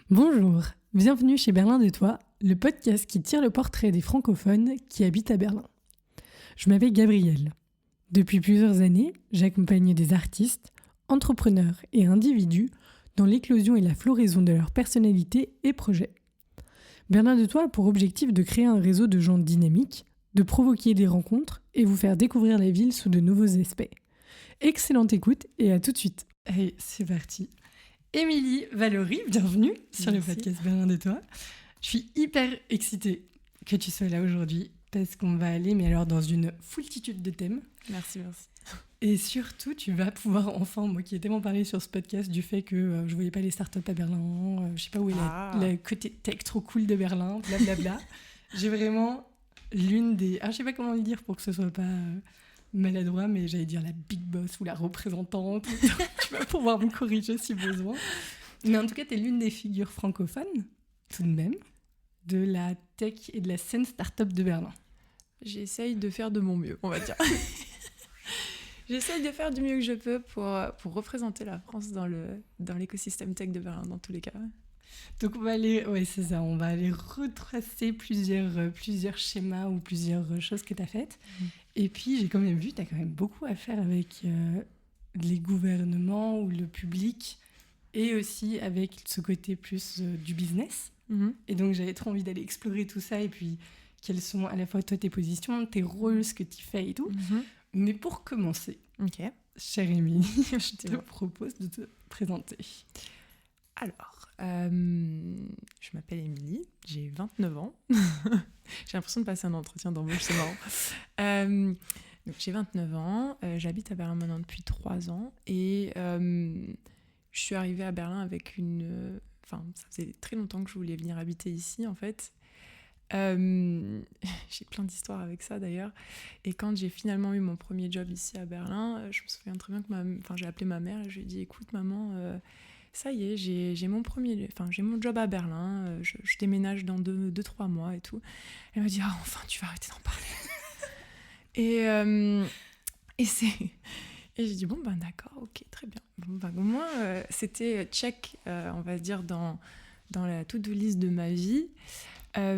Bonjour, bienvenue chez Berlin de Toi, le podcast qui tire le portrait des francophones qui habitent à Berlin. Je m'appelle Gabrielle. Depuis plusieurs années, j'accompagne des artistes, entrepreneurs et individus dans l'éclosion et la floraison de leur personnalité et projets. Berlin de Toi a pour objectif de créer un réseau de gens dynamiques, de provoquer des rencontres et vous faire découvrir la ville sous de nouveaux aspects. Excellente écoute et à tout de suite. Allez, c'est parti. Émilie Valory, bienvenue sur le podcast Berlin de Toi. Je suis hyper excitée que tu sois là aujourd'hui parce qu'on va aller, mais alors dans une foultitude de thèmes. Merci. Et surtout, tu vas pouvoir enfin, moi qui ai tellement parlé sur ce podcast du fait que je voyais pas les startups à Berlin, je sais pas où est le côté tech trop cool de Berlin, blablabla. J'ai vraiment l'une des... je sais pas comment le dire pour que ce soit pas maladroit, mais j'allais dire la big boss ou la représentante. Tu vas pouvoir me corriger si besoin. Mais en tout cas, tu es l'une des figures francophones, tout de même, de la tech et de la scène startup de Berlin. J'essaye de faire de mon mieux, on va dire. J'essaye de faire du mieux que je peux pour représenter la France dans l'écosystème tech de Berlin, dans tous les cas. Donc on va aller retracer plusieurs schémas ou plusieurs choses que tu as faites. Et puis j'ai quand même vu, tu as quand même beaucoup à faire avec les gouvernements ou le public et aussi avec ce côté plus du business. Et donc j'avais trop envie d'aller explorer tout ça et puis quelles sont à la fois toi tes positions, tes rôles, ce que tu fais et tout. Mais pour commencer, chère Émilie, je te propose de te présenter. Alors, je m'appelle Émilie, j'ai 29 ans. J'ai l'impression de passer un entretien d'embauche, c'est marrant. Donc, j'ai 29 ans, j'habite à Berlin maintenant depuis 3 ans et je suis arrivée à Berlin avec ça faisait très longtemps que je voulais venir habiter ici en fait. J'ai plein d'histoires avec ça d'ailleurs. Et quand j'ai finalement eu mon premier job ici à Berlin, je me souviens très bien que j'ai appelé ma mère et je lui ai dit écoute maman, ça y est, j'ai mon job à Berlin, je déménage dans 2-3 mois et tout. Elle m'a dit enfin tu vas arrêter d'en parler. Et j'ai dit bon d'accord, ok, très bien. Au moins c'était check, on va dire dans la to-do list de ma vie.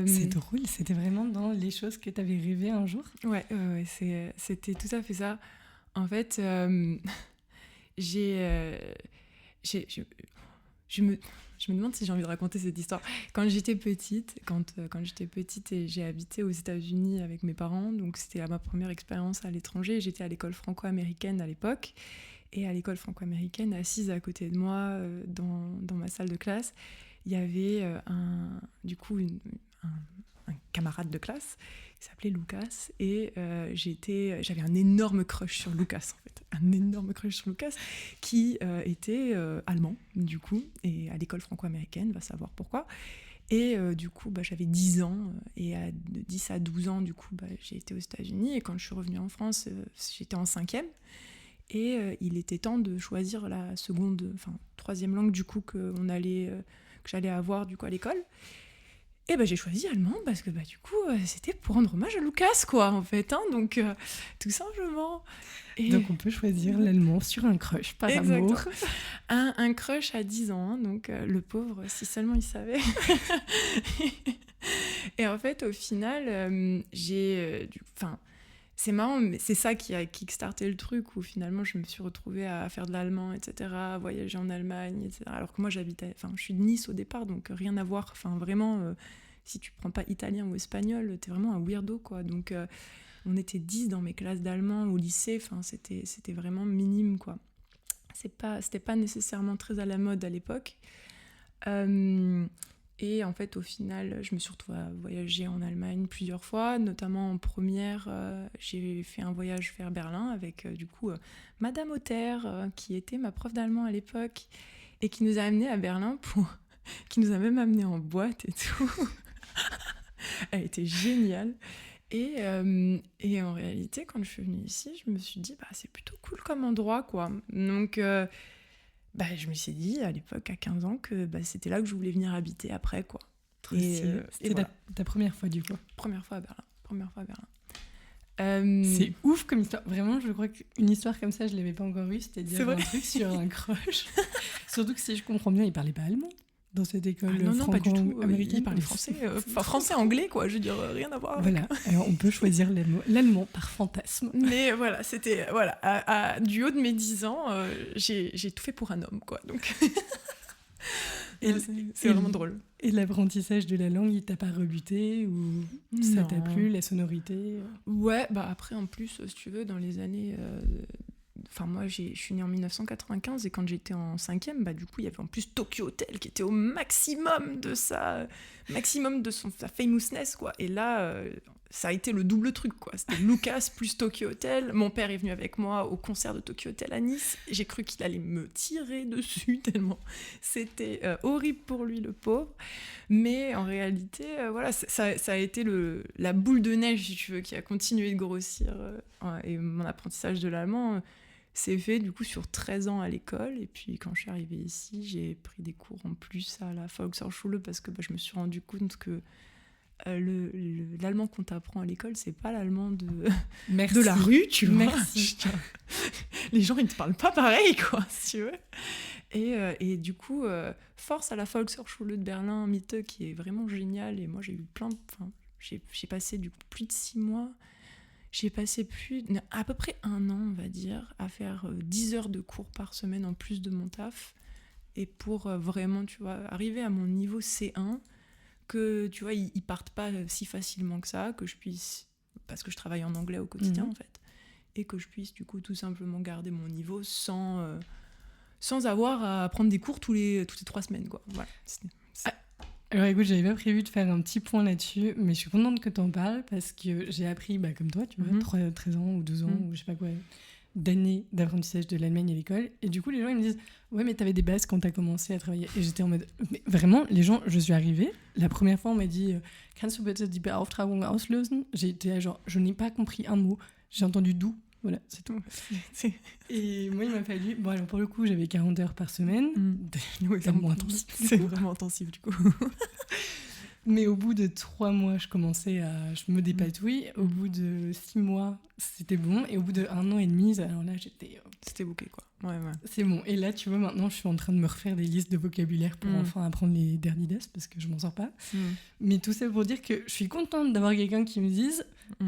C'est drôle, c'était vraiment dans les choses que tu avais rêvé un jour. Ouais, c'était tout à fait ça. En fait, je me demande si j'ai envie de raconter cette histoire. Quand j'étais petite et j'ai habité aux États-Unis avec mes parents, donc c'était ma première expérience à l'étranger. J'étais à l'école franco-américaine à l'époque. Et à l'école franco-américaine, assise à côté de moi, dans ma salle de classe, il y avait un camarade de classe qui s'appelait Lucas et j'avais un énorme crush sur Lucas en fait, qui était allemand du coup et à l'école franco-américaine, va savoir pourquoi. Et du coup j'avais 10 ans et de 10 à 12 ans du coup j'ai été aux États-Unis et quand je suis revenue en France j'étais en 5e et il était temps de choisir la troisième langue du coup que j'allais avoir du coup à l'école. Et j'ai choisi allemand parce que du coup c'était pour rendre hommage à Lucas quoi en fait donc tout simplement. Et donc on peut choisir l'allemand sur un crush par amour. Un crush à 10 ans donc le pauvre si seulement il savait. Et en fait au final c'est marrant, mais c'est ça qui a kickstarté le truc où finalement je me suis retrouvée à faire de l'allemand, etc., à voyager en Allemagne, etc. Alors que moi je suis de Nice au départ, donc rien à voir. Enfin vraiment, si tu prends pas italien ou espagnol, t'es vraiment un weirdo, quoi. Donc on était 10 dans mes classes d'allemand au lycée, enfin c'était vraiment minime, quoi. C'était pas nécessairement très à la mode à l'époque. Et en fait, au final, je me suis retrouvée à voyager en Allemagne plusieurs fois, notamment en première, j'ai fait un voyage vers Berlin avec Madame Auter, qui était ma prof d'allemand à l'époque, et qui nous a amenés à Berlin qui nous a même amenés en boîte et tout. Elle était géniale. Et en réalité, quand je suis venue ici, je me suis dit, c'est plutôt cool comme endroit, quoi. Donc, je me suis dit, à l'époque, à 15 ans, que c'était là que je voulais venir habiter après, quoi. Trop stylé. C'était voilà. ta première fois du coup. Première fois à Berlin. C'est ouf comme histoire. Vraiment, je crois qu'une histoire comme ça, je l'avais pas encore eue. C'est-à-dire un truc sur un crush. Surtout que si je comprends bien, il parlait pas allemand dans cette école non, pas du tout. Américaine. Il parlait français. Français-anglais, quoi. Je veux dire, rien à voir. Voilà. Alors, on peut choisir l'allemand par fantasme. Mais voilà, c'était... Voilà, du haut de mes 10 ans, j'ai tout fait pour un homme, quoi. Donc... c'est vraiment drôle. Et l'apprentissage de la langue, il t'a pas rebuté ou ça t'a plu, la sonorité? Ouais, bah après, en plus, si tu veux, dans les années... Enfin, moi, je suis née en 1995 et quand j'étais en 5e, bah, du coup, il y avait en plus Tokyo Hotel qui était au maximum de sa famousness, quoi. Et là, ça a été le double truc, quoi. C'était Lucas plus Tokyo Hotel. Mon père est venu avec moi au concert de Tokyo Hotel à Nice. J'ai cru qu'il allait me tirer dessus tellement c'était horrible pour lui, le pauvre. Mais en réalité, voilà, ça a été la boule de neige, si tu veux, qui a continué de grossir. Et mon apprentissage de l'allemand s'est fait du coup sur 13 ans à l'école. Et puis quand je suis arrivée ici, j'ai pris des cours en plus à la Volkshochschule parce que je me suis rendu compte que l'allemand qu'on t'apprend à l'école, c'est pas l'allemand de la rue, tu vois. Merci. Les gens, ils te parlent pas pareil, quoi, si tu veux. Et du coup, force à la Volkshochschule de Berlin, Mitte, qui est vraiment géniale. Et moi, j'ai eu j'ai passé du coup plus de 6 mois. J'ai passé à peu près 1 an, on va dire, à faire 10 heures de cours par semaine en plus de mon taf. Et pour vraiment, tu vois, arriver à mon niveau C1, que, tu vois, ils partent pas si facilement que ça, que je puisse... Parce que je travaille en anglais au quotidien, en fait. Et que je puisse, du coup, tout simplement garder mon niveau sans avoir à prendre des cours toutes les 3 semaines, quoi. Voilà. Alors écoute, j'avais pas prévu de faire un petit point là-dessus, mais je suis contente que t'en parles parce que j'ai appris, comme toi, tu vois, 13 ans ou 12 ans ou je sais pas quoi, d'années d'apprentissage de l'Allemagne à l'école. Et du coup, les gens, ils me disent « Ouais, mais t'avais des bases quand t'as commencé à travailler. » Et j'étais en mode... Mais vraiment, les gens, je suis arrivée, la première fois, on m'a dit « Kannst du bitte die Beauftragung auslösen ?» J'ai été genre, je n'ai pas compris un mot. J'ai entendu « du ». Voilà, c'est tout. Et moi, il m'a fallu... Bon, alors pour le coup, j'avais 40 heures par semaine. Oui, c'est moins intensif. C'est vraiment intensif, du coup. Mais au bout de 3 mois, je me dépatouille. Au bout de 6 mois, c'était bon. Et au bout de 1 an et demi, alors là, j'étais... C'était bouqué, quoi. Ouais. C'est bon. Et là, tu vois, maintenant, je suis en train de me refaire des listes de vocabulaire pour enfin apprendre les derniers des parce que je m'en sors pas. Mais tout ça pour dire que je suis contente d'avoir quelqu'un qui me dise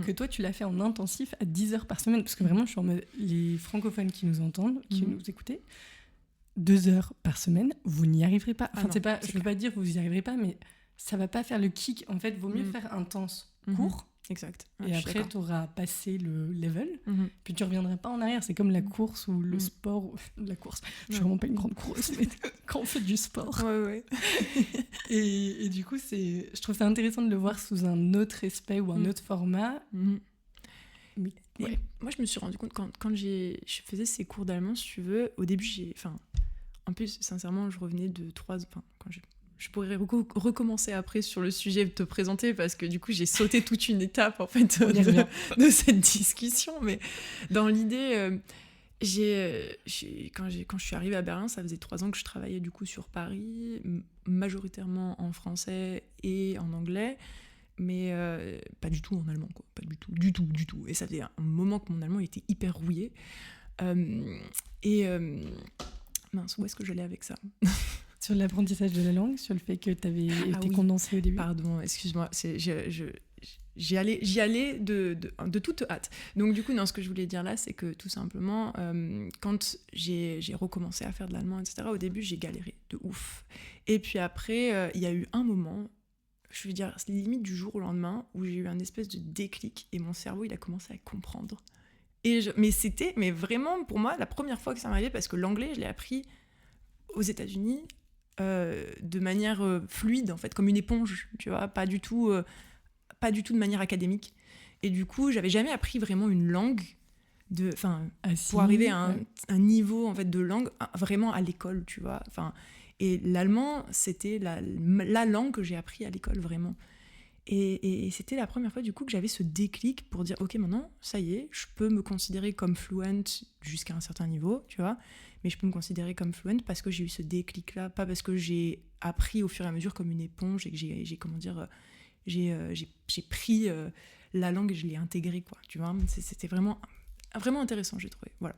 que toi, tu l'as fait en intensif à 10 heures par semaine. Parce que vraiment, je suis en mode... Les francophones qui nous entendent, qui nous écoutez, 2 heures par semaine, vous n'y arriverez pas. Enfin, je veux pas dire que vous y arriverez pas, mais... ça va pas faire le kick. En fait, vaut mieux faire intense, court. Exact. Et après, tu auras passé le level. Puis tu reviendras pas en arrière. C'est comme la course ou le sport. La course. Je suis vraiment pas une grande coureuse, mais quand on fait du sport. Ouais. Et du coup, je trouve ça intéressant de le voir sous un autre aspect ou un autre format. Mais, ouais. Moi, je me suis rendu compte quand je faisais ces cours d'allemand, si tu veux, au début, en plus, sincèrement, je revenais de 3... quand je pourrais recommencer après sur le sujet de te présenter parce que du coup j'ai sauté toute une étape en fait de cette discussion, mais dans l'idée quand je suis arrivée à Berlin, ça faisait 3 ans que je travaillais du coup sur Paris, majoritairement en français et en anglais, mais pas du tout en allemand, quoi. Pas du tout, et ça faisait un moment que mon allemand était hyper rouillé mince, où est-ce que j'allais avec ça? Sur l'apprentissage de la langue, sur le fait que tu avais été condensée au début. Pardon, excuse-moi, j'y allais de toute hâte. Donc du coup, ce que je voulais dire là, c'est que tout simplement, quand j'ai recommencé à faire de l'allemand, etc., au début, j'ai galéré de ouf. Et puis après, il y a eu un moment, je veux dire, limite du jour au lendemain, où j'ai eu un espèce de déclic et mon cerveau, il a commencé à comprendre. Mais c'était vraiment, pour moi, la première fois que ça m'arrivait, parce que l'anglais, je l'ai appris aux États-Unis, de manière fluide en fait, comme une éponge, tu vois, pas du tout de manière académique. Et du coup, j'avais jamais appris vraiment une langue pour arriver à un niveau en fait de langue vraiment à l'école, tu vois. Et l'allemand, c'était la langue que j'ai appris à l'école vraiment. Et c'était la première fois du coup que j'avais ce déclic pour dire ok, maintenant ça y est, je peux me considérer comme fluent jusqu'à un certain niveau, tu vois, mais je peux me considérer comme fluent parce que j'ai eu ce déclic là, pas parce que j'ai appris au fur et à mesure comme une éponge et que j'ai comment dire, j'ai pris la langue et je l'ai intégrée, quoi, tu vois. C'était vraiment intéressant, j'ai trouvé, voilà.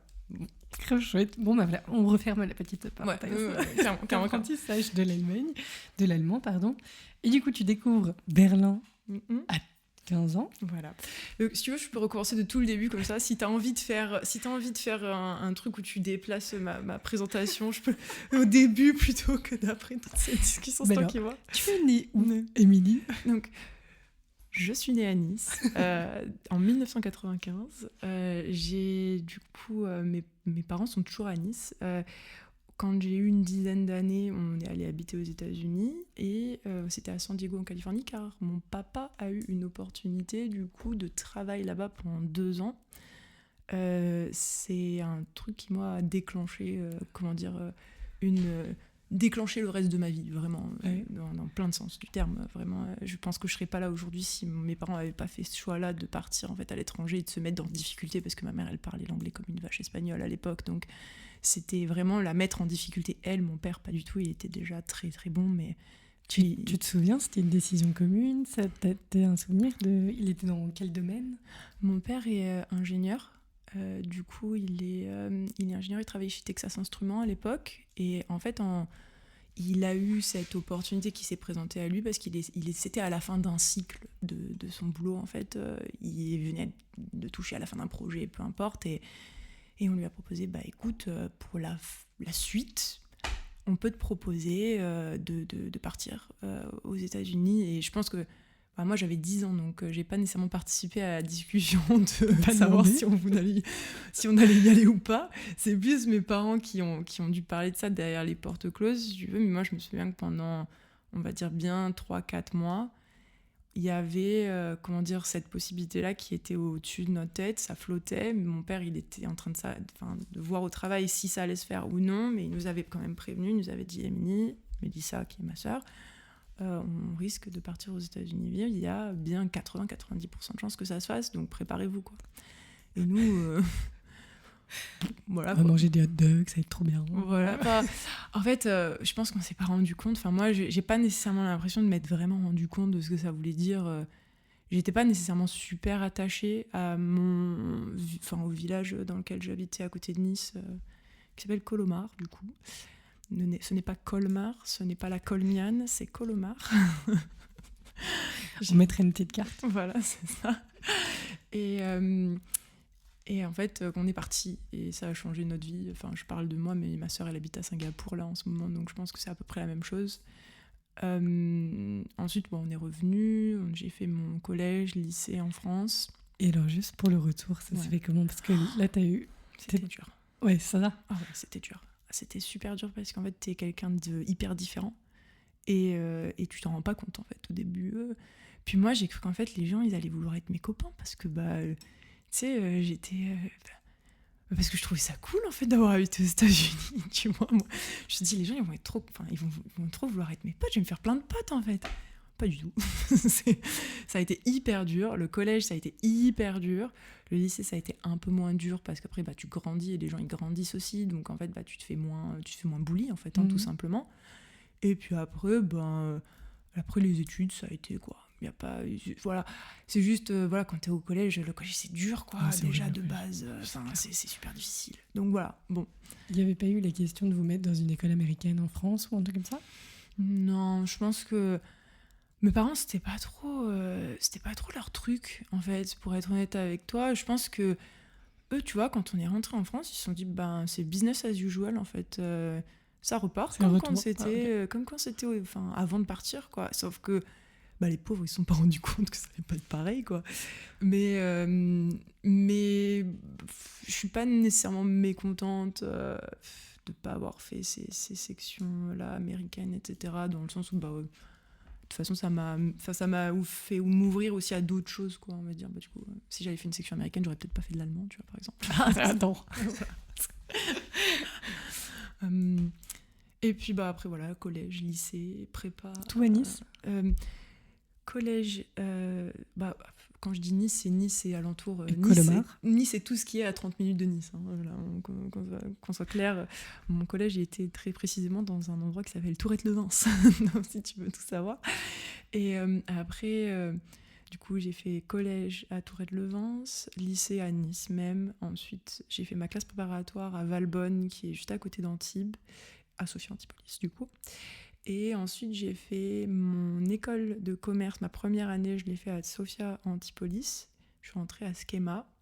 Très chouette. Bon, bah voilà, on referme la petite parenthèse. Clairement. Apprentissage de l'allemand, pardon. Et du coup, tu découvres Berlin à 15 ans. Voilà. Si tu veux, je peux recommencer de tout le début comme ça. Si t'as envie de faire un truc où tu déplaces ma présentation, je peux au début plutôt que d'après toute cette discussion. C'est toi qui vois. Tu es née où, Émilie? Donc, je suis née à Nice en 1995. J'ai du coup mes parents sont toujours à Nice. Quand j'ai eu une dizaine d'années, on est allé habiter aux États-Unis et c'était à San Diego en Californie car mon papa a eu une opportunité du coup de travail là-bas pendant 2 ans. C'est un truc qui m'a déclenché, déclencher le reste de ma vie, vraiment, dans plein de sens du terme. Vraiment, je pense que je serais pas là aujourd'hui si mes parents n'avaient pas fait ce choix-là de partir en fait à l'étranger et de se mettre dans des difficultés parce que ma mère, elle parlait l'anglais comme une vache espagnole à l'époque, donc c'était vraiment la mettre en difficulté. Elle, mon père, pas du tout, il était déjà très très bon, mais... Tu te souviens, c'était une décision commune? Ça t'a un souvenir de... Il était dans quel domaine? Mon père est ingénieur. Du coup, il est ingénieur, il travaillait chez Texas Instruments à l'époque. Et en fait, il a eu cette opportunité qui s'est présentée à lui parce c'était à la fin d'un cycle de son boulot. En fait, il venait de toucher à la fin d'un projet, peu importe. Et on lui a proposé, bah écoute, pour la suite, on peut te proposer de partir aux États-Unis. Et je pense que moi, j'avais 10 ans, donc j'ai pas nécessairement participé à la discussion de savoir si on allait y aller ou pas. C'est plus mes parents qui ont dû parler de ça derrière les portes closes, si tu veux. Mais moi, je me souviens que pendant, on va dire bien 3-4 mois, il y avait cette possibilité-là qui était au-dessus de notre tête, ça flottait. Mon père, il était en train de voir au travail si ça allait se faire ou non, mais il nous avait quand même prévenu, il nous avait dit, Émilie, Mélissa, qui est ma sœur, on risque de partir aux États-Unis vivre, il y a bien 80-90% de chances que ça se fasse, donc préparez-vous, quoi. Et nous, voilà. On va manger des hot dogs, ça va être trop bien. Voilà. En fait, je pense qu'on s'est pas rendu compte. Enfin, moi, j'ai pas nécessairement l'impression de m'être vraiment rendu compte de ce que ça voulait dire. J'étais pas nécessairement super attachée à au village dans lequel j'habitais à côté de Nice, qui s'appelle Colomar, du coup. Ce n'est pas Colmar, ce n'est pas la Colmiane, c'est Colomar. On mettrait une petite carte. Voilà, c'est ça. Et en fait, on est parti et ça a changé notre vie. Enfin, je parle de moi, mais ma sœur, elle habite à Singapour là en ce moment, donc je pense que c'est à peu près la même chose. Ensuite, on est revenu, j'ai fait mon collège, lycée en France. Et alors, juste pour le retour, ça s'est fait comment? Parce que là, t'as eu... C'était dur. Ouais, ça va. Ah ouais, c'était dur. C'était super dur parce qu'en fait, t'es quelqu'un de hyper différent et tu t'en rends pas compte en fait au début. Puis moi, j'ai cru qu'en fait, les gens, ils allaient vouloir être mes copains parce que tu sais, j'étais... parce que je trouvais ça cool en fait d'avoir habité aux États-Unis, tu vois. Moi, je me dis, les gens, ils vont trop vouloir être mes potes, je vais me faire plein de potes en fait. Pas du tout. Ça a été hyper dur. Le collège, ça a été hyper dur. Le lycée, ça a été un peu moins dur parce qu'après, tu grandis et les gens, ils grandissent aussi. Donc, en fait, tu te fais moins bully, en fait, tout simplement. Et puis après, après les études, ça a été quoi. Il y a pas... Voilà. C'est juste, quand t'es au collège, le collège, c'est dur, quoi. Déjà, de base, c'est super difficile. Donc, voilà, bon. Il n'y avait pas eu la question de vous mettre dans une école américaine en France ou un truc comme ça? Non, je pense que... Mes parents, c'était pas trop leur truc, en fait, pour être honnête avec toi. Je pense que eux, tu vois, quand on est rentré en France, ils se sont dit, c'est business as usual, en fait. Ça repart comme quand c'était, avant de partir, quoi. Sauf que les pauvres, ils se sont pas rendus compte que ça allait pas être pareil, quoi. Mais je suis pas nécessairement mécontente de pas avoir fait ces sections-là américaines, etc. Dans le sens où, de toute façon, ça m'a fait m'ouvrir aussi à d'autres choses, quoi. On va dire, du coup, si j'avais fait une section américaine, j'aurais peut-être pas fait de l'allemand, tu vois, par exemple. Attends. Et puis, après, voilà, collège, lycée, prépa. Tout à Nice? collège, quand je dis Nice, c'est alentour. Nice, c'est tout ce qui est à 30 minutes de Nice. Hein, voilà, qu'on soit clair. Mon collège, il était très précisément dans un endroit qui s'appelle Tourette-Levens, donc si tu veux tout savoir. Et après, du coup, j'ai fait collège à Tourette-Levens, lycée à Nice même. Ensuite, j'ai fait ma classe préparatoire à Valbonne, qui est juste à côté d'Antibes, à Sophia Antipolis, du coup. Et ensuite, j'ai fait mon école de commerce. Ma première année, je l'ai fait à Sophia Antipolis. Je suis rentrée à Schema.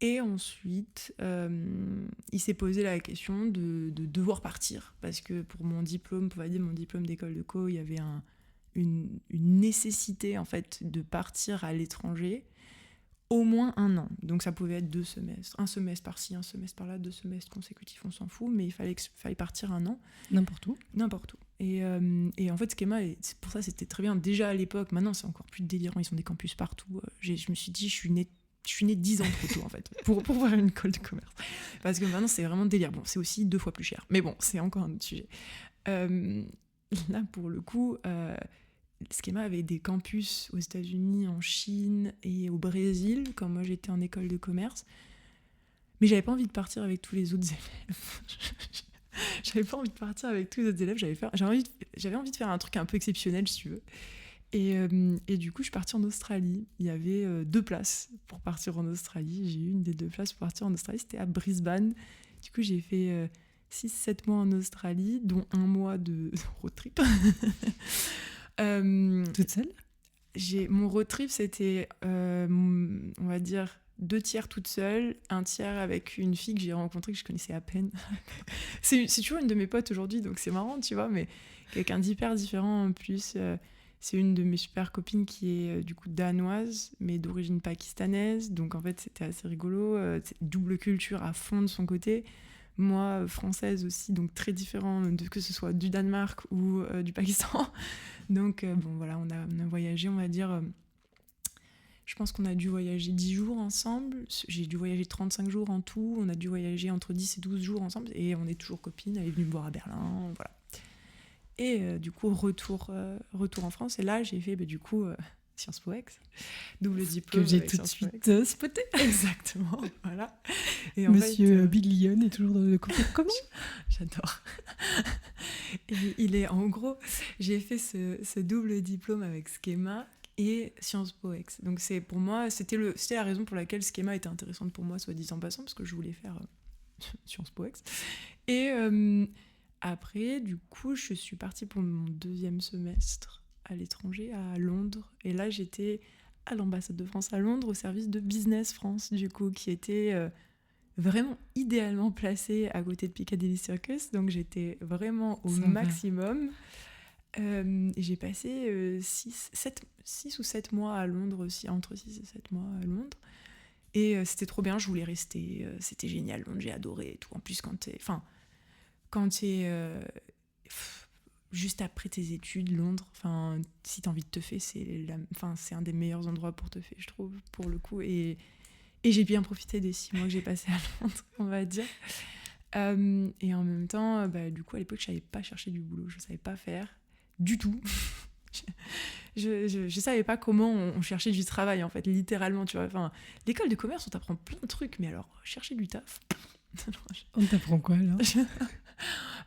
Et ensuite, il s'est posé la question de devoir partir. Parce que pour mon diplôme, pour valider mon diplôme d'école de co, il y avait une nécessité en fait, de partir à l'étranger au moins 1 an. Donc ça pouvait être 2 semestres. 1 semestre par-ci, 1 semestre par-là, 2 semestres consécutifs, on s'en fout. Mais il fallait partir 1 an. N'importe où. N'importe où. Et en fait, Schema, pour ça, c'était très bien. Déjà à l'époque, maintenant, c'est encore plus délirant. Ils ont des campus partout. Je me suis dit, je suis née 10 ans trop tôt, en fait, pour faire une école de commerce. Parce que maintenant, c'est vraiment délire. Bon, c'est aussi 2 fois plus cher. Mais bon, c'est encore un autre sujet. Là, pour le coup, Schema avait des campus aux États-Unis, en Chine et au Brésil, quand moi, j'étais en école de commerce. Mais j'avais pas envie de partir avec tous les autres élèves. J'avais pas envie de partir avec tous les autres élèves, j'avais envie de faire un truc un peu exceptionnel, si tu veux. Et du coup, je suis partie en Australie. Il y avait 2 places pour partir en Australie. J'ai eu une des 2 places pour partir en Australie, c'était à Brisbane. Du coup, j'ai fait 6-7 mois en Australie, dont 1 mois de road trip. Toute seule ? Mon road trip, c'était, on va dire, 2 tiers toute seule, 1 tiers avec une fille que j'ai rencontrée que je connaissais à peine. c'est toujours une de mes potes aujourd'hui, donc c'est marrant, tu vois, mais quelqu'un d'hyper différent en plus. C'est une de mes super copines qui est du coup danoise, mais d'origine pakistanaise, donc en fait c'était assez rigolo. Double culture à fond de son côté. Moi, française aussi, donc très différent que ce soit du Danemark ou du Pakistan. Donc bon voilà, on a voyagé, on va dire... Je pense qu'on a dû voyager 10 jours ensemble. J'ai dû voyager 35 jours en tout. On a dû voyager entre 10 et 12 jours ensemble. Et on est toujours copines. Elle est venue me voir à Berlin. Voilà. Et du coup, retour en France. Et là, j'ai fait du coup Sciences Po Ex. Double diplôme. Que j'ai tout de suite spoté. Exactement. Voilà. Et Monsieur Big Lion est toujours dans le comment J'adore. Et il est en gros, j'ai fait ce double diplôme avec Schema et Sciences Po Ex. Donc pour moi, c'était la raison pour laquelle Schema était intéressante pour moi, soit dit en passant, parce que je voulais faire Sciences Po Ex. Et après, du coup, je suis partie pour mon 2e semestre à l'étranger, à Londres. Et là, j'étais à l'ambassade de France à Londres, au service de Business France, du coup, qui était vraiment idéalement placée à côté de Piccadilly Circus. Donc j'étais vraiment au maximum. J'ai passé 6 ou 7 mois à Londres aussi, entre 6 et 7 mois à Londres. Et c'était trop bien, je voulais rester. C'était génial, Londres, j'ai adoré et tout. En plus, quand t'es juste après tes études, Londres, si t'as envie de teffer, c'est un des meilleurs endroits pour teffer, je trouve, pour le coup. Et j'ai bien profité des 6 mois que j'ai passés à Londres, on va dire. Et en même temps, du coup, à l'époque, je savais pas chercher du boulot, je savais pas faire du tout. je savais pas comment on cherchait du travail, en fait, littéralement, tu vois. L'école de commerce, on t'apprend plein de trucs, mais alors, chercher du taf... On t'apprend quoi, alors?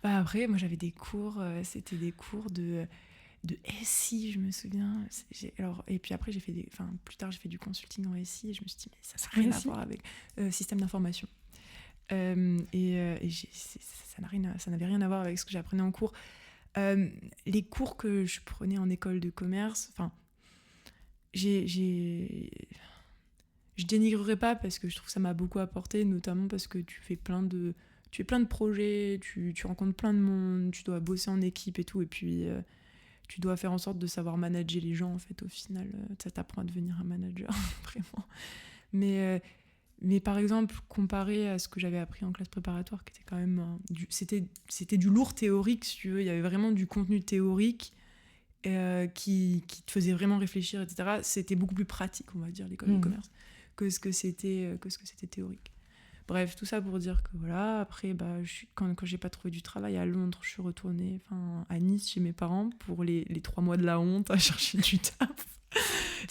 Après, moi, j'avais des cours, c'était des cours de SI, je me souviens. Et puis après, plus tard, j'ai fait du consulting en SI, et je me suis dit, mais ça n'a rien à voir avec système d'information. Ça n'avait rien à voir avec ce que j'apprenais en cours. Les cours que je prenais en école de commerce, je dénigrerai pas parce que je trouve que ça m'a beaucoup apporté, notamment parce que tu fais plein de projets, tu rencontres plein de monde, tu dois bosser en équipe et tout, et puis tu dois faire en sorte de savoir manager les gens, en fait, au final. Ça t'apprend à devenir un manager, vraiment. Mais par exemple, comparé à ce que j'avais appris en classe préparatoire, qui était quand même c'était du lourd théorique, si tu veux. Il y avait vraiment du contenu théorique qui te faisait vraiment réfléchir, etc. C'était beaucoup plus pratique, on va dire, l'école de commerce, que ce que c'était théorique. Bref, tout ça pour dire que voilà, après, quand j'ai pas trouvé du travail à Londres, je suis retournée à Nice chez mes parents pour les 3 mois de la honte à chercher du taf.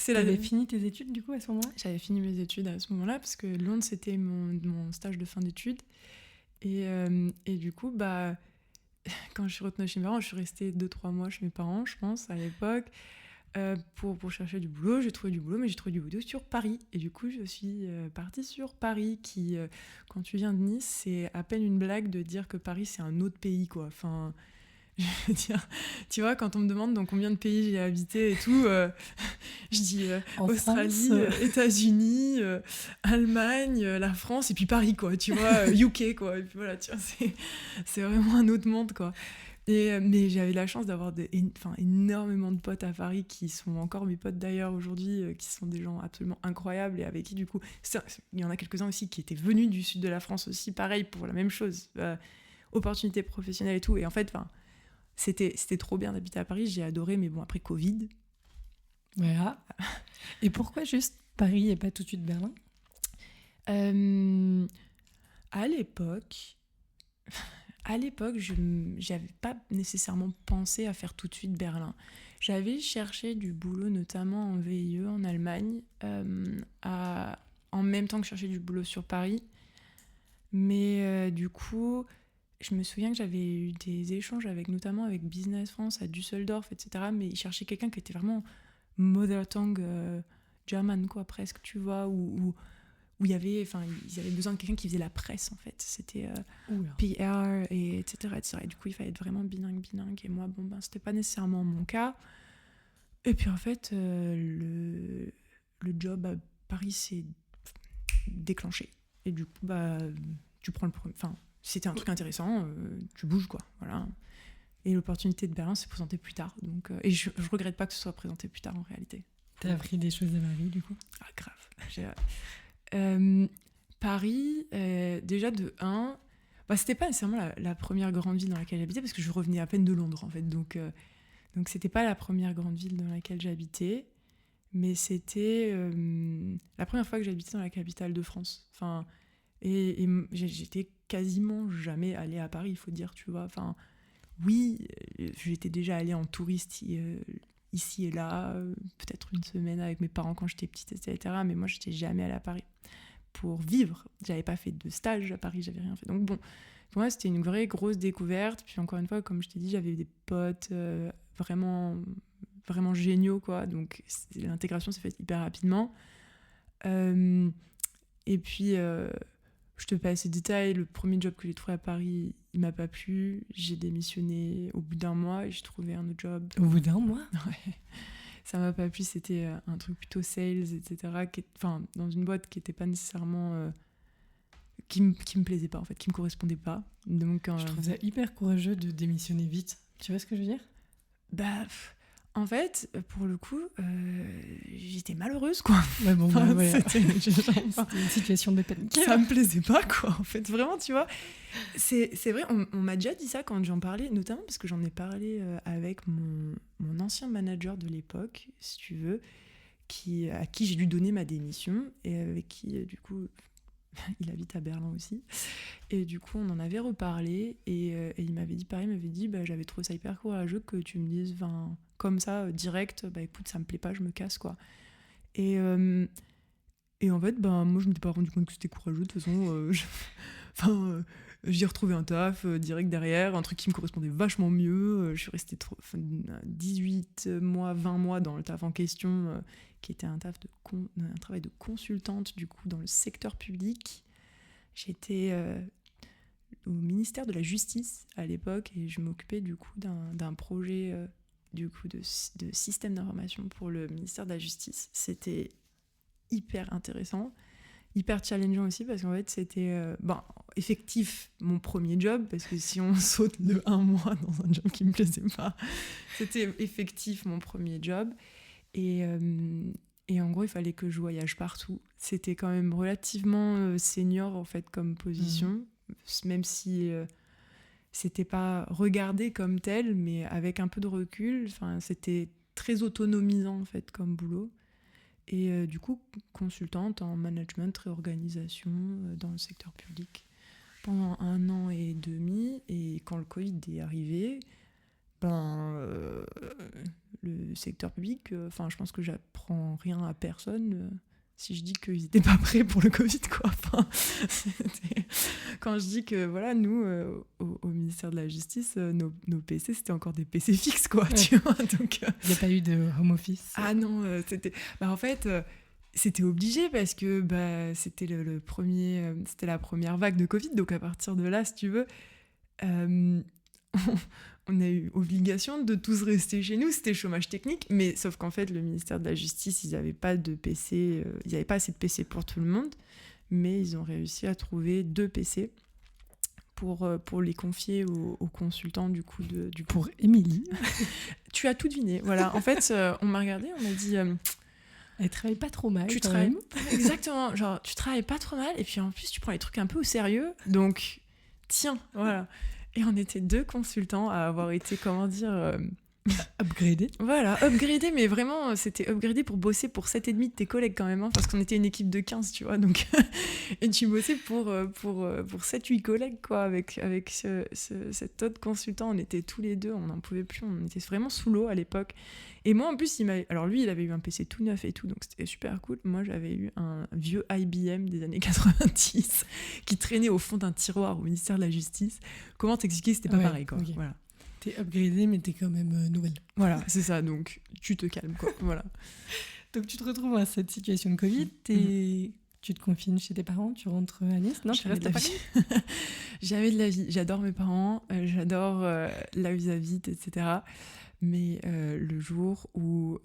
T'avais fini tes études du coup à ce moment-là ? J'avais fini mes études à ce moment-là parce que Londres c'était mon stage de fin d'études et du coup quand je suis retournée chez mes parents, je suis restée 2-3 mois chez mes parents, je pense, à l'époque, pour chercher du boulot. J'ai trouvé du boulot, mais j'ai trouvé du boulot sur Paris. Et du coup, je suis partie sur Paris, qui, quand tu viens de Nice, c'est à peine une blague de dire que Paris, c'est un autre pays, quoi. Enfin, je veux dire, tu vois, quand on me demande dans combien de pays j'ai habité et tout, je dis Australie, États-Unis, Allemagne, la France, et puis Paris, quoi, tu vois, UK, quoi. Et puis voilà, tu vois, c'est vraiment un autre monde, quoi. Mais j'avais la chance d'avoir énormément de potes à Paris qui sont encore mes potes d'ailleurs aujourd'hui, qui sont des gens absolument incroyables et avec qui du coup, il y en a quelques-uns aussi qui étaient venus du sud de la France aussi, pareil pour la même chose, opportunités professionnelles et tout. Et en fait, c'était trop bien d'habiter à Paris, j'ai adoré, mais bon, après Covid. Voilà. Et pourquoi juste Paris et pas tout de suite Berlin ? À l'époque, je n'avais pas nécessairement pensé à faire tout de suite Berlin. J'avais cherché du boulot, notamment en VIE en Allemagne, en même temps que je cherchais du boulot sur Paris. Mais du coup, je me souviens que j'avais eu des échanges notamment avec Business France à Düsseldorf, etc. Mais ils cherchaient quelqu'un qui était vraiment mother tongue German, quoi, presque, tu vois, où ils avaient besoin de quelqu'un qui faisait la presse, en fait. C'était PR, et etc., etc. Et du coup, il fallait être vraiment bilingue. Et moi, c'était pas nécessairement mon cas. Et puis, en fait, le job à Paris s'est déclenché. Et du coup, tu prends le premier... Enfin, c'était un truc intéressant, tu bouges, quoi. Voilà. Et l'opportunité de Berlin s'est présentée plus tard. Donc, et je regrette pas que ce soit présenté plus tard, en réalité. T'as appris des choses de ma vie, du coup ? Ah, grave. Paris, déjà de 1, c'était pas nécessairement la première grande ville dans laquelle j'habitais parce que je revenais à peine de Londres en fait, donc c'était pas la première grande ville dans laquelle j'habitais, mais c'était la première fois que j'habitais dans la capitale de France. Enfin, et j'étais quasiment jamais allée à Paris, il faut dire, tu vois. Enfin, oui, j'étais déjà allée en touriste ici et là, peut-être une semaine avec mes parents quand j'étais petite, etc. Mais moi, j'étais jamais allée à Paris pour vivre. J'avais pas fait de stage à Paris, j'avais rien fait. Donc bon, pour moi, c'était une vraie grosse découverte. Puis encore une fois, comme je t'ai dit, j'avais des potes vraiment, vraiment géniaux, quoi. Donc l'intégration s'est faite hyper rapidement. Et puis, je te passe les détails. Le premier job que j'ai trouvé à Paris, il m'a pas plu. J'ai démissionné au bout d'1 mois et j'ai trouvé un autre job. Au bout d'1 mois ? Ouais. Ça m'a pas plu, c'était un truc plutôt sales, etc. Dans une boîte qui était pas nécessairement... qui me plaisait pas, en fait, qui me correspondait pas. Donc, je trouve ça hyper courageux de démissionner vite. Tu vois ce que je veux dire ? En fait, pour le coup, j'étais malheureuse, quoi. Ouais, bon, ouais. C'était une situation de panique. Ça me plaisait pas, quoi, en fait. Vraiment, tu vois. C'est vrai, on m'a déjà dit ça quand j'en parlais, notamment parce que j'en ai parlé avec mon ancien manager de l'époque, si tu veux, à qui j'ai dû donner ma démission, et avec qui, du coup... il habite à Berlin aussi, et du coup on en avait reparlé, et il m'avait dit pareil, j'avais trouvé ça hyper courageux que tu me dises comme ça direct, écoute, ça me plaît pas, je me casse, quoi. Et en fait moi je m'étais pas rendu compte que c'était courageux, de toute façon. J'ai retrouvé un taf direct derrière, un truc qui me correspondait vachement mieux. Je suis restée 18 mois, 20 mois dans le taf en question, qui était un travail de consultante, du coup, dans le secteur public. J'étais au ministère de la Justice à l'époque, et je m'occupais du coup d'un projet du coup de système d'information pour le ministère de la Justice. C'était hyper intéressant, hyper challengeant aussi, parce qu'en fait c'était effectif mon premier job, parce que si on saute de 1 mois dans un job qui me plaisait pas, c'était effectif mon premier job, et en gros il fallait que je voyage partout. C'était quand même relativement senior en fait comme position, même si c'était pas regardé comme tel, mais avec un peu de recul, c'était très autonomisant en fait comme boulot. Et du coup, consultante en management, réorganisation dans le secteur public pendant 1 an et demi. Et quand le Covid est arrivé, le secteur public, je pense que j'apprends rien à personne si je dis qu'ils n'étaient pas prêts pour le Covid, quoi. Quand je dis que, voilà, nous, au ministère de la Justice, nos PC, c'était encore des PC fixes, quoi, tu vois. Donc, il n'y a pas eu de home office? Ah non, c'était... en fait... c'était obligé parce que c'était le premier, c'était la première vague de Covid, donc à partir de là, si tu veux, on a eu obligation de tous rester chez nous. C'était chômage technique, mais sauf qu'en fait, le ministère de la Justice, ils n'avaient pas de PC, ils n'avaient pas assez de PC pour tout le monde, mais ils ont réussi à trouver 2 PC pour les confier aux consultants du coup pour Émilie. Tu as tout deviné, voilà. En fait, on m'a regardé, on m'a dit... Elle travaille pas trop mal. Tu travailles exactement, genre tu travailles pas trop mal et puis en plus tu prends les trucs un peu au sérieux, donc tiens, voilà. Et on était 2 consultants à avoir été, upgradés. Voilà, upgradés, mais vraiment c'était upgradé pour bosser pour 7,5 de tes collègues quand même, hein, parce qu'on était une équipe de 15, tu vois, donc et tu bossais pour 7-8 collègues, quoi, avec cet autre consultant. On était tous les 2, on n'en pouvait plus, on était vraiment sous l'eau à l'époque. Et moi, en plus, alors lui, il avait eu un PC tout neuf et tout, donc c'était super cool. Moi, j'avais eu un vieux IBM des années 90 qui traînait au fond d'un tiroir au ministère de la Justice. Comment t'expliquer que c'était pas pareil, quoi. Okay. Voilà. T'es upgradée, mais t'es quand même nouvelle. Voilà, c'est ça, donc tu te calmes, quoi. Voilà. Donc tu te retrouves à cette situation de Covid, tu te confines chez tes parents, tu rentres à Nice? Non, tu restes à Paris? Jamais de la vie. J'adore mes parents, j'adore là où ils habitent, etc. Mais le jour où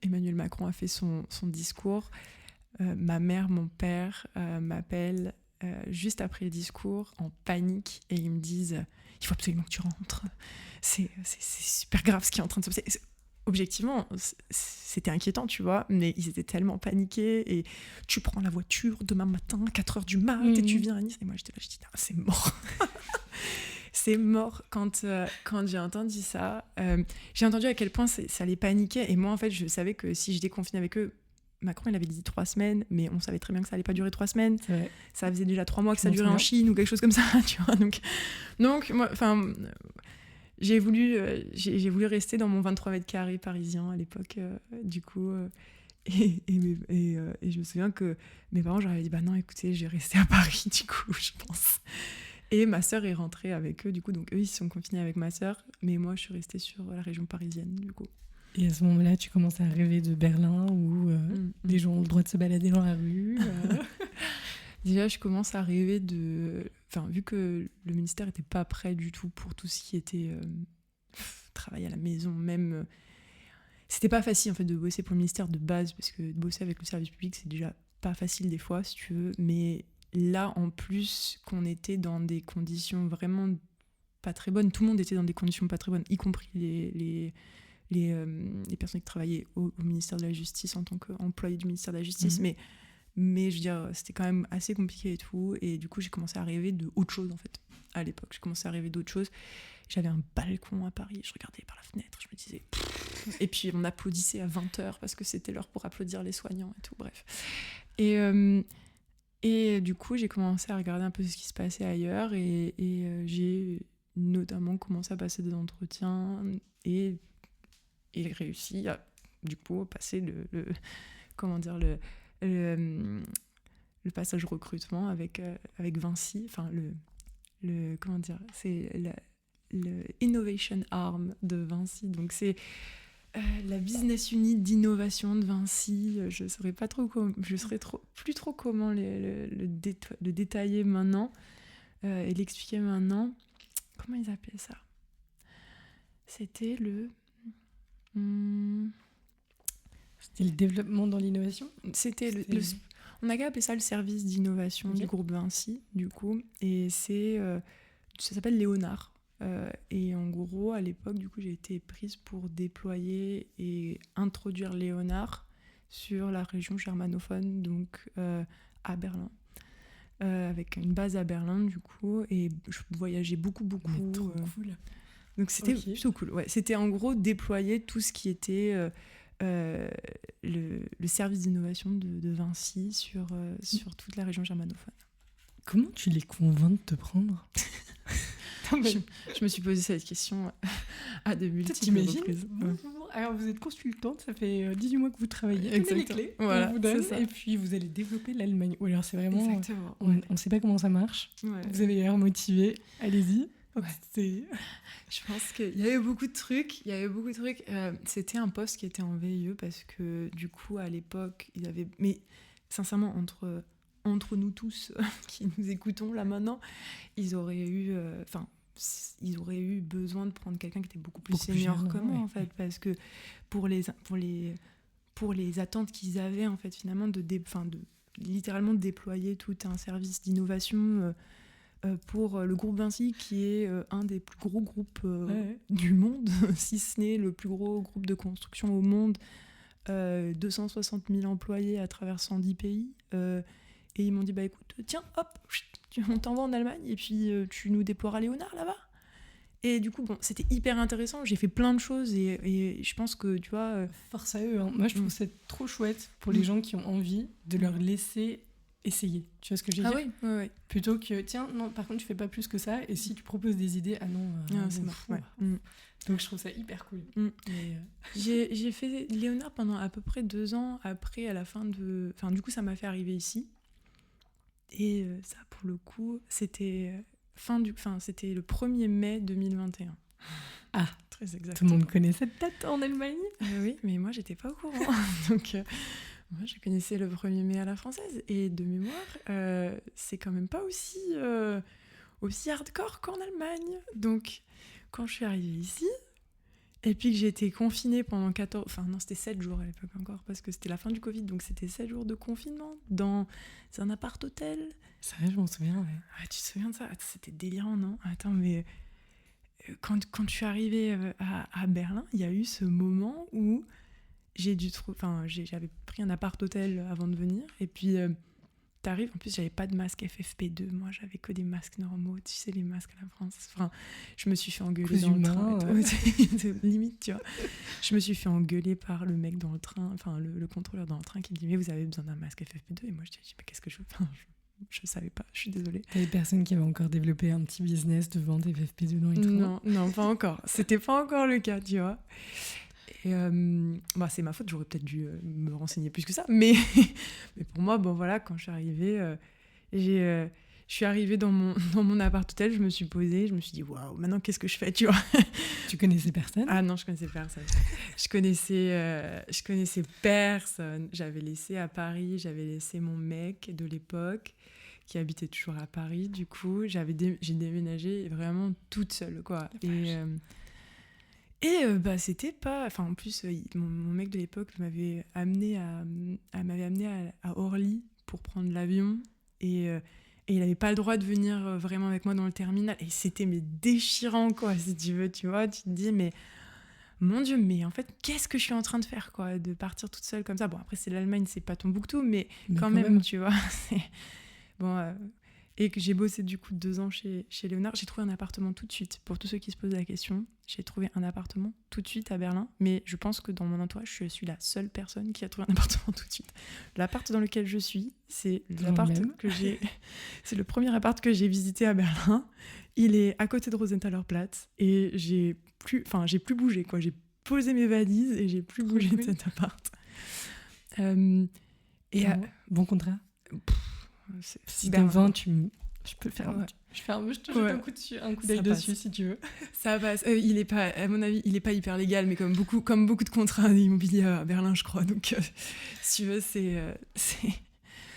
Emmanuel Macron a fait son discours, ma mère, mon père m'appellent juste après le discours en panique et ils me disent « Il faut absolument que tu rentres. C'est super grave ce qui est en train de se passer. » Objectivement, c'était inquiétant, tu vois, mais ils étaient tellement paniqués et tu prends la voiture demain matin, 4h du mat, et tu viens à Nice. Et moi, j'étais là, je dis « C'est mort !» C'est mort. Quand j'ai entendu ça, j'ai entendu à quel point ça les paniquait. Et moi, en fait, je savais que si je déconfinais avec eux, Macron, il avait dit 3 semaines, mais on savait très bien que ça allait pas durer 3 semaines. Ouais. Ça faisait déjà 3 mois que ça durait en Chine ou quelque chose comme ça, tu vois. Donc moi, j'ai voulu rester dans mon 23 mètres carrés parisien à l'époque, du coup. Et je me souviens que mes parents, j'aurais dit, bah non, écoutez, je vais rester à Paris, du coup, je pense. Et ma sœur est rentrée avec eux, du coup, donc eux, ils se sont confinés avec ma sœur, mais moi, je suis restée sur la région parisienne, du coup. Et à ce moment-là, tu commences à rêver de Berlin, où les gens ont le droit de se balader dans la rue. Déjà, je commence à rêver de... Enfin, vu que le ministère n'était pas prêt du tout pour tout ce qui était travail à la maison, même... C'était pas facile, en fait, de bosser pour le ministère de base, parce que bosser avec le service public, c'est déjà pas facile des fois, si tu veux, mais... Là, en plus, qu'on était dans des conditions vraiment pas très bonnes, tout le monde était dans des conditions pas très bonnes, y compris les personnes qui travaillaient au ministère de la Justice en tant qu'employés du ministère de la Justice. Mais je veux dire, c'était quand même assez compliqué et tout. Et du coup, j'ai commencé à rêver d'autre chose, en fait, à l'époque. J'ai commencé à rêver d'autre chose. J'avais un balcon à Paris, je regardais par la fenêtre, je me disais... Et puis, on applaudissait à 20h parce que c'était l'heure pour applaudir les soignants et tout, bref. Et du coup, j'ai commencé à regarder un peu ce qui se passait ailleurs et j'ai notamment commencé à passer des entretiens et réussi à, du coup, passer le passage recrutement avec Vinci, enfin c'est le Innovation Arm de Vinci, donc c'est la business unit d'innovation de Vinci. Je saurais pas trop plus trop comment le détailler maintenant et l'expliquer maintenant. Comment ils appelaient ça? C'était C'était le développement dans l'innovation. On a qu'à appeler ça le service d'innovation du groupe Vinci, du coup, et ça s'appelle Léonard. Et en gros, à l'époque, du coup, j'ai été prise pour déployer et introduire Léonard sur la région germanophone, donc à Berlin, avec une base à Berlin, du coup, et je voyageais beaucoup. Mais trop cool. Donc c'était plutôt cool. Ouais, c'était en gros déployer tout ce qui était le service d'innovation de Vinci sur toute la région germanophone. Comment tu les convaincs de te prendre? Je me suis posé cette question à de multiples reprises. Bonjour, alors vous êtes consultante, ça fait 18 mois que vous travaillez. Tenez les clés, voilà, on vous donne, c'est ça. et puis vous allez développer l'Allemagne. Ou alors c'est vraiment... Exactement. On ne sait pas comment ça marche. Ouais. Vous avez l'air motivé, allez-y. Ouais. Je pense qu'il y avait beaucoup de trucs. C'était un poste qui était en VIE parce que du coup, à l'époque, ils avaient... Mais sincèrement, entre nous tous qui nous écoutons là maintenant, ils auraient eu besoin de prendre quelqu'un qui était beaucoup plus senior que moi, en fait, parce que pour les attentes qu'ils avaient, en fait, finalement, de littéralement déployer tout un service d'innovation pour le groupe Vinci, qui est un des plus gros groupes du monde, si ce n'est le plus gros groupe de construction au monde, 260 000 employés à travers 110 pays. Et ils m'ont dit, bah écoute, tiens, hop, on t'envoie en Allemagne et puis tu nous déploieras Léonard là-bas. Et du coup, bon, c'était hyper intéressant. J'ai fait plein de choses et je pense que, tu vois... Force à eux. Hein. Moi, je trouve ça trop chouette pour les gens qui ont envie de leur laisser essayer. Tu vois ce que je veux dire? Ah oui, ouais. Plutôt que, tiens, non, par contre, tu fais pas plus que ça. Et si tu proposes des idées, ah non, c'est mort. Ouais. Donc, je trouve ça hyper cool. Mais, j'ai fait Léonard pendant à peu près 2 ans après, à la fin de... Enfin, du coup, ça m'a fait arriver ici. Et ça, pour le coup, c'était c'était le 1er mai 2021. Ah, très exactement. Tout le monde connaît cette date en Allemagne. Oui, mais moi, j'étais pas au courant. Donc, moi, je connaissais le 1er mai à la française. Et de mémoire, c'est quand même pas aussi hardcore qu'en Allemagne. Donc, quand je suis arrivée ici, et puis que j'ai été confinée pendant 14... Enfin, non, c'était 7 jours à l'époque encore, parce que c'était la fin du Covid, donc c'était 7 jours de confinement dans un appart-hôtel. C'est vrai, je m'en souviens, ouais. Ah, tu te souviens de ça? C'était délirant, non? Attends, mais quand je suis arrivée à Berlin, il y a eu ce moment où j'avais pris un appart-hôtel avant de venir, et puis... T'arrives, en plus j'avais pas de masque FFP2, moi j'avais que des masques normaux, tu sais, les masques à la France. Enfin, je me suis fait engueuler dans le train. Limite, tu vois. Je me suis fait engueuler par le mec dans le train, enfin le contrôleur dans le train qui me dit, mais vous avez besoin d'un masque FFP2? Et moi je dis, mais qu'est-ce que je veux? Enfin, je savais pas, je suis désolée. T'avais personne qui avait encore développé un petit business de vente FFP2 dans les trains? Non, pas encore. C'était pas encore le cas, tu vois. Et c'est ma faute, j'aurais peut-être dû me renseigner plus que ça, mais pour moi, bon voilà, quand je suis arrivée, je suis arrivée dans mon appart-hôtel, je me suis posée, je me suis dit waouh, maintenant qu'est-ce que je fais, tu vois? Tu connaissais personne? Ah non, je connaissais personne. je connaissais personne. J'avais laissé mon mec de l'époque qui habitait toujours à Paris. Du coup, j'ai déménagé vraiment toute seule, quoi. Et c'était pas... Enfin, en plus, mon mec de l'époque m'avait amené à Orly pour prendre l'avion. Et il n'avait pas le droit de venir vraiment avec moi dans le terminal. Et c'était déchirant, quoi, si tu veux, tu vois. Tu te dis, mais... Mon Dieu, mais en fait, qu'est-ce que je suis en train de faire, quoi, de partir toute seule comme ça? Bon, après, c'est l'Allemagne, c'est pas Tombouctou, mais quand même, tu vois. Bon... Et que j'ai bossé du coup 2 ans chez Léonard. J'ai trouvé un appartement tout de suite. Pour tous ceux qui se posent la question, j'ai trouvé un appartement tout de suite à Berlin. Mais je pense que dans mon entourage, je suis la seule personne qui a trouvé un appartement tout de suite. L'appart dans lequel je suis, c'est c'est le premier appart que j'ai visité à Berlin. Il est à côté de Rosenthaler Platz et j'ai plus bougé, quoi. J'ai posé mes valises et j'ai plus bougé de cet appart. Bon contrat. Si t'as 20, je peux faire je te jette un coup d'œil dessus si tu veux. Ça passe. Il est pas, à mon avis, il est pas hyper légal, mais comme beaucoup de contrats immobiliers à Berlin, je crois. Donc, si tu veux,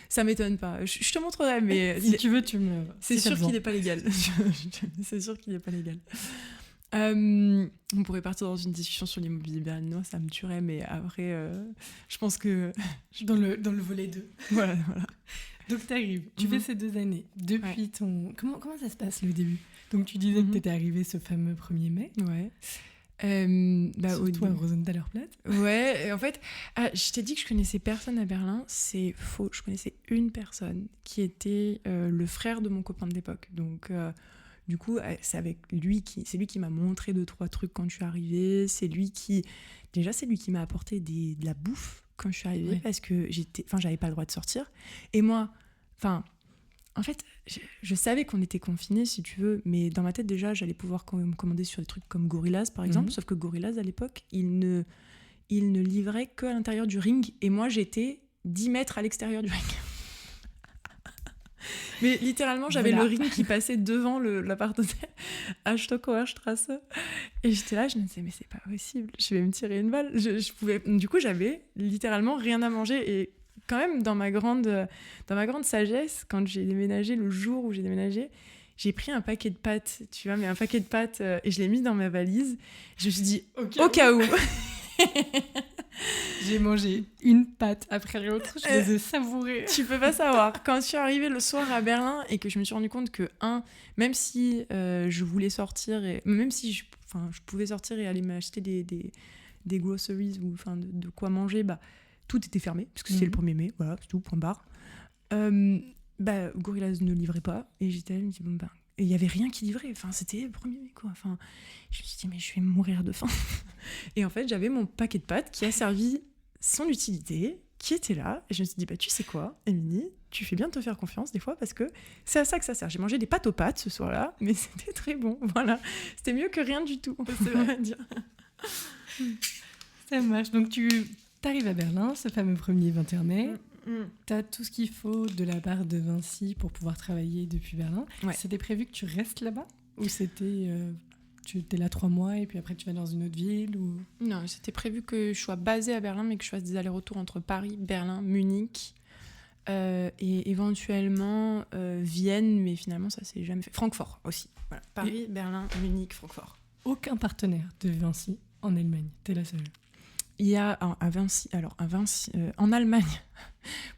ça m'étonne pas. Je te montrerai, mais si tu veux, tu me. C'est sûr qu'il est pas légal. C'est sûr qu'il est pas légal. On pourrait partir dans une discussion sur l'immobilier berlinois, ça me tuerait, mais après, je pense que dans le volet 2. Voilà. Donc t'arrives, tu fais ces 2 années. Depuis ton... Comment ça se passe le début? Donc tu disais que t'étais arrivée ce fameux 1er mai. Ouais. Surtout à Rosenthaler Platz. Ouais, en fait, je t'ai dit que je connaissais personne à Berlin, c'est faux. Je connaissais une personne qui était le frère de mon copain de l'époque. Donc, du coup, c'est lui qui m'a montré 2-3 trucs quand je suis arrivée. C'est lui qui m'a apporté de la bouffe quand je suis arrivée, parce que j'avais pas le droit de sortir. Et moi, en fait, je savais qu'on était confinés, si tu veux, mais dans ma tête, déjà, j'allais pouvoir commander sur des trucs comme Gorillaz, par exemple, sauf que Gorillaz, à l'époque, il ne livrait qu'à l'intérieur du ring, et moi, j'étais 10 mètres à l'extérieur du ring. Mais littéralement, j'avais le ring qui passait devant l'appart d'hôtel à Stockower Strasse. Et j'étais là, je me disais, mais c'est pas possible, je vais me tirer une balle. Du coup, j'avais littéralement rien à manger. Et quand même, dans ma grande sagesse, quand j'ai déménagé, le jour où j'ai déménagé, j'ai pris un paquet de pâtes, tu vois, mais un paquet de pâtes, et je l'ai mis dans ma valise. Je me suis dit, au cas où. J'ai mangé une pâte après l'autre, je les ai savourées. Tu peux pas savoir. Quand je suis arrivée le soir à Berlin et que je me suis rendu compte que, même si je voulais sortir, même si je pouvais sortir et aller m'acheter des groceries ou de quoi manger, tout était fermé, parce que c'était le 1er mai, voilà, c'est tout, point barre. Gorillaz ne livrait pas, et j'étais là, je me dis, et il n'y avait rien qui livrait, c'était le 1er mai, quoi. Je me suis dit, mais je vais mourir de faim. Et en fait, j'avais mon paquet de pâtes qui a servi son utilité, qui était là, et je me suis dit, tu sais quoi, Émilie, tu fais bien de te faire confiance des fois, parce que c'est à ça que ça sert. J'ai mangé des pâtes aux pâtes ce soir-là, mais c'était très bon, voilà. C'était mieux que rien du tout, c'est vrai. Dire. Ça marche. Donc tu arrives à Berlin, ce fameux 1er 21 mai. T'as tout ce qu'il faut de la part de Vinci pour pouvoir travailler depuis Berlin. Ouais. C'était prévu que tu restes là-bas ? Ou c'était... tu étais là 3 mois et puis après tu vas dans une autre ville ou... Non, c'était prévu que je sois basée à Berlin, mais que je fasse des allers-retours entre Paris, Berlin, Munich et éventuellement Vienne, mais finalement ça s'est jamais fait. Francfort aussi. Voilà. Paris, Berlin, Munich, Francfort. Aucun partenaire de Vinci en Allemagne, t'es la seule. Il y a à Vinci, en Allemagne,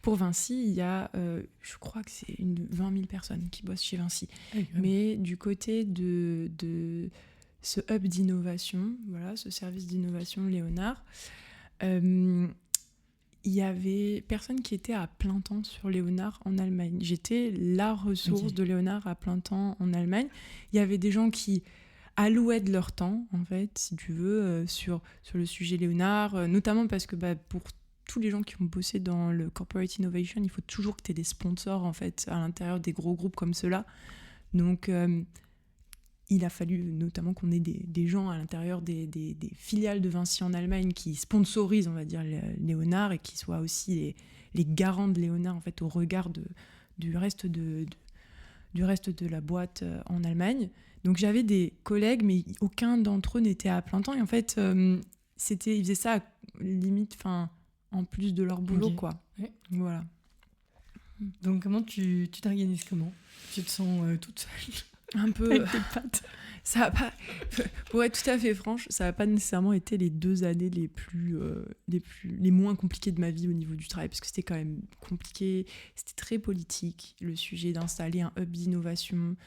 pour Vinci, il y a, je crois que c'est 20 000 personnes qui bossent chez Vinci. Mais du côté de ce hub d'innovation, voilà, ce service d'innovation Léonard, il y avait personne qui était à plein temps sur Léonard en Allemagne. J'étais la ressource de Léonard à plein temps en Allemagne. Il y avait des gens qui allouaient de leur temps, en fait, si tu veux, sur le sujet Léonard, notamment parce que pour tous les gens qui ont bossé dans le corporate innovation, il faut toujours que tu aies des sponsors, en fait, à l'intérieur des gros groupes comme ceux-là. Donc, il a fallu notamment qu'on ait des gens à l'intérieur des filiales de Vinci en Allemagne qui sponsorisent, on va dire, Léonard et qui soient aussi les garants de Léonard, en fait, au regard du reste de la boîte en Allemagne. Donc j'avais des collègues, mais aucun d'entre eux n'était à plein temps. Et en fait, ils faisaient ça limite, en plus de leur boulot, quoi. Ouais. Voilà. Donc comment tu t'organises comment ? Tu te sens toute seule ? Un peu avec tes pattes. Ça a pas, pour être tout à fait franche, ça n'a pas nécessairement été les 2 années les moins compliquées de ma vie au niveau du travail, parce que c'était quand même compliqué, c'était très politique, le sujet d'installer un hub d'innovation.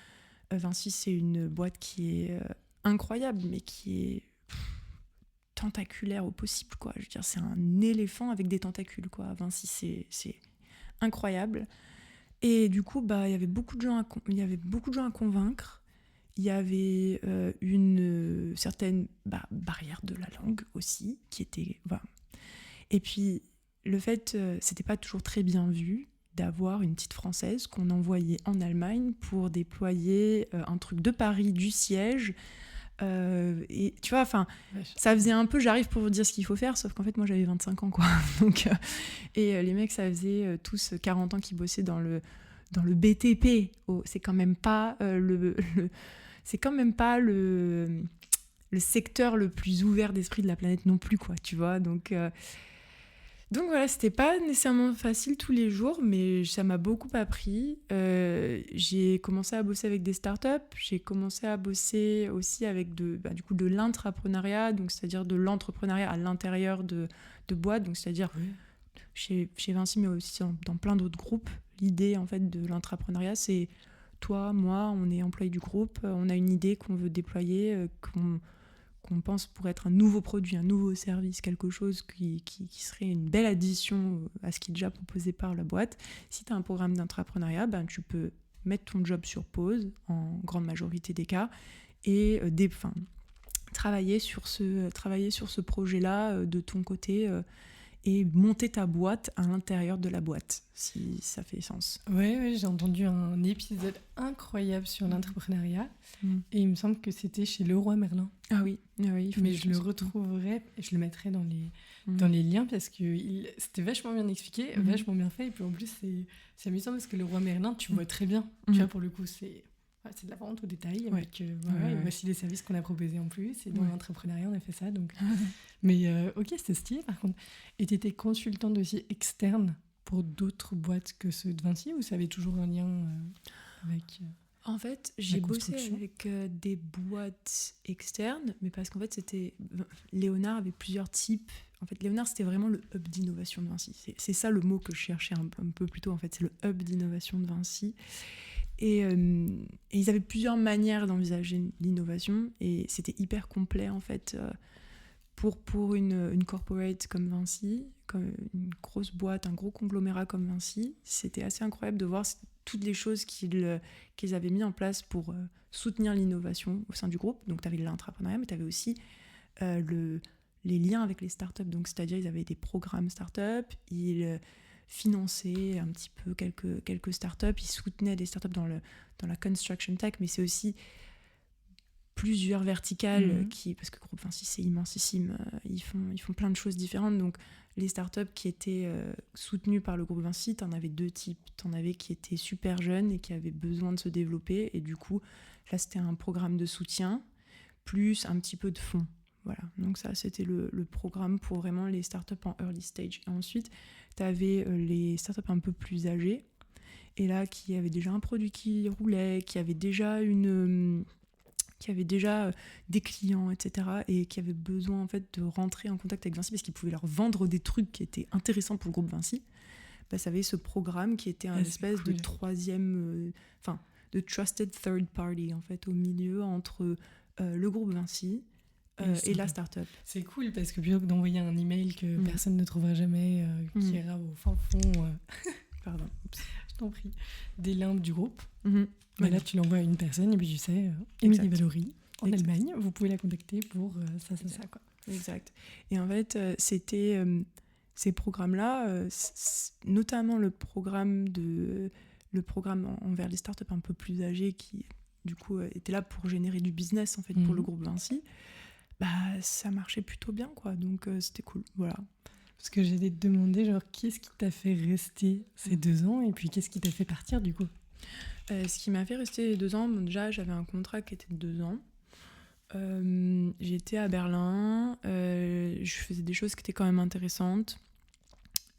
Vinci, c'est une boîte qui est incroyable, mais qui est tentaculaire au possible, quoi. Je veux dire, c'est un éléphant avec des tentacules, quoi. Vinci, c'est incroyable. Et du coup, il y avait beaucoup de gens à convaincre. Il y avait une certaine barrière de la langue aussi, qui était... Voilà. Et puis, le fait, c'était pas toujours très bien vu d'avoir une petite Française qu'on envoyait en Allemagne pour déployer un truc de Paris, du siège. Et tu vois, ça faisait un peu, j'arrive pour vous dire ce qu'il faut faire, sauf qu'en fait, moi, j'avais 25 ans, quoi. Donc, et les mecs, ça faisait tous 40 ans qu'ils bossaient dans le BTP. C'est quand même pas le secteur le plus ouvert d'esprit de la planète non plus, quoi, tu vois. Donc voilà, c'était pas nécessairement facile tous les jours, mais ça m'a beaucoup appris. J'ai commencé à bosser avec des startups, j'ai commencé à bosser aussi avec de l'intrapreneuriat, donc c'est-à-dire de l'entrepreneuriat à l'intérieur de boîtes, donc c'est-à-dire chez Vinci, mais aussi dans plein d'autres groupes. L'idée en fait de l'intrapreneuriat, c'est toi, moi, on est employé du groupe, on a une idée qu'on veut déployer, qu'on pense pourrait être un nouveau produit, un nouveau service, quelque chose qui serait une belle addition à ce qui est déjà proposé par la boîte. Si tu as un programme d'intrapreneuriat, tu peux mettre ton job sur pause, en grande majorité des cas, et travailler sur ce projet-là de ton côté et monter ta boîte à l'intérieur de la boîte, si ça fait sens. Ouais, j'ai entendu un épisode incroyable sur l'entrepreneuriat et il me semble que c'était chez Leroy Merlin. Ah oui. Mais je le retrouverai et je le mettrai dans les liens parce que c'était vachement bien expliqué, vachement bien fait. Et puis en plus, c'est amusant parce que Leroy Merlin, tu vois très bien. Tu vois, pour le coup, c'est de la vente au détail. Avec, et voici les services qu'on a proposés en plus. Et dans l'entrepreneuriat, on a fait ça. Donc. Mais ok, c'était stylé par contre. Et tu étais consultante aussi externe pour d'autres boîtes que ceux de Vinci ou ça avait toujours un lien avec... En fait, j'ai bossé avec des boîtes externes, mais parce qu'en fait, Léonard avait plusieurs types. En fait, Léonard, c'était vraiment le hub d'innovation de Vinci. C'est ça le mot que je cherchais un peu plus tôt, en fait. C'est le hub d'innovation de Vinci. Et ils avaient plusieurs manières d'envisager l'innovation, et c'était hyper complet, en fait, pour une corporate comme Vinci, comme une grosse boîte, un gros conglomérat comme Vinci. C'était assez incroyable de voir toutes les choses qu'ils avaient mis en place pour soutenir l'innovation au sein du groupe. Donc, tu avais l'entrepreneuriat, mais tu avais aussi les liens avec les startups. Donc, c'est-à-dire, ils avaient des programmes startups, ils finançaient un petit peu quelques startups, ils soutenaient des startups dans la construction tech, mais c'est aussi plusieurs verticales parce que le groupe Vinci, c'est immensissime. Ils font plein de choses différentes. Donc, les startups qui étaient soutenues par le groupe Vinci, t'en avais deux types. T'en avais qui étaient super jeunes et qui avaient besoin de se développer. Et du coup, là, c'était un programme de soutien plus un petit peu de fonds. Voilà. Donc ça, c'était le programme pour vraiment les startups en early stage. Et ensuite, t'avais les startups un peu plus âgées. Et là, qui avaient déjà un produit qui roulait, qui avaient déjà des clients, etc. et qui avaient besoin en fait de rentrer en contact avec Vinci parce qu'ils pouvaient leur vendre des trucs qui étaient intéressants pour le groupe Vinci. Ça avait ce programme qui était un espèce de troisième, de trusted third party en fait, au milieu entre le groupe Vinci et la start-up. C'est cool parce que plutôt que d'envoyer un email que personne ne trouvera jamais, qui ira au fin fond, pardon, je t'en prie, des limbes du groupe. Mais là, tu l'envoies à une personne et puis tu sais, Émilie Valory, en Allemagne, vous pouvez la contacter pour ça, quoi. Exact. Et en fait, c'était ces programmes-là, notamment le programme envers les startups un peu plus âgées qui, du coup, était là pour générer du business, en fait, pour le groupe Vinci. Ça marchait plutôt bien, quoi. Donc, c'était cool. Voilà. Parce que j'ai te demander, genre, qu'est-ce qui t'a fait rester ces 2 ans et puis qu'est-ce qui t'a fait partir, du coup ? Ce qui m'a fait rester 2 ans, déjà j'avais un contrat qui était de 2 ans. J'étais à Berlin, je faisais des choses qui étaient quand même intéressantes.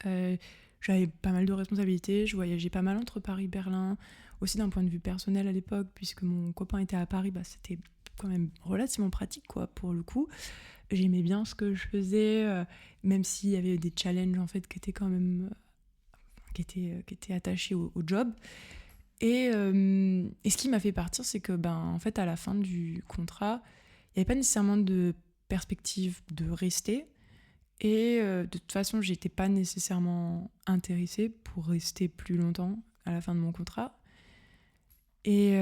J'avais pas mal de responsabilités, je voyageais pas mal entre Paris et Berlin, aussi d'un point de vue personnel à l'époque, puisque mon copain était à Paris, c'était quand même relativement pratique, quoi, pour le coup. J'aimais bien ce que je faisais, même s'il y avait des challenges en fait qui étaient quand même qui étaient attachés au job. Et ce qui m'a fait partir, c'est que en fait, à la fin du contrat, il n'y avait pas nécessairement de perspective de rester. Et de toute façon, je n'étais pas nécessairement intéressée pour rester plus longtemps à la fin de mon contrat. Et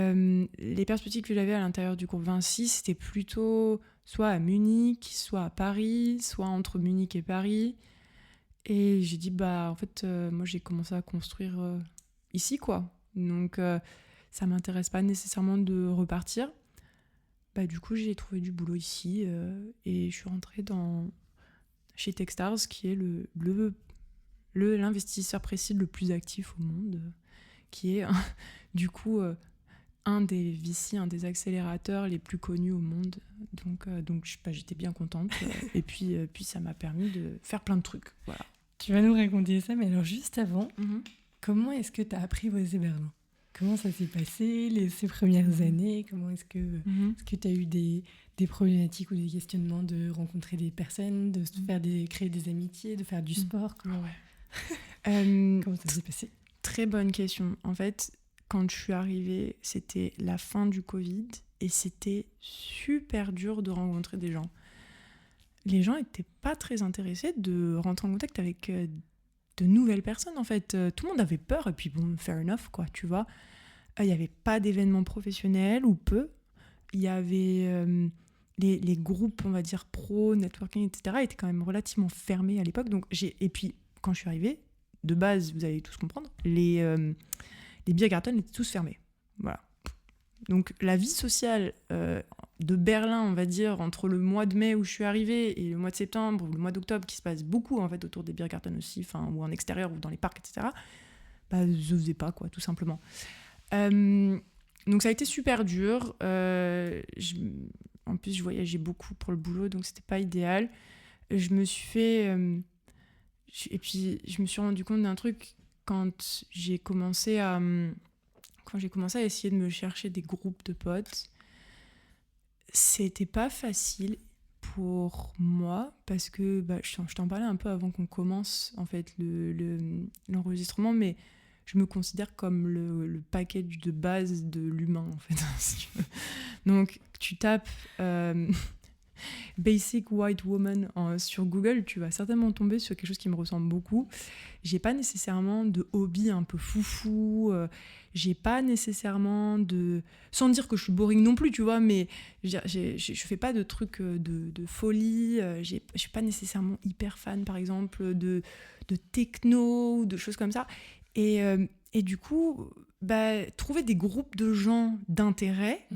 les perspectives que j'avais à l'intérieur du groupe Vinci, c'était plutôt soit à Munich, soit à Paris, soit entre Munich et Paris. Et j'ai dit, en fait, moi, j'ai commencé à construire ici, quoi. Donc, ça m'intéresse pas nécessairement de repartir. Du coup, j'ai trouvé du boulot ici et je suis rentrée chez Techstars, qui est l'investisseur précis le plus actif au monde, qui est du coup un des VC, un des accélérateurs les plus connus au monde. Donc j'étais bien contente. Et puis ça m'a permis de faire plein de trucs. Voilà. Tu vas nous raconter ça, mais alors juste avant, comment est-ce que tu as apprivoisé Berlin ? Comment ça s'est passé ces premières années ? Comment est-ce que tu as eu des problématiques ou des questionnements de rencontrer des personnes, de créer des amitiés, de faire du sport ? Comment ça s'est passé ? Très bonne question. En fait, quand je suis arrivée, c'était la fin du Covid et c'était super dur de rencontrer des gens. Les gens n'étaient pas très intéressés de rentrer en contact avec de nouvelles personnes, en fait. Tout le monde avait peur, et puis bon, fair enough, quoi, tu vois. Il n'y avait pas d'événements professionnels, ou peu. Il y avait les groupes, on va dire pro, networking, etc., étaient quand même relativement fermés à l'époque. Et puis, quand je suis arrivée, de base, vous allez tous comprendre, les Biergarten étaient tous fermés. Voilà. Donc, la vie sociale de Berlin, on va dire, entre le mois de mai où je suis arrivée et le mois de septembre ou le mois d'octobre, qui se passe beaucoup, en fait, autour des Biergarten aussi, ou en extérieur ou dans les parcs, etc., bah, je faisais pas, quoi, tout simplement. Donc, ça a été super dur. En plus, je voyageais beaucoup pour le boulot, donc c'était pas idéal. Je me suis fait... et puis, je me suis rendu compte d'un truc quand j'ai commencé à essayer de me chercher des groupes de potes. C'était pas facile pour moi, parce que je t'en parlais un peu avant qu'on commence, en fait, l'enregistrement, mais je me considère comme le package de base de l'humain, en fait. Si tu veux. Donc, tu tapes Basic White Woman sur Google, tu vas certainement tomber sur quelque chose qui me ressemble beaucoup. J'ai pas nécessairement de hobby un peu foufou, j'ai pas nécessairement de... Sans dire que je suis boring non plus, tu vois, mais je fais pas de trucs de folie, je suis pas nécessairement hyper fan, par exemple, de techno ou de choses comme ça. Et du coup, trouver des groupes de gens d'intérêt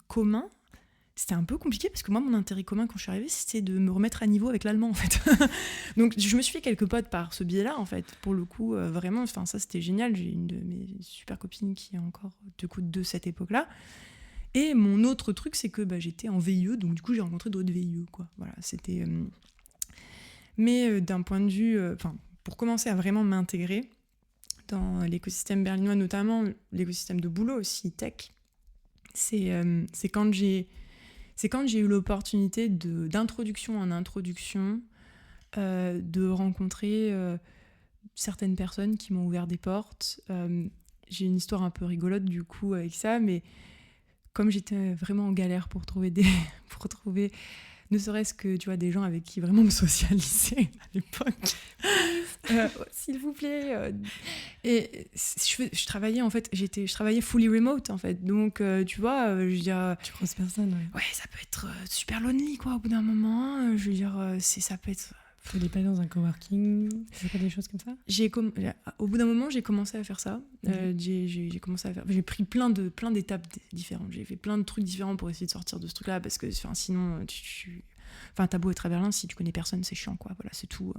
communs, c'était un peu compliqué, parce que moi, mon intérêt commun quand je suis arrivée, c'était de me remettre à niveau avec l'allemand, en fait. Donc, je me suis fait quelques potes par ce biais-là, en fait. Pour le coup, vraiment, ça, c'était génial. J'ai une de mes super copines qui est encore, du coup, de cette époque-là. Et mon autre truc, c'est que j'étais en VIE, donc du coup, j'ai rencontré d'autres VIE, quoi. Voilà, c'était... Mais d'un point de vue... pour commencer à vraiment m'intégrer dans l'écosystème berlinois, notamment l'écosystème de boulot aussi, tech, c'est quand j'ai eu l'opportunité d'introduction en introduction, de rencontrer certaines personnes qui m'ont ouvert des portes. J'ai une histoire un peu rigolote du coup avec ça, mais comme j'étais vraiment en galère pour trouver ne serait-ce que, tu vois, des gens avec qui vraiment me socialiser à l'époque. S'il vous plaît. Et je travaillais, en fait, je travaillais fully remote, en fait. Donc, tu vois, je veux dire... Tu croises personne, ouais. Ouais, ça peut être super lonely, quoi, au bout d'un moment. Je veux dire, ça peut être... Tu n'allais pas dans un coworking, c'est pas des choses comme ça? Au bout d'un moment, j'ai commencé à faire ça. J'ai commencé à faire... J'ai pris plein d'étapes différentes. J'ai fait plein de trucs différents pour essayer de sortir de ce truc-là, parce que sinon, t'as beau être à Berlin, si tu connais personne, c'est chiant, quoi. Voilà, c'est tout.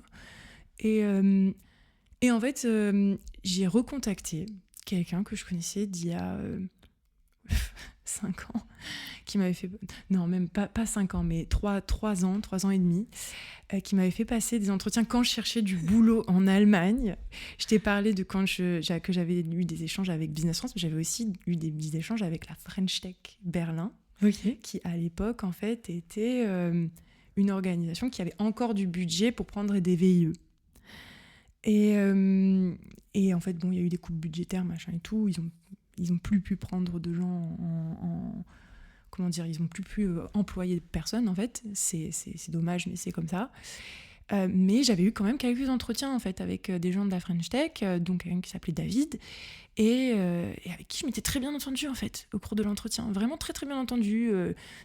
Et en fait, j'ai recontacté quelqu'un que je connaissais d'il y a 5 ans, qui m'avait fait... Non, même pas 5 ans, mais 3 ans et demi, qui m'avait fait passer des entretiens quand je cherchais du boulot en Allemagne. Je t'ai parlé de que j'avais eu des échanges avec Business France, mais j'avais aussi eu des échanges avec la French Tech Berlin, qui à l'époque, en fait, était une organisation qui avait encore du budget pour prendre des VIE. Et en fait, bon, il y a eu des coupes budgétaires, machin et tout. Ils ont plus pu prendre de gens comment dire, ils ont plus pu employer de personnes, en fait. C'est dommage, mais c'est comme ça. Mais j'avais eu quand même quelques entretiens, en fait, avec des gens de la French Tech, donc quelqu'un qui s'appelait David, et avec qui je m'étais très bien entendue, en fait, au cours de l'entretien. Vraiment très, très bien entendue.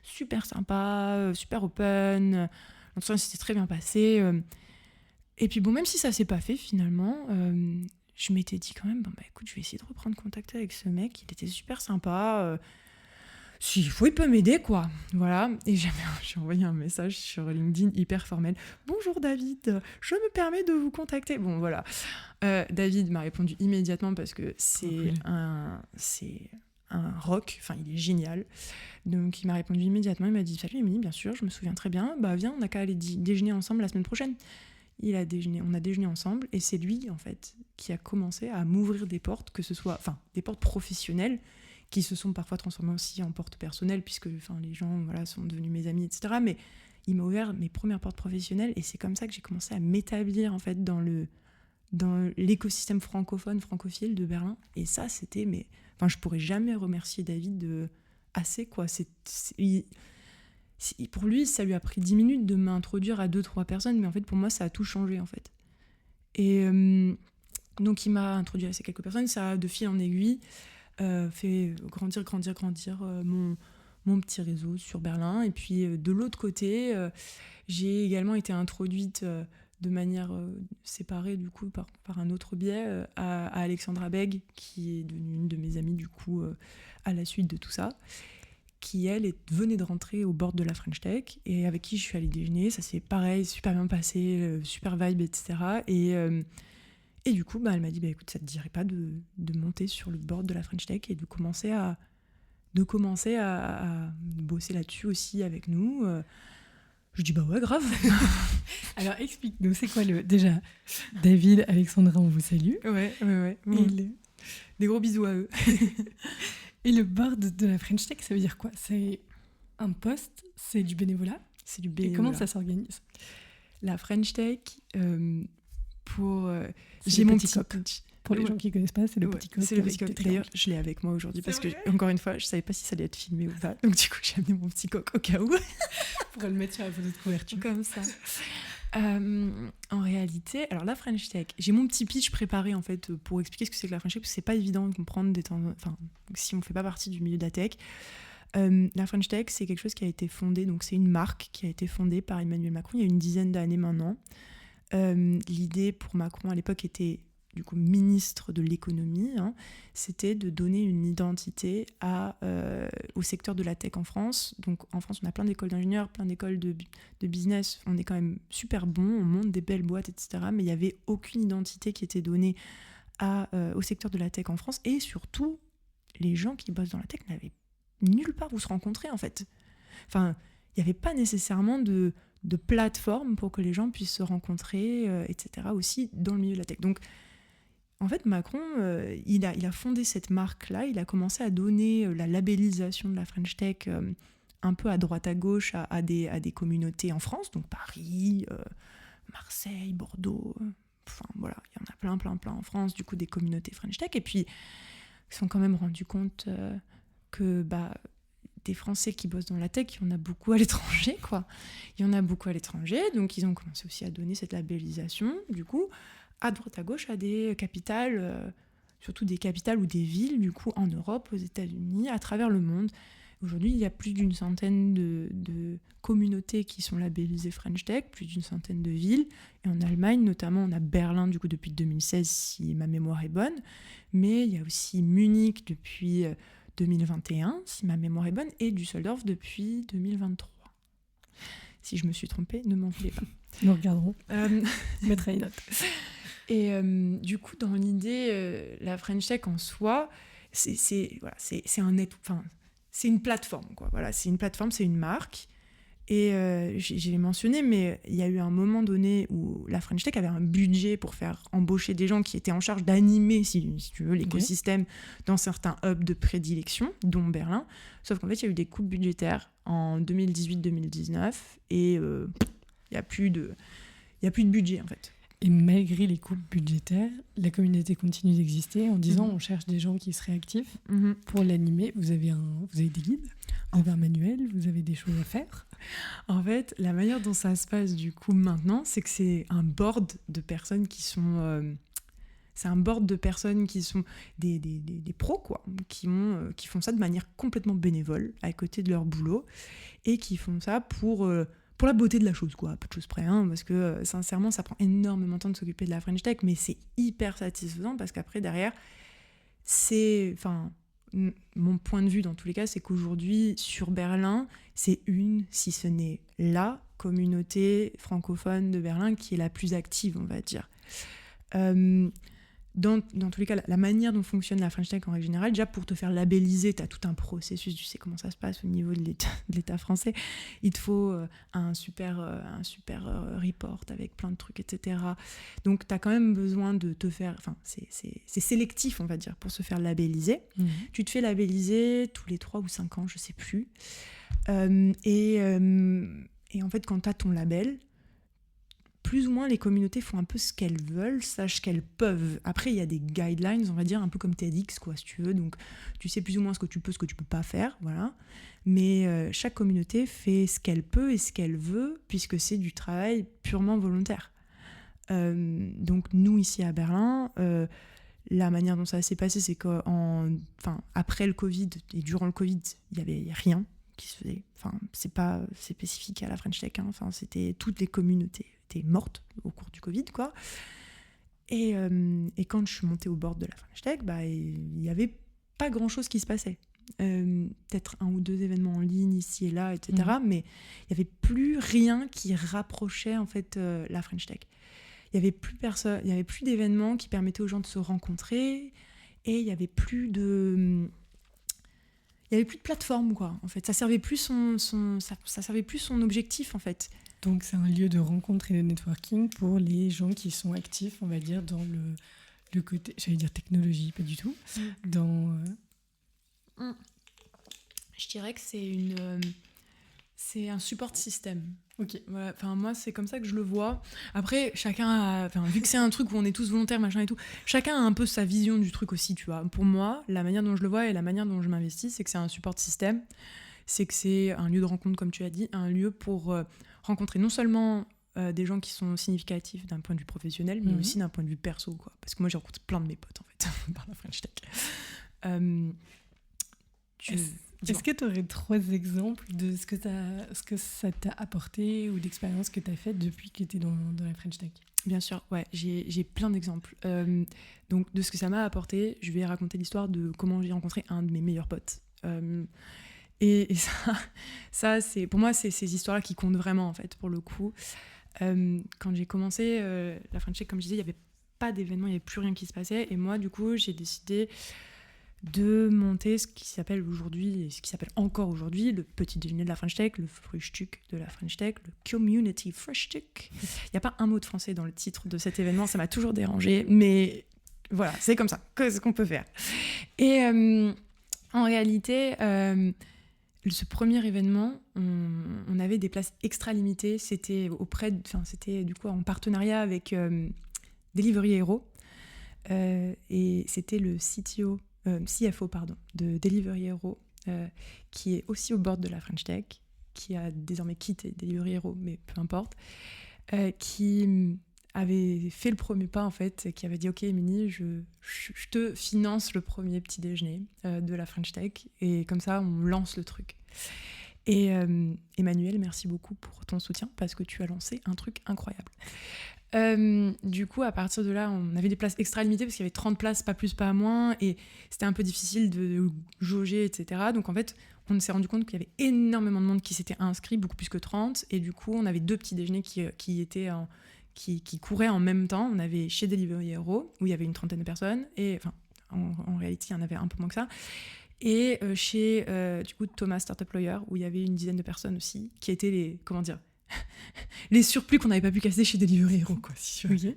Super sympa, super open. L'entretien s'était très bien passé. Et puis bon, même si ça s'est pas fait finalement, je m'étais dit quand même, écoute, je vais essayer de reprendre contact avec ce mec, il était super sympa, s'il faut, il peut m'aider, quoi. Voilà, et j'ai envoyé un message sur LinkedIn hyper formel. Bonjour David, je me permets de vous contacter. Bon, voilà. David m'a répondu immédiatement parce que c'est un rock, enfin il est génial. Donc il m'a répondu immédiatement, il m'a dit « Salut Émilie, bien sûr, je me souviens très bien, viens, on n'a qu'à aller déjeuner ensemble la semaine prochaine ». On a déjeuné ensemble, et c'est lui, en fait, qui a commencé à m'ouvrir des portes, que ce soit, des portes professionnelles, qui se sont parfois transformées aussi en portes personnelles, puisque les gens, voilà, sont devenus mes amis, etc. Mais il m'a ouvert mes premières portes professionnelles, et c'est comme ça que j'ai commencé à m'établir, en fait, dans l'écosystème francophile de Berlin. Et ça, c'était... je pourrais jamais remercier David assez, quoi. Pour lui, ça lui a pris 10 minutes de m'introduire à 2-3 personnes, mais en fait, pour moi, ça a tout changé, en fait. Et donc, il m'a introduit à ces quelques personnes, ça a, de fil en aiguille, fait grandir mon petit réseau sur Berlin. Et puis de l'autre côté, j'ai également été introduite de manière séparée du coup par un autre biais à Alexandra Beg, qui est devenue une de mes amies du coup à la suite de tout ça, qui elle venait de rentrer au board de la French Tech et avec qui je suis allée déjeuner. Ça s'est pareil, super bien passé, super vibe, etc. Et du coup, elle m'a dit, écoute, ça te dirait pas de monter sur le board de la French Tech et de commencer à bosser là-dessus aussi avec nous. Je dis, ouais, grave. Alors, explique-nous, c'est quoi déjà, David, Alexandra, on vous salue. Ouais. Et des gros bisous à eux. Et le board de la French Tech, ça veut dire quoi? C'est un poste, c'est du bénévolat? C'est du bénévolat. Et comment ça s'organise? La French Tech, j'ai mon petit coq. Pour les gens qui ne connaissent pas, c'est le petit coq. C'est le petit coq. D'ailleurs, je l'ai avec moi aujourd'hui parce que, encore une fois, je ne savais pas si ça allait être filmé ou pas. Donc, du coup, j'ai amené mon petit coq au cas où. Pour le mettre sur la photo de couverture. Comme ça. En réalité, alors la French Tech, j'ai mon petit pitch préparé en fait pour expliquer ce que c'est que la French Tech, parce que c'est pas évident de comprendre si on fait pas partie du milieu de la tech. La French Tech, c'est quelque chose qui a été fondé, donc c'est une marque qui a été fondée par Emmanuel Macron il y a une dizaine d'années maintenant. L'idée pour Macron à l'époque était du coup ministre de l'économie, c'était de donner une identité au secteur de la tech en France. Donc en France, on a plein d'écoles d'ingénieurs, plein d'écoles de business, on est quand même super bon, on monte des belles boîtes, etc. Mais il n'y avait aucune identité qui était donnée au secteur de la tech en France. Et surtout, les gens qui bossent dans la tech n'avaient nulle part où se rencontrer en fait. Enfin, il n'y avait pas nécessairement de plateforme pour que les gens puissent se rencontrer, etc. aussi dans le milieu de la tech. Donc en fait, Macron, il a fondé cette marque-là, il a commencé à donner la labellisation de la French Tech un peu à droite à gauche à des communautés en France, donc Paris, Marseille, Bordeaux, enfin voilà, il y en a plein en France, du coup des communautés French Tech, et puis ils se sont quand même rendus compte que des Français qui bossent dans la tech, il y en a beaucoup à l'étranger, quoi. Il y en a beaucoup à l'étranger, donc ils ont commencé aussi à donner cette labellisation, du coup, à droite à gauche à des capitales, surtout des capitales ou des villes, du coup, en Europe, aux États-Unis, à travers le monde. Aujourd'hui, il y a plus d'une centaine de communautés qui sont labellisées French Tech, plus d'une centaine de villes. Et en Allemagne, notamment, on a Berlin, du coup, depuis 2016, si ma mémoire est bonne. Mais il y a aussi Munich depuis 2021, si ma mémoire est bonne, et Düsseldorf depuis 2023. Si je me suis trompée, ne m'en voulez pas. Nous regarderons. Mettre une note. Et du coup, dans l'idée, la French Tech en soi, c'est une plateforme, quoi. Voilà, c'est une plateforme, c'est une marque. Et j'ai mentionné, mais il y a eu un moment donné où la French Tech avait un budget pour faire embaucher des gens qui étaient en charge d'animer, si tu veux, l'écosystème dans certains hubs de prédilection, dont Berlin. Sauf qu'en fait, il y a eu des coupes budgétaires en 2018-2019 et il n'y a plus de budget, en fait. Et malgré les coupes budgétaires, la communauté continue d'exister en disant on cherche des gens qui seraient actifs pour l'animer. Vous avez des guides, vous avez un manuel, vous avez des choses à faire. En fait, la manière dont ça se passe du coup maintenant, c'est que c'est un board de personnes qui sont... c'est un board de personnes qui sont des pros, quoi, qui font ça de manière complètement bénévole, à côté de leur boulot, et qui font ça pour la beauté de la chose, quoi, à peu de choses près, parce que sincèrement, ça prend énormément de temps de s'occuper de la French Tech, mais c'est hyper satisfaisant, parce qu'après, derrière, mon point de vue, dans tous les cas, c'est qu'aujourd'hui, sur Berlin, c'est si ce n'est la communauté francophone de Berlin qui est la plus active, on va dire. Dans tous les cas, la manière dont fonctionne la French Tech en règle générale, déjà pour te faire labelliser, tu as tout un processus, tu sais comment ça se passe au niveau de l'État français. Il te faut un super report avec plein de trucs, etc. Donc tu as quand même besoin de te faire... Enfin, c'est sélectif, on va dire, pour se faire labelliser. Tu te fais labelliser tous les 3 ou 5 ans, je sais plus. Et en fait, quand tu as ton label, plus ou moins, les communautés font un peu ce qu'elles veulent, sachent qu'elles peuvent. Après, il y a des guidelines, on va dire, un peu comme TEDx, quoi, si tu veux. Donc, tu sais plus ou moins ce que tu peux pas faire, voilà. Mais chaque communauté fait ce qu'elle peut et ce qu'elle veut, puisque c'est du travail purement volontaire. Donc, nous, ici à Berlin, la manière dont ça s'est passé, c'est qu'après le Covid et durant le Covid, il n'y avait rien. qui se faisait. Enfin, c'est pas spécifique à la French Tech. Hein. Enfin, toutes les communautés étaient mortes au cours du Covid, quoi. Et quand je suis montée au bord de la French Tech, il y avait pas grand-chose qui se passait. Peut-être 1 ou 2 événements en ligne ici et là, etc. Mais il y avait plus rien qui rapprochait en fait la French Tech. Il y avait plus personne, il y avait plus d'événements qui permettaient aux gens de se rencontrer, et il y avait plus de plateforme, quoi. En fait, ça servait plus ça servait plus son objectif, en fait. Donc c'est un lieu de rencontre et de networking pour les gens qui sont actifs, on va dire, dans le côté, j'allais dire technologie, pas du tout, dans... Je dirais que c'est un support système. Ok. Voilà. Enfin, moi, c'est comme ça que je le vois. Après, vu que c'est un truc où on est tous volontaires, machin et tout, chacun a un peu sa vision du truc aussi, tu vois. Pour moi, la manière dont je le vois et la manière dont je m'investis, c'est que c'est un support système. C'est que c'est un lieu de rencontre, comme tu as dit, un lieu pour rencontrer non seulement des gens qui sont significatifs d'un point de vue professionnel, mais aussi d'un point de vue perso, quoi. Parce que moi, j'ai rencontré plein de mes potes, en fait, par la French Tech. Est-ce que tu aurais 3 exemples de ce que ça t'a apporté ou d'expériences que tu as faites depuis que tu es dans la French Tech ? Bien sûr, ouais, j'ai plein d'exemples. Donc, de ce que ça m'a apporté, je vais raconter l'histoire de comment j'ai rencontré un de mes meilleurs potes. Et ça c'est, pour moi, c'est ces histoires-là qui comptent vraiment, en fait, pour le coup. Quand j'ai commencé la French Tech, comme je disais, il n'y avait pas d'événement, il n'y avait plus rien qui se passait. Et moi, du coup, j'ai décidé de monter ce qui s'appelle aujourd'hui, et ce qui s'appelle encore aujourd'hui, le petit déjeuner de la French Tech, le Frühstück de la French Tech, le Community Frühstück. Il n'y a pas un mot de français dans le titre de cet événement, ça m'a toujours dérangé, mais voilà, c'est comme ça, qu'est-ce qu'on peut faire. Et en réalité, ce premier événement, on avait des places extra limitées, c'était du coup en partenariat avec Delivery Hero, et c'était le CFO de Delivery Hero, qui est aussi au bord de la French Tech, qui a désormais quitté Delivery Hero, mais peu importe, qui avait fait le premier pas, en fait, qui avait dit « Ok, Émilie, je te finance le premier petit déjeuner de la French Tech, et comme ça, on lance le truc. » Et Emmanuel, merci beaucoup pour ton soutien, parce que tu as lancé un truc incroyable. Du coup, à partir de là, on avait des places extra limitées parce qu'il y avait 30 places, pas plus, pas moins, et c'était un peu difficile de jauger, etc. Donc en fait, on s'est rendu compte qu'il y avait énormément de monde qui s'était inscrit, beaucoup plus que 30, et du coup, on avait 2 petits déjeuners qui couraient en même temps. On avait chez Delivery Hero, où il y avait une 30aine de personnes, et enfin, en réalité, il y en avait un peu moins que ça, et chez du coup Thomas Startup Lawyer, où il y avait une 10aine de personnes aussi, qui étaient les surplus qu'on n'avait pas pu casser chez Delivery Hero, quoi, si tu veux.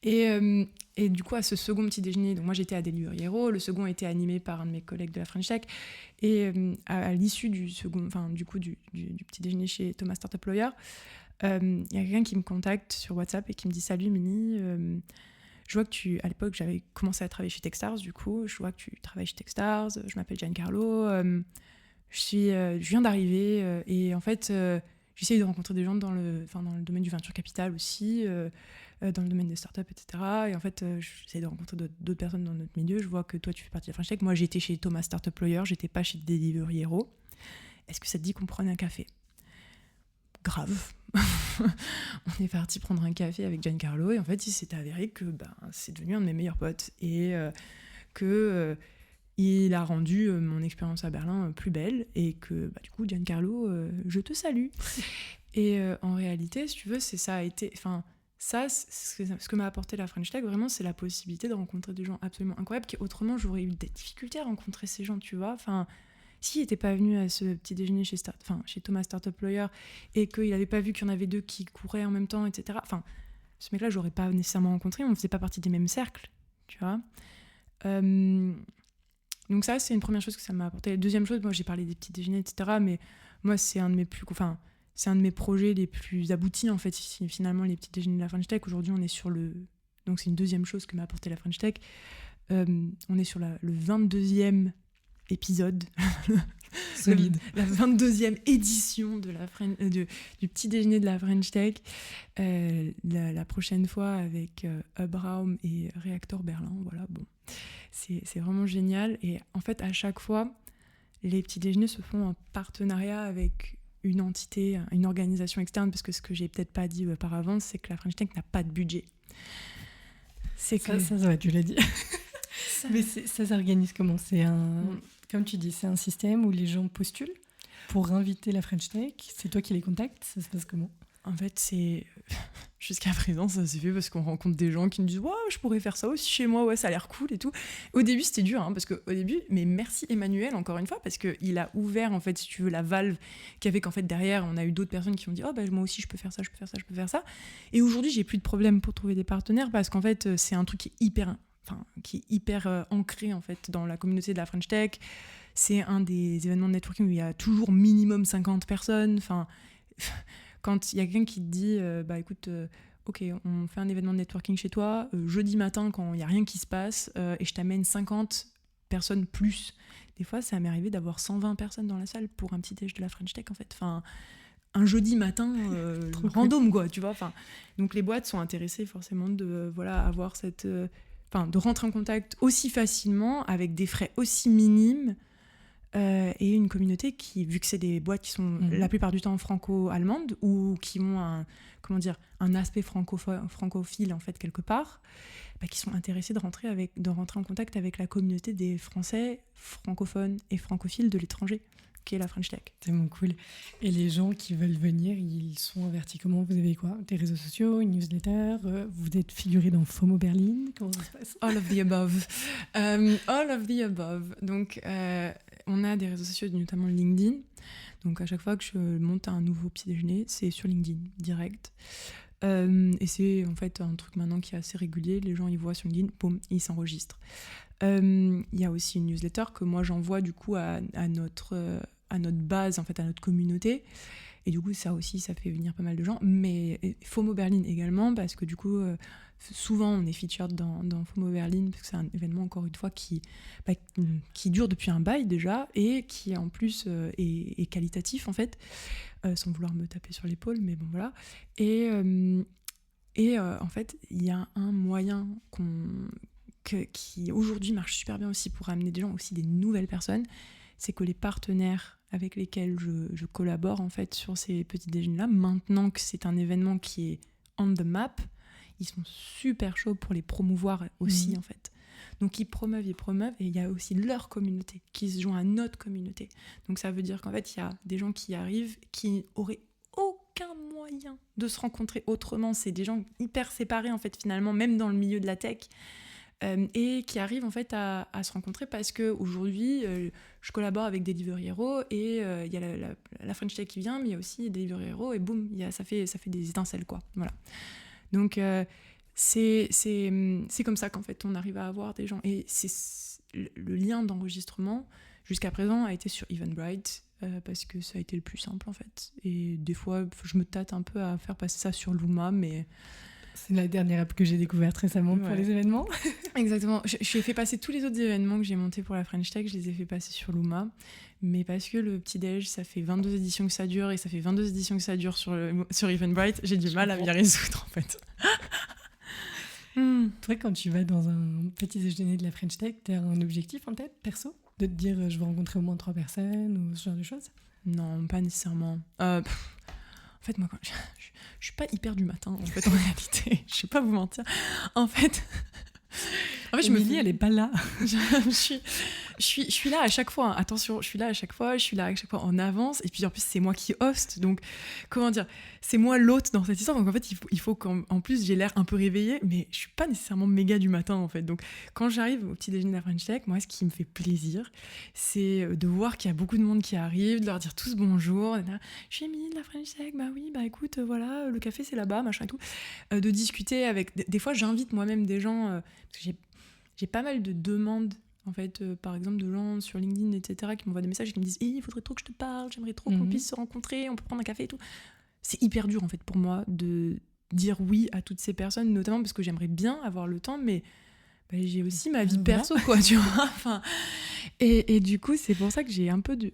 Okay. Et du coup, à ce second petit déjeuner, donc moi j'étais à Delivery Hero, le second était animé par un de mes collègues de la French Tech, et à l'issue du second, enfin du coup du petit déjeuner chez Thomas Startup Lawyer, il y a quelqu'un qui me contacte sur WhatsApp et qui me dit « Salut Mini, je vois que à l'époque j'avais commencé à travailler chez Techstars, du coup, je vois que tu travailles chez Techstars, je m'appelle Giancarlo, je viens d'arriver, et en fait... j'essaye de rencontrer des gens dans le domaine du venture capital aussi, dans le domaine des startups, etc. Et en fait, j'essaie de rencontrer d'autres personnes dans notre milieu. Je vois que toi, tu fais partie de la French Tech. Moi, j'étais chez Thomas Startup Lawyer, j'étais pas chez Delivery Hero. Est-ce que ça te dit qu'on prenne un café ? Grave. On est parti prendre un café avec Giancarlo, et en fait, il s'est avéré que c'est devenu un de mes meilleurs potes, et que... il a rendu mon expérience à Berlin plus belle, et que du coup, Giancarlo, je te salue. Et en réalité, si tu veux, ça a été... Enfin, ça, ce que m'a apporté la French Tech, vraiment, c'est la possibilité de rencontrer des gens absolument incroyables, qui autrement, j'aurais eu des difficultés à rencontrer ces gens, tu vois. Enfin, s'il n'était pas venu à ce petit déjeuner chez Thomas Startup Lawyer, et qu'il n'avait pas vu qu'il y en avait 2 qui couraient en même temps, etc. Enfin, ce mec-là, je l'aurais pas nécessairement rencontré, on ne faisait pas partie des mêmes cercles, tu vois. Donc ça, c'est une première chose que ça m'a apporté. La deuxième chose, moi j'ai parlé des petits déjeuners, etc. Mais moi, c'est un de mes projets les plus aboutis, en fait, finalement, les petits déjeuners de la French Tech. Aujourd'hui, on est sur donc c'est une deuxième chose que m'a apporté la French Tech. On est sur le 22e épisode. Solide. La 22e édition du petit déjeuner de la French Tech. La prochaine fois avec Hubraum et Reactor Berlin. Voilà, bon. C'est vraiment génial. Et en fait, à chaque fois, les petits déjeuners se font en partenariat avec une entité, une organisation externe, parce que ce que j'ai peut-être pas dit par avance, c'est que la French Tech n'a pas de budget. Ça, tu l'as dit. Mais ça s'organise comment ? Comme tu dis, c'est un système où les gens postulent pour inviter la French Tech. C'est toi qui les contactes ? Ça se passe comment ? En fait, jusqu'à présent, ça s'est fait parce qu'on rencontre des gens qui nous disent « Ouais, je pourrais faire ça aussi chez moi, ouais, ça a l'air cool et tout ». Au début, c'était dur, parce qu'au début, mais merci Emmanuel, encore une fois, parce qu'il a ouvert, en fait, si tu veux, la valve qui avait qu'en fait, derrière, on a eu d'autres personnes qui ont dit « Oh, bah, moi aussi, je peux faire ça, je peux faire ça, je peux faire ça ». Et aujourd'hui, j'ai plus de problème pour trouver des partenaires parce qu'en fait, c'est un truc qui est hyper ancré, en fait, dans la communauté de la French Tech. C'est un des événements de networking où il y a toujours minimum 50 personnes, quand il y a quelqu'un qui te dit bah écoute, ok, on fait un événement de networking chez toi, jeudi matin quand il n'y a rien qui se passe, et je t'amène 50 personnes plus. Des fois, ça m'est arrivé d'avoir 120 personnes dans la salle pour un petit déj de la French Tech, en fait. Un jeudi matin random, quoi, tu vois. Donc les boîtes sont intéressées forcément de avoir de rentrer en contact aussi facilement, avec des frais aussi minimes, et une communauté qui, vu que c'est des boîtes qui sont la plupart du temps franco-allemandes ou qui ont un aspect francophile en fait quelque part, qui sont intéressés de rentrer en contact avec la communauté des Français francophones et francophiles de l'étranger, qui est la French Tech. C'est tellement cool. Et les gens qui veulent venir, ils sont avertis comment ? Vous avez quoi ? Des réseaux sociaux, une newsletter ? Vous êtes figuré dans FOMO Berlin ? Comment ça se passe ? All of the above. All of the above. Donc, on a des réseaux sociaux, notamment LinkedIn. Donc, à chaque fois que je monte un nouveau petit déjeuner, c'est sur LinkedIn, direct. Et c'est en fait un truc maintenant qui est assez régulier. Les gens, ils voient sur LinkedIn, boum, ils s'enregistrent. Il y a aussi une newsletter que moi, j'envoie du coup à notre base, en fait, à notre communauté. Et du coup, ça aussi, ça fait venir pas mal de gens. Mais FOMO Berlin également, parce que du coup, souvent, on est featured dans FOMO Berlin, parce que c'est un événement, encore une fois, qui dure depuis un bail déjà, et qui, en plus, est qualitatif, en fait, sans vouloir me taper sur l'épaule, mais bon, voilà. Et en fait, il y a un moyen qui, aujourd'hui, marche super bien aussi pour amener des gens, aussi des nouvelles personnes, c'est que les partenaires avec lesquels je collabore en fait sur ces petits déjeuners-là, maintenant que c'est un événement qui est on the map, ils sont super chauds pour les promouvoir aussi en fait. Donc ils promeuvent, et il y a aussi leur communauté qui se joint à notre communauté. Donc ça veut dire qu'en fait, il y a des gens qui arrivent qui auraient aucun moyen de se rencontrer autrement. C'est des gens hyper séparés en fait finalement, même dans le milieu de la tech. Et qui arrivent en fait à se rencontrer parce qu'aujourd'hui, je collabore avec Delivery Hero et il y a la French Tech qui vient, mais il y a aussi Delivery Hero et boum, ça fait des étincelles, quoi. Voilà. Donc, c'est comme ça qu'en fait, on arrive à avoir des gens. Et le lien d'enregistrement, jusqu'à présent, a été sur Eventbrite parce que ça a été le plus simple, en fait. Et des fois, je me tâte un peu à faire passer ça sur Luma, mais... C'est la dernière app que j'ai découverte récemment pour les événements. Exactement. J'ai fait passer tous les autres événements que j'ai montés pour la French Tech, je les ai fait passer sur Luma. Mais parce que le petit-déj, ça fait 22 éditions que ça dure, et ça fait 22 éditions que ça dure sur Eventbrite, j'ai du mal à m'y résoudre, en fait. Toi, quand tu vas dans un petit déjeuner de la French Tech, tu as un objectif en tête, perso ? De te dire, je veux rencontrer au moins 3 personnes, ou ce genre de choses ? Non, pas nécessairement. En fait, moi, je suis pas hyper du matin, en fait, en réalité. Je vais pas vous mentir. En fait, Émilie, elle est pas là. je suis là à chaque fois. Attention, je suis là à chaque fois en avance. Et puis, en plus, c'est moi qui host. Donc, comment dire, c'est moi l'hôte dans cette histoire. Donc, en fait, il faut qu'en plus, j'ai l'air un peu réveillée. Mais je suis pas nécessairement méga du matin, en fait. Donc, quand j'arrive au petit déjeuner de la French Tech, moi, ce qui me fait plaisir, c'est de voir qu'il y a beaucoup de monde qui arrive, de leur dire tous bonjour. Je suis Émilie de la French Tech. Bah oui, bah écoute, voilà, le café, c'est là-bas, machin et tout. De discuter avec... Des fois, j'invite moi-même des gens... parce que j'ai pas mal de demandes, en fait, par exemple, de gens sur LinkedIn, etc., qui m'envoient des messages et qui me disent « il faudrait trop que je te parle, j'aimerais trop qu'on puisse se rencontrer, on peut prendre un café et tout ». C'est hyper dur, en fait, pour moi, de dire oui à toutes ces personnes, notamment parce que j'aimerais bien avoir le temps, mais j'ai aussi ma vie perso, quoi, tu vois. Et du coup, c'est pour ça que j'ai un peu de...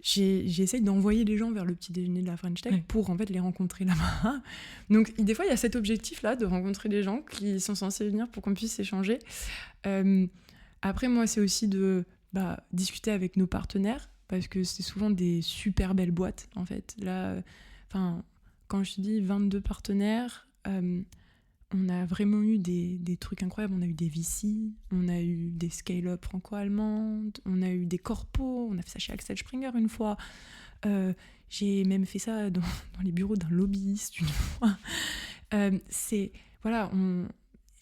J'essaye d'envoyer les gens vers le petit déjeuner de la French Tech pour en fait les rencontrer là-bas. Donc des fois il y a cet objectif-là de rencontrer des gens qui sont censés venir pour qu'on puisse échanger. Après moi c'est aussi de discuter avec nos partenaires, parce que c'est souvent des super belles boîtes, en fait. Là, quand je te dis 22 partenaires, on a vraiment eu des trucs incroyables. On a eu des VC, on a eu des scale-up franco-allemandes, on a eu des corpos, on a fait ça chez Axel Springer une fois. J'ai même fait ça dans les bureaux d'un lobbyiste une fois.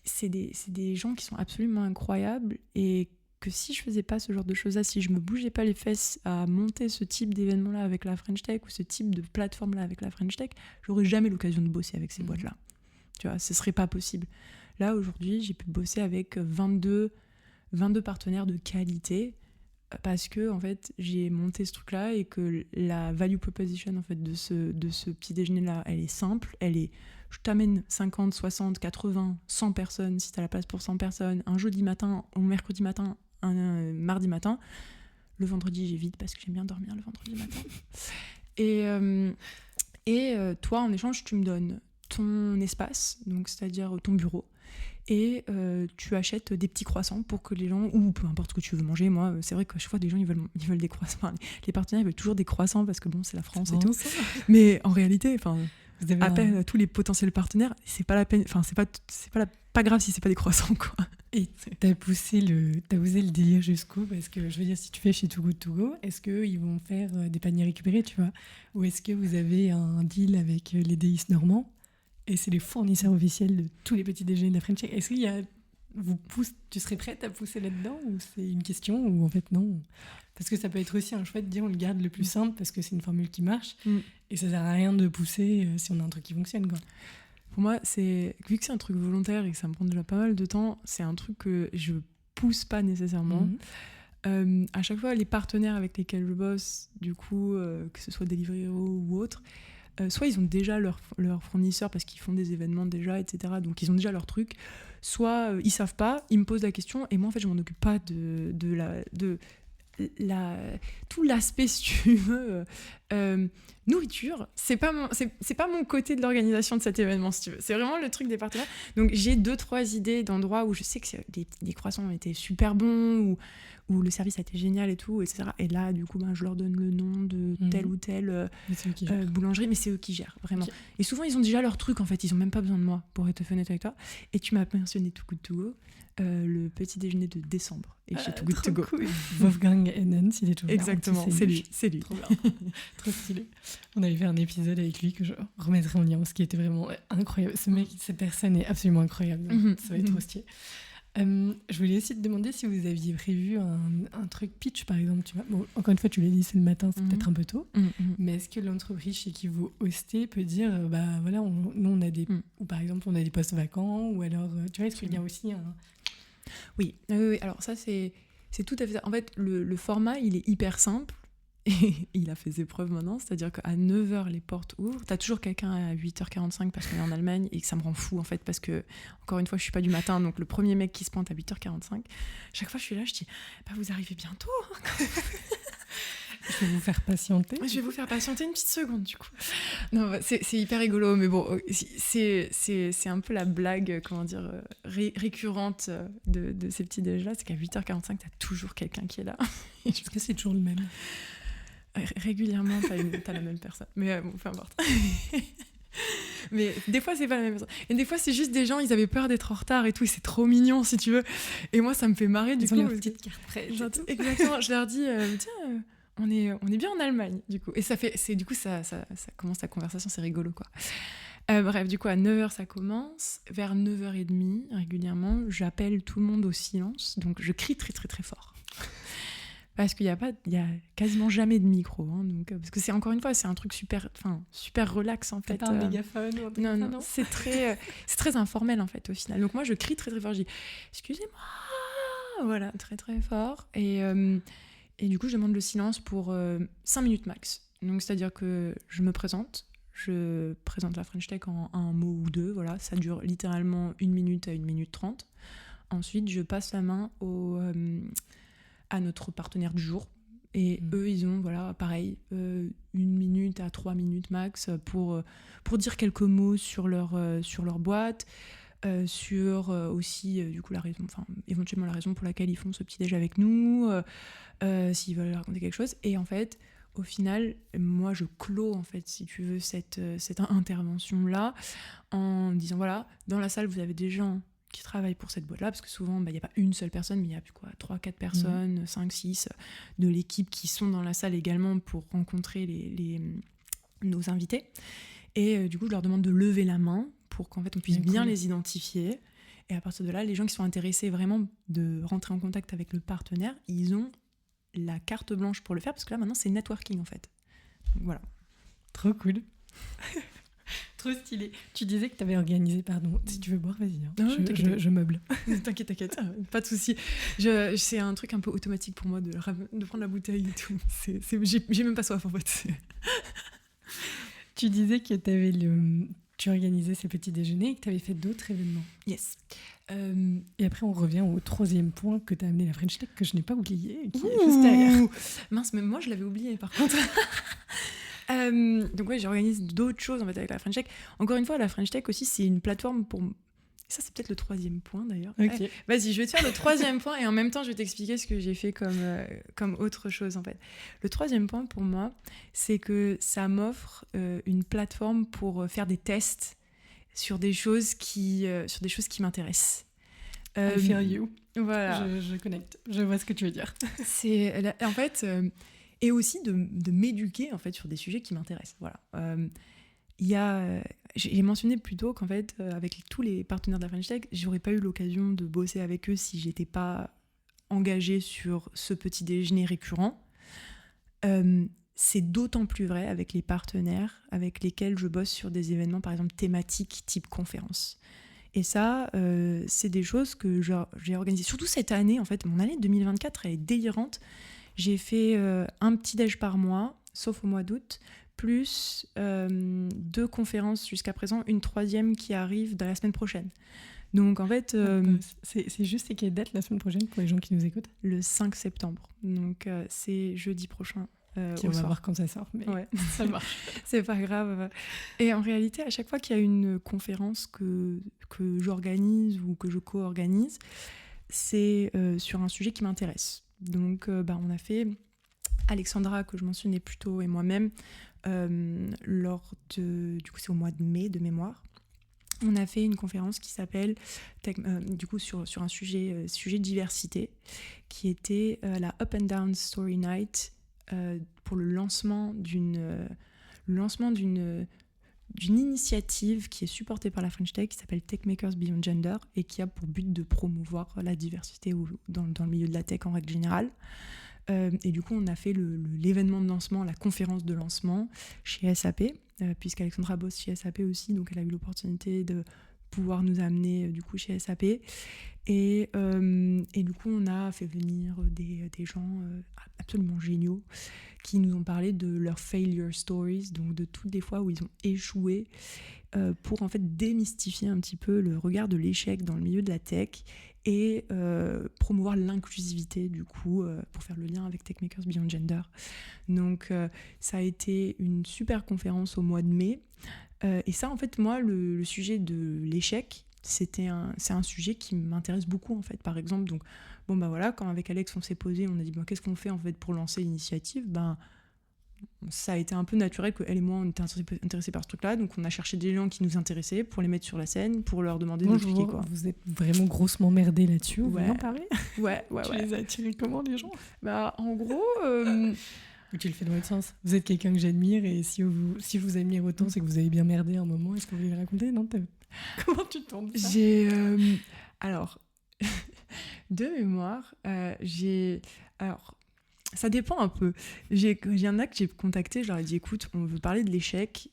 C'est des gens qui sont absolument incroyables et que si je faisais pas ce genre de choses-là, si je me bougeais pas les fesses à monter ce type d'événement-là avec la French Tech ou ce type de plateforme-là avec la French Tech, j'aurais jamais l'occasion de bosser avec ces boîtes-là. Tu vois, ce serait pas possible. Là, aujourd'hui, j'ai pu bosser avec 22 partenaires de qualité parce que, en fait, j'ai monté ce truc-là et que la value proposition, en fait, de ce petit déjeuner-là, elle est simple. Je t'amène 50, 60, 80, 100 personnes si t'as la place pour 100 personnes, un jeudi matin, un mercredi matin, un mardi matin. Le vendredi, j'évite parce que j'aime bien dormir le vendredi matin. Et toi, en échange, tu me donnes ton espace, donc c'est-à-dire ton bureau, et tu achètes des petits croissants pour que les gens, ou peu importe ce que tu veux manger. Moi, c'est vrai qu'à chaque fois, des gens ils veulent des croissants. Enfin, les partenaires ils veulent toujours des croissants parce que bon, c'est la France et tout. Mais en réalité, appelle tous les potentiels partenaires, c'est pas la peine. Enfin, c'est pas grave si c'est pas des croissants, quoi. Et t'as poussé le délire jusqu'où? Parce que je veux dire, si tu fais chez Too Good To Go, est-ce qu'ils vont faire des paniers récupérés, tu vois? Ou est-ce que vous avez un deal avec les déis normands et c'est les fournisseurs officiels de tous les petits déjeuners de la French Tech? Est-ce qu'il y a... tu serais prête à pousser là-dedans ou c'est une question ou en fait non? Parce que ça peut être aussi un choix de dire on le garde le plus simple parce que c'est une formule qui marche et ça sert à rien de pousser si on a un truc qui fonctionne, quoi. Pour moi, vu que c'est un truc volontaire et que ça me prend déjà pas mal de temps, c'est un truc que je pousse pas nécessairement. À chaque fois, les partenaires avec lesquels je bosse, du coup, que ce soit Deliveroo ou autre, soit ils ont déjà leur fournisseur parce qu'ils font des événements déjà, etc. Donc ils ont déjà leur truc. Soit ils savent pas, ils me posent la question et moi en fait je m'en occupe pas de tout l'aspect, si tu veux, nourriture, c'est pas mon côté de l'organisation de cet événement, si tu veux. C'est vraiment le truc des partenaires. Donc j'ai 2-3 idées d'endroits où je sais que les croissants ont été super bons, où le service a été génial et tout, etc. Et là, du coup, je leur donne le nom de telle ou telle boulangerie, mais c'est eux qui gèrent, vraiment. Okay. Et souvent, ils ont déjà leur truc, en fait. Ils ont même pas besoin de moi, pour être honnête avec toi. Et tu m'as mentionné Too Good To Go, le petit déjeuner de décembre. Et chez Too Good To Go. Cool. Wolfgang Hennen, s'il est toujours là. Exactement, c'est lui. Trop bien. Trop stylé. On avait fait un épisode avec lui que je remettrai en lien, ce qui était vraiment incroyable. Cette personne est absolument incroyable. Ça va être trop stylé. Je voulais aussi te demander si vous aviez prévu un truc pitch, par exemple. Tu vois. Bon, encore une fois, tu l'as dit, c'est le matin, c'est peut-être un peu tôt. Mais est-ce que l'entreprise chez qui vous hostez peut dire, voilà, nous, on a des... Ou par exemple, on a des postes vacants, ou alors, tu vois, est-ce qu'il y a aussi un... Oui. Alors ça, c'est tout à fait ça. En fait, le format, il est hyper simple. Et il a fait ses preuves maintenant, c'est-à-dire qu'à 9h les portes ouvrent, t'as toujours quelqu'un à 8h45 parce qu'on est en Allemagne et que ça me rend fou en fait parce que, encore une fois, je suis pas du matin, donc le premier mec qui se pointe à 8h45, chaque fois je suis là, je dis vous arrivez bientôt. Je vais vous faire patienter. Je vais vous faire patienter une petite seconde du coup. Non, c'est hyper rigolo, mais bon, c'est un peu la blague, comment dire, récurrente de ces petits déj là, c'est qu'à 8h45 t'as toujours quelqu'un qui est là. Est-ce que c'est toujours le même? Régulièrement, t'as la même personne. Mais bon, peu importe. Mais des fois, c'est pas la même personne. Et des fois, c'est juste des gens, ils avaient peur d'être en retard et tout, et c'est trop mignon, si tu veux. Et moi, ça me fait marrer, du coup. Ils ont leur petite carte prête. Exactement. Je leur dis, tiens, on est bien en Allemagne, du coup. Et ça commence la conversation, c'est rigolo, quoi. Bref, du coup, à 9h, ça commence. Vers 9h30, régulièrement, j'appelle tout le monde au silence. Donc, je crie très, très, très fort. Parce qu'il y a quasiment jamais de micro, hein, donc, parce que c'est, encore une fois, c'est un truc super relax, en fait. T'as pas un mégaphone ou un truc? Non, c'est très informel, en fait, au final. Donc moi, je crie très très fort, je dis « Excusez-moi !» Voilà, très très fort. Et du coup, je demande le silence pour 5 minutes max. Donc, c'est-à-dire que je me présente, je présente la French Tech en un mot ou deux, voilà, ça dure littéralement 1 minute à 1 minute 30. Ensuite, je passe la main à notre partenaire du jour. Et eux, ils ont, voilà, pareil, 1 minute à 3 minutes max pour dire quelques mots sur leur boîte, sur aussi du coup éventuellement la raison pour laquelle ils font ce petit déj avec nous, s'ils veulent raconter quelque chose. Et en fait, au final, moi je clôt en fait, si tu veux, cette intervention là en disant voilà, dans la salle vous avez des gens qui travaillent pour cette boîte là, parce que souvent il n'y a pas une seule personne, mais il y a 3-4 personnes, 5-6 de l'équipe qui sont dans la salle également pour rencontrer nos invités. Et du coup je leur demande de lever la main pour qu'en fait on puisse bien les identifier. Et à partir de là, les gens qui sont intéressés vraiment de rentrer en contact avec le partenaire, ils ont la carte blanche pour le faire, parce que là maintenant c'est networking en fait. Donc, voilà. Trop cool. Trop stylé. Tu disais que tu avais organisé, pardon, si tu veux boire, vas-y. Hein. Non, je meuble. T'inquiète, pas de souci. C'est un truc un peu automatique pour moi de prendre la bouteille et tout. J'ai même pas soif en fait. Tu disais que tu organisais ces petits déjeuners et que tu avais fait d'autres événements. Yes. Et après, on revient au 3e point que tu as amené, la French Tech, que je n'ai pas oublié, qui est juste derrière. Mince, même moi, je l'avais oublié, par contre. Donc ouais, j'organise d'autres choses en fait avec la French Tech. Encore une fois, la French Tech aussi, c'est une plateforme pour... Ça, c'est peut-être le 3e point, d'ailleurs. Ok. Vas-y, je vais te faire le 3e point et en même temps, je vais t'expliquer ce que j'ai fait comme autre chose, en fait. Le 3e point, pour moi, c'est que ça m'offre une plateforme pour faire des tests sur des choses qui m'intéressent. I feel you. Voilà. Je connecte. Je vois ce que tu veux dire. En fait... et aussi de m'éduquer en fait sur des sujets qui m'intéressent. Voilà. J'ai mentionné plus tôt qu'en fait avec tous les partenaires de la French Tech, j'aurais pas eu l'occasion de bosser avec eux si j'étais pas engagée sur ce petit déjeuner récurrent. C'est d'autant plus vrai avec les partenaires avec lesquels je bosse sur des événements par exemple thématiques type conférence. Et ça, c'est des choses que j'ai organisées. Surtout cette année, en fait, mon année 2024, elle est délirante. J'ai fait un petit déj par mois, sauf au mois d'août, plus 2 conférences jusqu'à présent, une 3e qui arrive dans la semaine prochaine. Donc en fait... c'est juste quelle date la semaine prochaine pour les gens qui nous écoutent ? Le 5 septembre. Donc c'est jeudi prochain. On va voir quand ça sort, mais ouais. Ça marche. C'est pas grave. Et en réalité, à chaque fois qu'il y a une conférence que j'organise ou que je co-organise, c'est sur un sujet qui m'intéresse. Donc, on a fait, Alexandra, que je mentionnais plus tôt, et moi-même, du coup, c'est au mois de mai, de mémoire, on a fait une conférence qui s'appelle, du coup, sur un sujet diversité, qui était la Up and Down Story Night pour le lancement d'une initiative qui est supportée par la French Tech qui s'appelle Tech Makers Beyond Gender et qui a pour but de promouvoir la diversité dans le milieu de la tech en règle générale. Et du coup, on a fait l'événement de lancement, la conférence de lancement chez SAP, puisqu'Alexandra bosse chez SAP aussi, donc elle a eu l'opportunité de pouvoir nous amener du coup chez SAP. Et du coup, on a fait venir des gens absolument géniaux qui nous ont parlé de leurs failure stories, donc de toutes les fois où ils ont échoué, pour en fait démystifier un petit peu le regard de l'échec dans le milieu de la tech et promouvoir l'inclusivité du coup pour faire le lien avec Tech Makers Beyond Gender. Donc ça a été une super conférence au mois de mai et ça en fait moi le sujet de l'échec c'est un sujet qui m'intéresse beaucoup en fait. Par exemple, donc voilà, quand avec Alex on s'est posé, on a dit qu'est-ce qu'on fait en fait pour lancer l'initiative, ça a été un peu naturel que elle et moi on était intéressés par ce truc là, donc on a cherché des gens qui nous intéressaient pour les mettre sur la scène, pour leur demander d'expliquer quoi. Vous êtes vraiment grossement merdés là-dessus, ouais. Vous en parlez ouais tu les as attirés comment les gens? En gros ou tu le fais dans l'autre sens. Vous êtes quelqu'un que j'admire et si je vous admire autant, c'est que vous avez bien merdé un moment. Est-ce que vous voulez le raconter? Non, comment tu tournes ça? Alors, de mémoire, alors, ça dépend un peu. Il y en a que j'ai contacté, je leur ai dit, écoute, on veut parler de l'échec.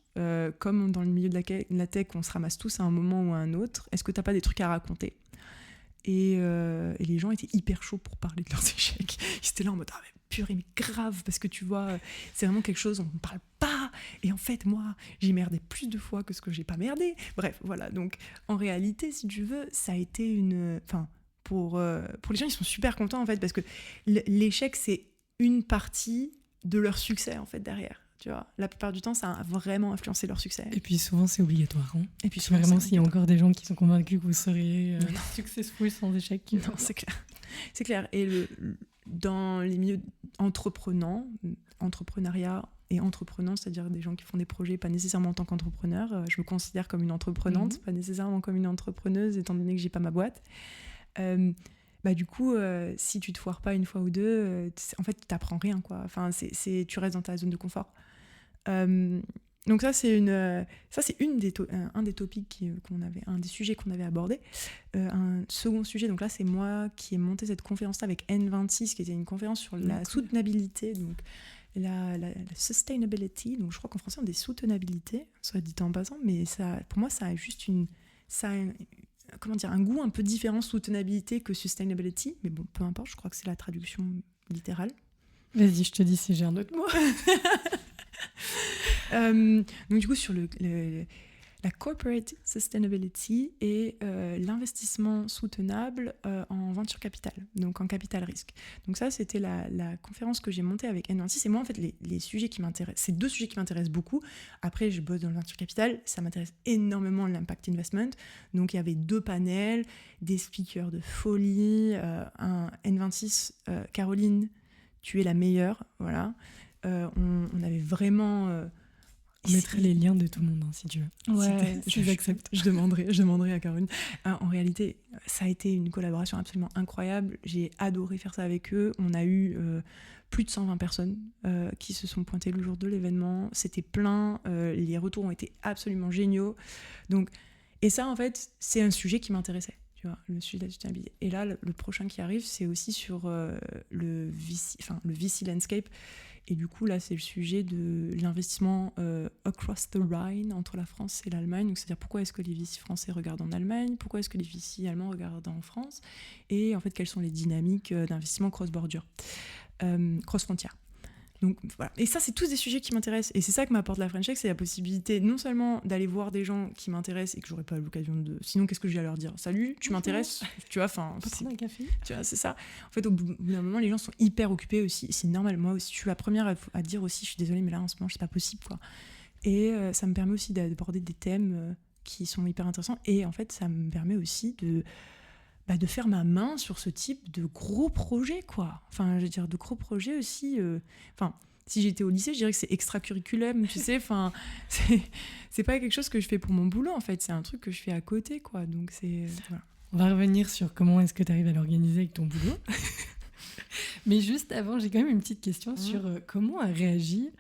Comme dans le milieu de la tech, on se ramasse tous à un moment ou à un autre. Est-ce que t'as pas des trucs à raconter? Et les gens étaient hyper chauds pour parler de leurs échecs. Ils étaient là en mode, ah mais purée, mais grave, parce que tu vois, c'est vraiment quelque chose, on ne parle pas. Et en fait, moi, j'ai merdé plus de fois que ce que j'ai pas merdé. Bref, voilà. Donc, en réalité, si tu veux, ça a été une... Enfin, pour les gens, ils sont super contents, en fait, parce que l'échec, c'est une partie de leur succès, en fait, derrière. tu vois. La plupart du temps, ça a vraiment influencé leur succès. Et puis souvent, c'est obligatoire. Hein. Et puis souvent, vraiment, s'il y a encore des gens qui sont convaincus que vous seriez successful sans échec. Non, c'est clair. C'est clair. Et dans les milieux entrepreneuriat et entreprenants, c'est-à-dire des gens qui font des projets pas nécessairement en tant qu'entrepreneur, je me considère comme une entreprenante, pas nécessairement comme une entrepreneuse, étant donné que j'ai pas ma boîte. Du coup, si tu te foires pas une fois ou deux, en fait, tu t'apprends rien, quoi. Enfin, tu restes dans ta zone de confort. Donc ça, c'est un des topics un des sujets qu'on avait abordé. Un second sujet, donc là, c'est moi qui ai monté cette conférence-là avec N26, qui était une conférence sur la soutenabilité, donc la sustainability. Donc je crois qu'en français, on dit soutenabilité, soit dit en passant, mais ça, pour moi, ça a juste un goût un peu différent, soutenabilité que sustainability, mais bon, peu importe, je crois que c'est la traduction littérale. Vas-y, je te dis si j'ai un autre mot. Donc du coup, sur la corporate sustainability et l'investissement soutenable en venture capital, donc en capital risque. Donc ça, c'était la conférence que j'ai montée avec N26. Et moi, en fait, les sujets qui m'intéressent, c'est 2 sujets qui m'intéressent beaucoup. Après, je bosse dans le venture capital, ça m'intéresse énormément l'impact investment. Donc il y avait 2 panels, des speakers de folie, un N26, Caroline, tu es la meilleure, voilà. On avait vraiment... On mettrait les liens de tout le monde, hein, si tu veux. Ouais, si j'accepte. Je demanderai à Caroline. En réalité, ça a été une collaboration absolument incroyable. J'ai adoré faire ça avec eux. On a eu plus de 120 personnes qui se sont pointées le jour de l'événement. C'était plein. Les retours ont été absolument géniaux. Donc, et ça, en fait, c'est un sujet qui m'intéressait. Tu vois, le sujet de la sustainabilité. Et là, le prochain qui arrive, c'est aussi sur le VC landscape. Et du coup, là, c'est le sujet de l'investissement across the Rhine, entre la France et l'Allemagne. Donc, c'est-à-dire pourquoi est-ce que les VC français regardent en Allemagne, pourquoi est-ce que les VC allemands regardent en France, et en fait, quelles sont les dynamiques d'investissement cross-border, cross-frontière. Donc voilà. Et ça, c'est tous des sujets qui m'intéressent. Et c'est ça que m'apporte la French Tech, c'est la possibilité non seulement d'aller voir des gens qui m'intéressent et que j'aurais pas l'occasion de... Sinon, qu'est-ce que je vais leur dire ? Salut, tu m'intéresses ? Tu vois, enfin... On peut prendre un café ? Tu vois, c'est ça. En fait, au bout d'un moment, les gens sont hyper occupés aussi. C'est normal. Moi aussi, je suis la première à dire aussi, je suis désolée, mais là, en ce moment, c'est pas possible, quoi. Et ça me permet aussi d'aborder des thèmes qui sont hyper intéressants. Et en fait, ça me permet aussi de faire ma main sur ce type de gros projets, quoi. Enfin, je veux dire, de gros projets aussi. Si j'étais au lycée, je dirais que c'est extracurriculaire, tu sais. Enfin, c'est pas quelque chose que je fais pour mon boulot, en fait. C'est un truc que je fais à côté, quoi. Donc, voilà. On va revenir sur comment est-ce que tu arrives à l'organiser avec ton boulot. Mais juste avant, j'ai quand même une petite question sur comment a réagi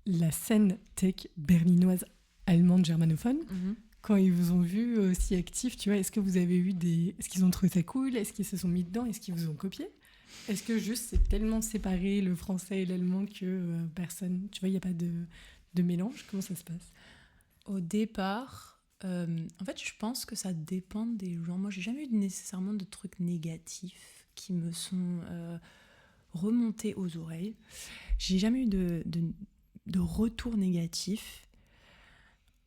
la scène tech berlinoise, allemande, germanophone, quand ils vous ont vu aussi actifs, tu vois. Est-ce que vous avez eu est-ce qu'ils ont trouvé ça cool ? Est-ce qu'ils se sont mis dedans ? Est-ce qu'ils vous ont copié ? Est-ce que juste c'est tellement séparé le français et l'allemand que personne, tu vois, il n'y a pas de mélange ? Comment ça se passe ? Au départ, en fait, je pense que ça dépend des gens. Moi, j'ai jamais eu nécessairement de trucs négatifs qui me sont remontés aux oreilles. J'ai jamais eu de retour négatif.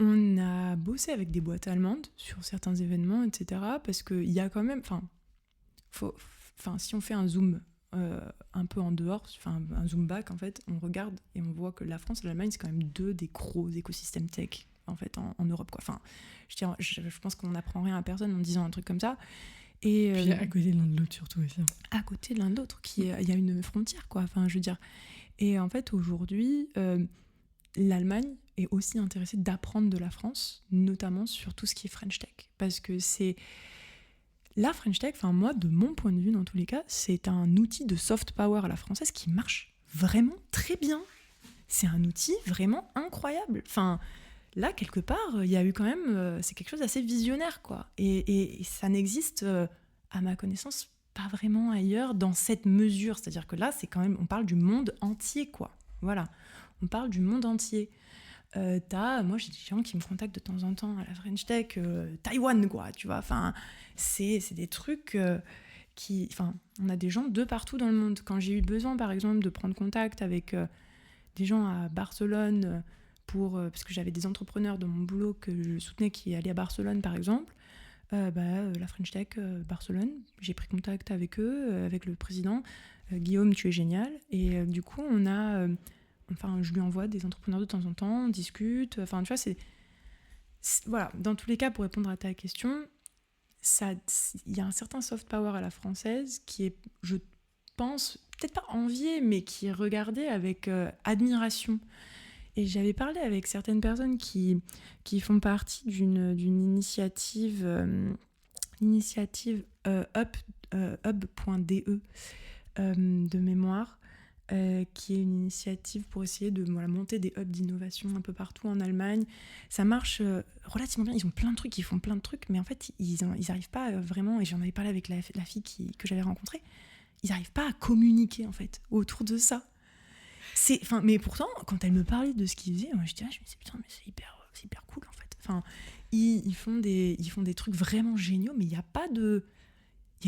On a bossé avec des boîtes allemandes sur certains événements, etc. Parce qu'il y a quand même... si on fait un zoom un peu en dehors, un zoom back, en fait, on regarde et on voit que la France et l'Allemagne, c'est quand même 2 des gros écosystèmes tech, en fait, en Europe, quoi. Enfin, je pense qu'on n'apprend rien à personne en disant un truc comme ça. Et puis à côté de l'un de l'autre, surtout aussi. À côté de l'un de l'autre, il y a une frontière, quoi. Enfin, je veux dire... Et en fait, aujourd'hui, l'Allemagne est aussi intéressée d'apprendre de la France, notamment sur tout ce qui est French Tech. Parce que c'est... La French Tech, moi, de mon point de vue, dans tous les cas, c'est un outil de soft power à la française qui marche vraiment très bien. C'est un outil vraiment incroyable. Enfin, là, quelque part, il y a eu quand même... c'est quelque chose d'assez visionnaire, quoi. Et ça n'existe, à ma connaissance, pas vraiment ailleurs dans cette mesure. C'est-à-dire que là, c'est quand même... On parle du monde entier, quoi. Voilà. On parle du monde entier. Moi, j'ai des gens qui me contactent de temps en temps à la French Tech, Taïwan, quoi, tu vois. Enfin, c'est des trucs qui... Enfin, on a des gens de partout dans le monde. Quand j'ai eu besoin, par exemple, de prendre contact avec des gens à Barcelone, parce que j'avais des entrepreneurs dans mon boulot que je soutenais qui allaient à Barcelone, par exemple, la French Tech Barcelone, j'ai pris contact avec eux, avec le président. Guillaume, tu es génial. Et du coup, on je lui envoie des entrepreneurs de temps en temps, on discute. Enfin, tu vois, voilà. Dans tous les cas, pour répondre à ta question, il y a un certain soft power à la française qui est, je pense, peut-être pas envié, mais qui est regardé avec admiration. Et j'avais parlé avec certaines personnes qui font partie d'une initiative hub.de de mémoire, qui est une initiative pour essayer de monter des hubs d'innovation un peu partout en Allemagne. Ça marche relativement bien, ils ont plein de trucs, ils font plein de trucs, mais en fait, ils n'arrivent pas vraiment, et j'en avais parlé avec la fille que j'avais rencontrée, ils n'arrivent pas à communiquer en fait autour de ça. Mais pourtant, quand elle me parlait de ce qu'ils faisaient, moi, je me disais, putain, mais c'est hyper cool en fait. Enfin, ils font des trucs vraiment géniaux, mais il y a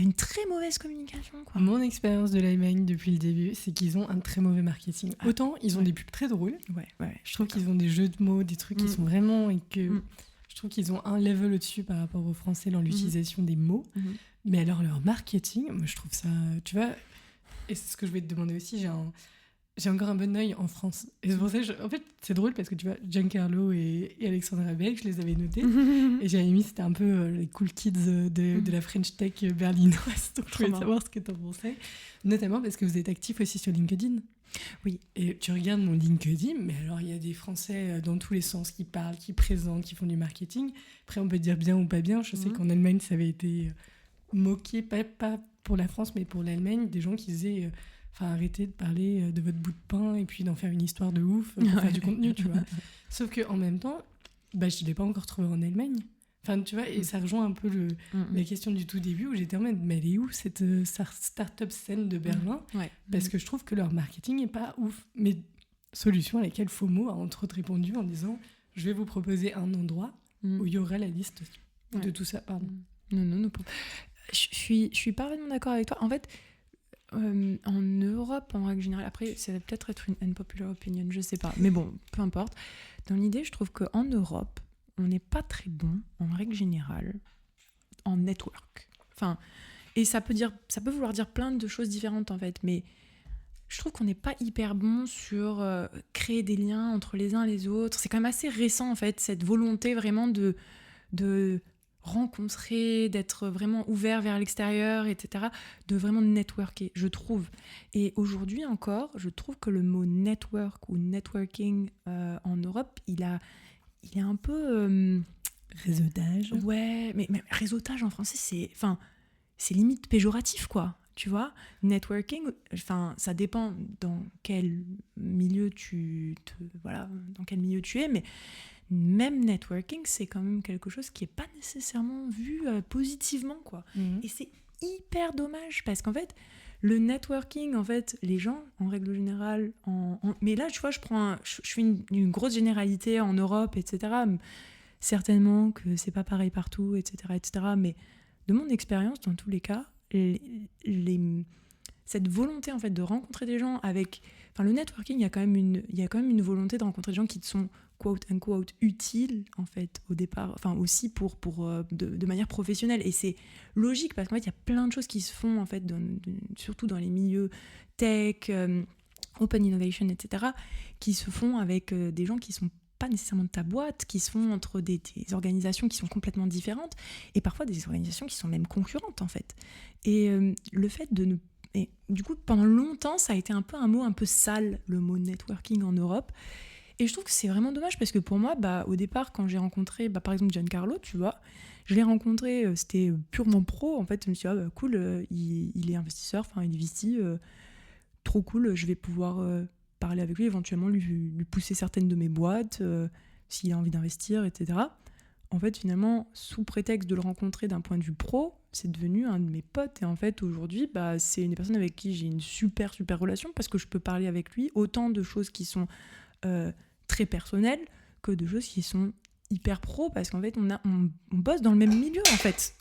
une très mauvaise communication, quoi. Mon expérience de l'Allemagne depuis le début, c'est qu'ils ont un très mauvais marketing. Autant ils ont des pubs très drôles. Ouais, je trouve qu'ils ont des jeux de mots, des trucs qui sont vraiment... et que je trouve qu'ils ont un level au-dessus par rapport aux Français dans l'utilisation des mots. Mais alors leur marketing, moi je trouve ça... Tu vois, et c'est ce que je vais te demander aussi, j'ai encore un bon œil en France. Et c'est pour ça que en fait, c'est drôle parce que tu vois, Giancarlo et Alexandra Beck, je les avais notés. Et j'avais mis, c'était un peu les cool kids de la French Tech berlinoise. Donc je voulais savoir ce que t'en pensais. Notamment parce que vous êtes actifs aussi sur LinkedIn. Oui. Et tu regardes mon LinkedIn, mais alors il y a des Français dans tous les sens qui parlent, qui présentent, qui font du marketing. Après, on peut dire bien ou pas bien. Je sais qu'en Allemagne, ça avait été moqué, pas pour la France, mais pour l'Allemagne, des gens qui disaient... arrêtez de parler de votre bout de pain et puis d'en faire une histoire de ouf pour faire du contenu, tu vois. Sauf qu'en même temps, je ne l'ai pas encore trouvé en Allemagne. Enfin, tu vois, et ça rejoint un peu la question du tout début où j'étais en mode, mais elle est où cette start-up scène de Berlin ? Parce que je trouve que leur marketing n'est pas ouf. Mais solution à laquelle FOMO a entre autres répondu en disant, je vais vous proposer un endroit où il y aura la liste de tout ça. Pardon. Non. Je suis parfaitement d'accord avec toi. En fait, en Europe, en règle générale, après, ça va peut-être être une unpopular opinion, je sais pas, mais bon, peu importe. Dans l'idée, je trouve qu'en Europe, on n'est pas très bon, en règle générale, en network. Enfin, et ça peut vouloir dire plein de choses différentes, en fait, mais je trouve qu'on n'est pas hyper bon sur créer des liens entre les uns et les autres. C'est quand même assez récent, en fait, cette volonté vraiment de rencontrer, d'être vraiment ouvert vers l'extérieur, etc., de vraiment networker, je trouve. Et aujourd'hui encore, je trouve que le mot network ou networking en Europe, il est un peu... réseautage. Ouais, mais réseautage en français, c'est limite péjoratif, quoi. Tu vois, networking, ça dépend dans quel milieu dans quel milieu tu es, mais même networking, c'est quand même quelque chose qui n'est pas nécessairement vu positivement, quoi. Et c'est hyper dommage parce qu'en fait, le networking, en fait, les gens, en règle générale, mais là, tu vois, je fais une grosse généralité en Europe, etc. Certainement que c'est pas pareil partout, etc., etc. Mais de mon expérience, dans tous les cas, cette volonté, en fait, de rencontrer des gens avec... le networking, il y a quand même une volonté de rencontrer des gens qui te sont quote unquote utile en fait au départ, aussi pour de manière professionnelle, et c'est logique parce qu'en fait il y a plein de choses qui se font en fait surtout dans les milieux tech, open innovation, etc., qui se font avec des gens qui sont pas nécessairement de ta boîte, qui se font entre des organisations qui sont complètement différentes et parfois des organisations qui sont même concurrentes en fait. Et le fait et du coup pendant longtemps ça a été un peu un mot un peu sale, le mot networking en Europe. Et je trouve que c'est vraiment dommage parce que pour moi, au départ, quand j'ai rencontré, par exemple, Giancarlo, tu vois, je l'ai rencontré, c'était purement pro. En fait, je me suis dit, cool, il est investisseur, il est VC, trop cool, je vais pouvoir parler avec lui, éventuellement lui pousser certaines de mes boîtes, s'il a envie d'investir, etc. En fait, finalement, sous prétexte de le rencontrer d'un point de vue pro, c'est devenu un de mes potes. Et en fait, aujourd'hui, c'est une personne avec qui j'ai une super relation parce que je peux parler avec lui autant de choses qui sont... très personnelles que de choses qui sont hyper pro parce qu'en fait on bosse dans le même milieu en fait.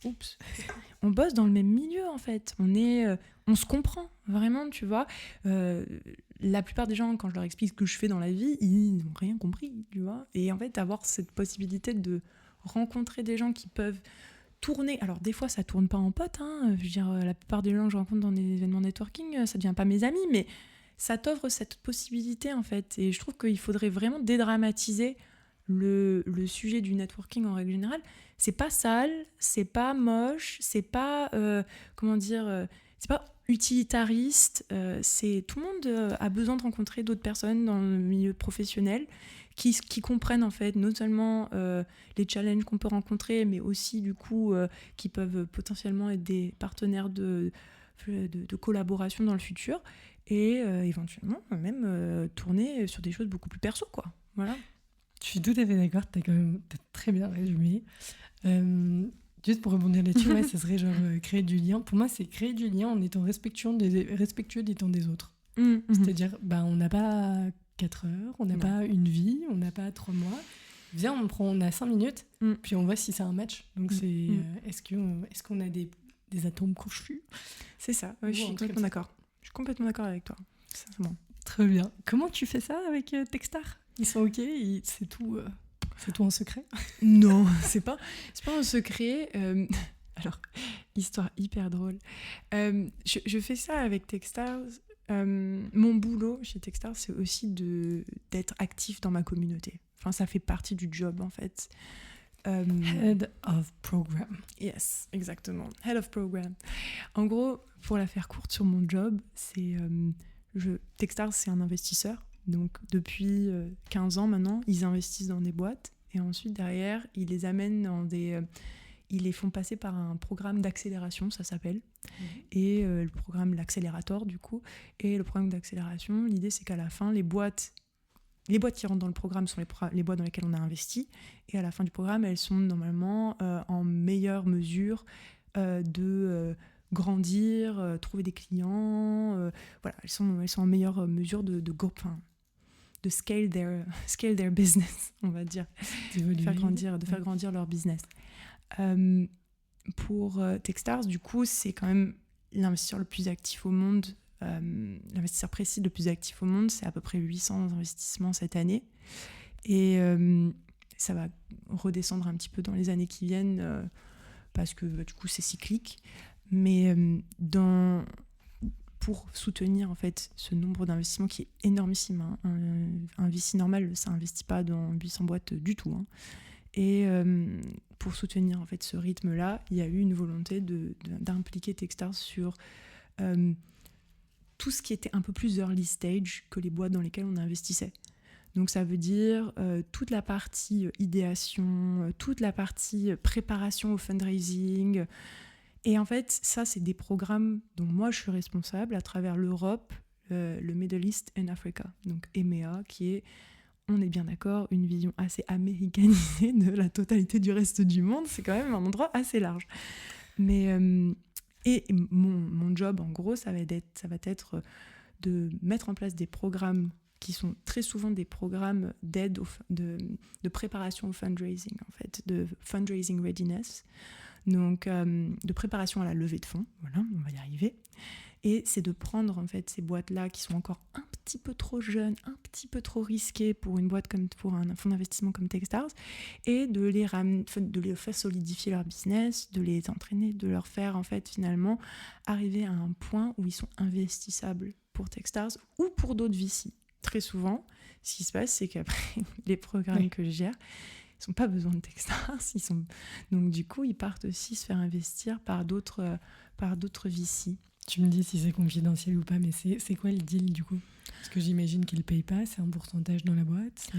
On bosse dans le même milieu en fait. On se comprend vraiment, tu vois. La plupart des gens, quand je leur explique ce que je fais dans la vie, ils n'ont rien compris, tu vois. Et en fait, avoir cette possibilité de rencontrer des gens qui peuvent tourner. Alors des fois ça tourne pas en pote, hein. Je veux dire, la plupart des gens que je rencontre dans des événements networking, ça devient pas mes amis, mais ça t'offre cette possibilité, en fait. Et je trouve qu'il faudrait vraiment dédramatiser le sujet du networking en règle générale. C'est pas sale, c'est pas moche, c'est pas, c'est pas utilitariste. C'est tout le monde a besoin de rencontrer d'autres personnes dans le milieu professionnel qui comprennent en fait non seulement les challenges qu'on peut rencontrer, mais aussi du coup qui peuvent potentiellement être des partenaires de collaboration dans le futur et éventuellement même tourner sur des choses beaucoup plus perso, quoi. Voilà. Je suis tout à fait d'accord, t'as très bien résumé. Juste pour rebondir là-dessus, ouais, ça serait genre créer du lien. Pour moi, c'est créer du lien en étant respectueux des temps des autres. C'est-à-dire, on n'a pas 4 heures, on n'a pas une vie, on n'a pas 3 mois. Viens, on a 5 minutes, puis on voit si c'est un match. Donc c'est, est-ce qu'on a des atomes crochus? C'est ça, ouais, je suis complètement d'accord. Je suis complètement d'accord avec toi. C'est bon. Très bien. Comment tu fais ça avec Techstars? Ils sont OK, c'est tout en secret? Non, c'est pas un secret. Alors, histoire hyper drôle. Je fais ça avec Techstars. Mon boulot chez Techstars, c'est aussi d'être actif dans ma communauté. Enfin, ça fait partie du job, en fait. Head of Program. Yes, exactement. Head of Program. En gros, pour la faire courte sur mon job, c'est Techstars, c'est un investisseur. Donc, depuis 15 ans maintenant, ils investissent dans des boîtes. Et ensuite, derrière, ils les amènent dans ils les font passer par un programme d'accélération, ça s'appelle. Et le programme, l'accélérateur, du coup. Et le programme d'accélération, l'idée, c'est qu'à la fin, les boîtes qui rentrent dans le programme sont les boîtes dans lesquelles on a investi. Et à la fin du programme, elles sont normalement en meilleure mesure de grandir, trouver des clients. Voilà, elles sont en meilleure mesure de scale their business, on va dire. De faire grandir leur business. Pour Techstars, du coup, c'est quand même l'investisseur le plus actif au monde. L'investisseur précis le plus actif au monde, c'est à peu près 800 investissements cette année. Et ça va redescendre un petit peu dans les années qui viennent parce que du coup, c'est cyclique. Mais pour soutenir en fait ce nombre d'investissements qui est énormissime, hein. Un VC normal, ça investit pas dans 800 boîtes du tout, hein. Et pour soutenir en fait ce rythme-là, il y a eu une volonté d'impliquer Techstars sur tout ce qui était un peu plus early stage que les boîtes dans lesquelles on investissait. Donc ça veut dire toute la partie idéation, toute la partie préparation au fundraising. Et en fait, ça, c'est des programmes dont moi, je suis responsable à travers l'Europe, le Middle East and Africa, donc EMEA, qui est, on est bien d'accord, une vision assez américanisée de la totalité du reste du monde. C'est quand même un endroit assez large. Mais, et mon job, en gros, ça va être de mettre en place des programmes qui sont très souvent des programmes d'aide, de préparation au fundraising, en fait, de fundraising readiness. Donc, de préparation à la levée de fonds, voilà, on va y arriver. Et c'est de prendre en fait ces boîtes-là qui sont encore un petit peu trop jeunes, un petit peu trop risquées pour une boîte comme pour un fonds d'investissement comme Techstars, et de les faire solidifier leur business, de les entraîner, de leur faire en fait finalement arriver à un point où ils sont investissables pour Techstars ou pour d'autres VC. Très souvent, ce qui se passe, c'est qu'après les programmes que je gère, ils n'ont pas besoin de Techstars, donc du coup ils partent aussi se faire investir par d'autres VC. Tu me dis si c'est confidentiel ou pas, mais c'est quoi le deal du coup? Parce que j'imagine qu'ils ne payent pas, c'est un pourcentage dans la boîte.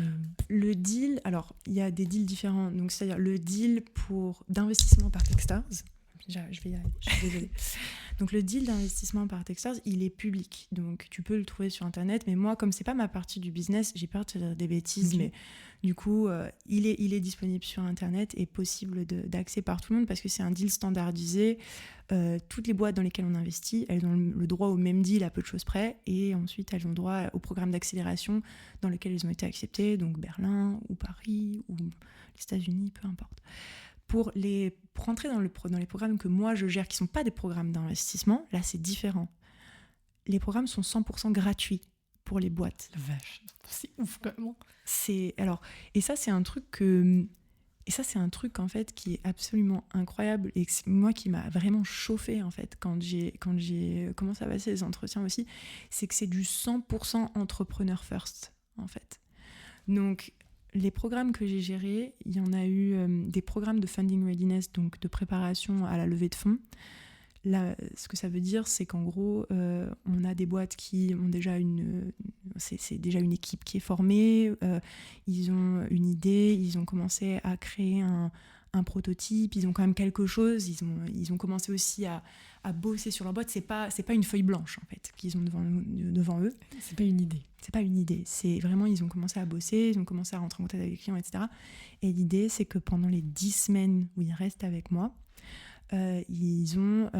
Le deal, alors il y a des deals différents, donc c'est-à-dire le deal d'investissement par Techstars. Je vais y aller, je suis désolée. Donc le deal d'investissement par Techstars, il est public, donc tu peux le trouver sur internet, mais moi comme c'est pas ma partie du business, j'ai peur de dire des bêtises, mais du coup il est disponible sur internet et possible d'accès par tout le monde parce que c'est un deal standardisé. Toutes les boîtes dans lesquelles on investit, elles ont le droit au même deal à peu de choses près, et ensuite elles ont le droit au programme d'accélération dans lequel elles ont été acceptées, donc Berlin ou Paris ou les États-Unis, peu importe. Pour rentrer dans les programmes que moi je gère, qui ne sont pas des programmes d'investissement, là c'est différent. Les programmes sont 100% gratuits pour les boîtes. La vache, c'est ouf quand même. Et ça c'est un truc que Et ça, c'est un truc en fait qui est absolument incroyable et moi qui m'a vraiment chauffée en fait quand j'ai commencé à passer les entretiens aussi, c'est que c'est du 100% entrepreneur first en fait. Donc les programmes que j'ai gérés, il y en a eu des programmes de funding readiness, donc de préparation à la levée de fonds. Là, ce que ça veut dire, c'est qu'en gros, on a des boîtes qui ont déjà c'est déjà une équipe qui est formée, ils ont une idée, ils ont commencé à créer un prototype, ils ont quand même quelque chose, ils ont commencé aussi à bosser sur leur boîte. C'est pas une feuille blanche, en fait, qu'ils ont devant eux. C'est pas une idée. C'est pas une idée, c'est vraiment, ils ont commencé à bosser, ils ont commencé à rentrer en contact avec les clients, etc. Et l'idée, c'est que pendant les 10 semaines où ils restent avec moi, ils ont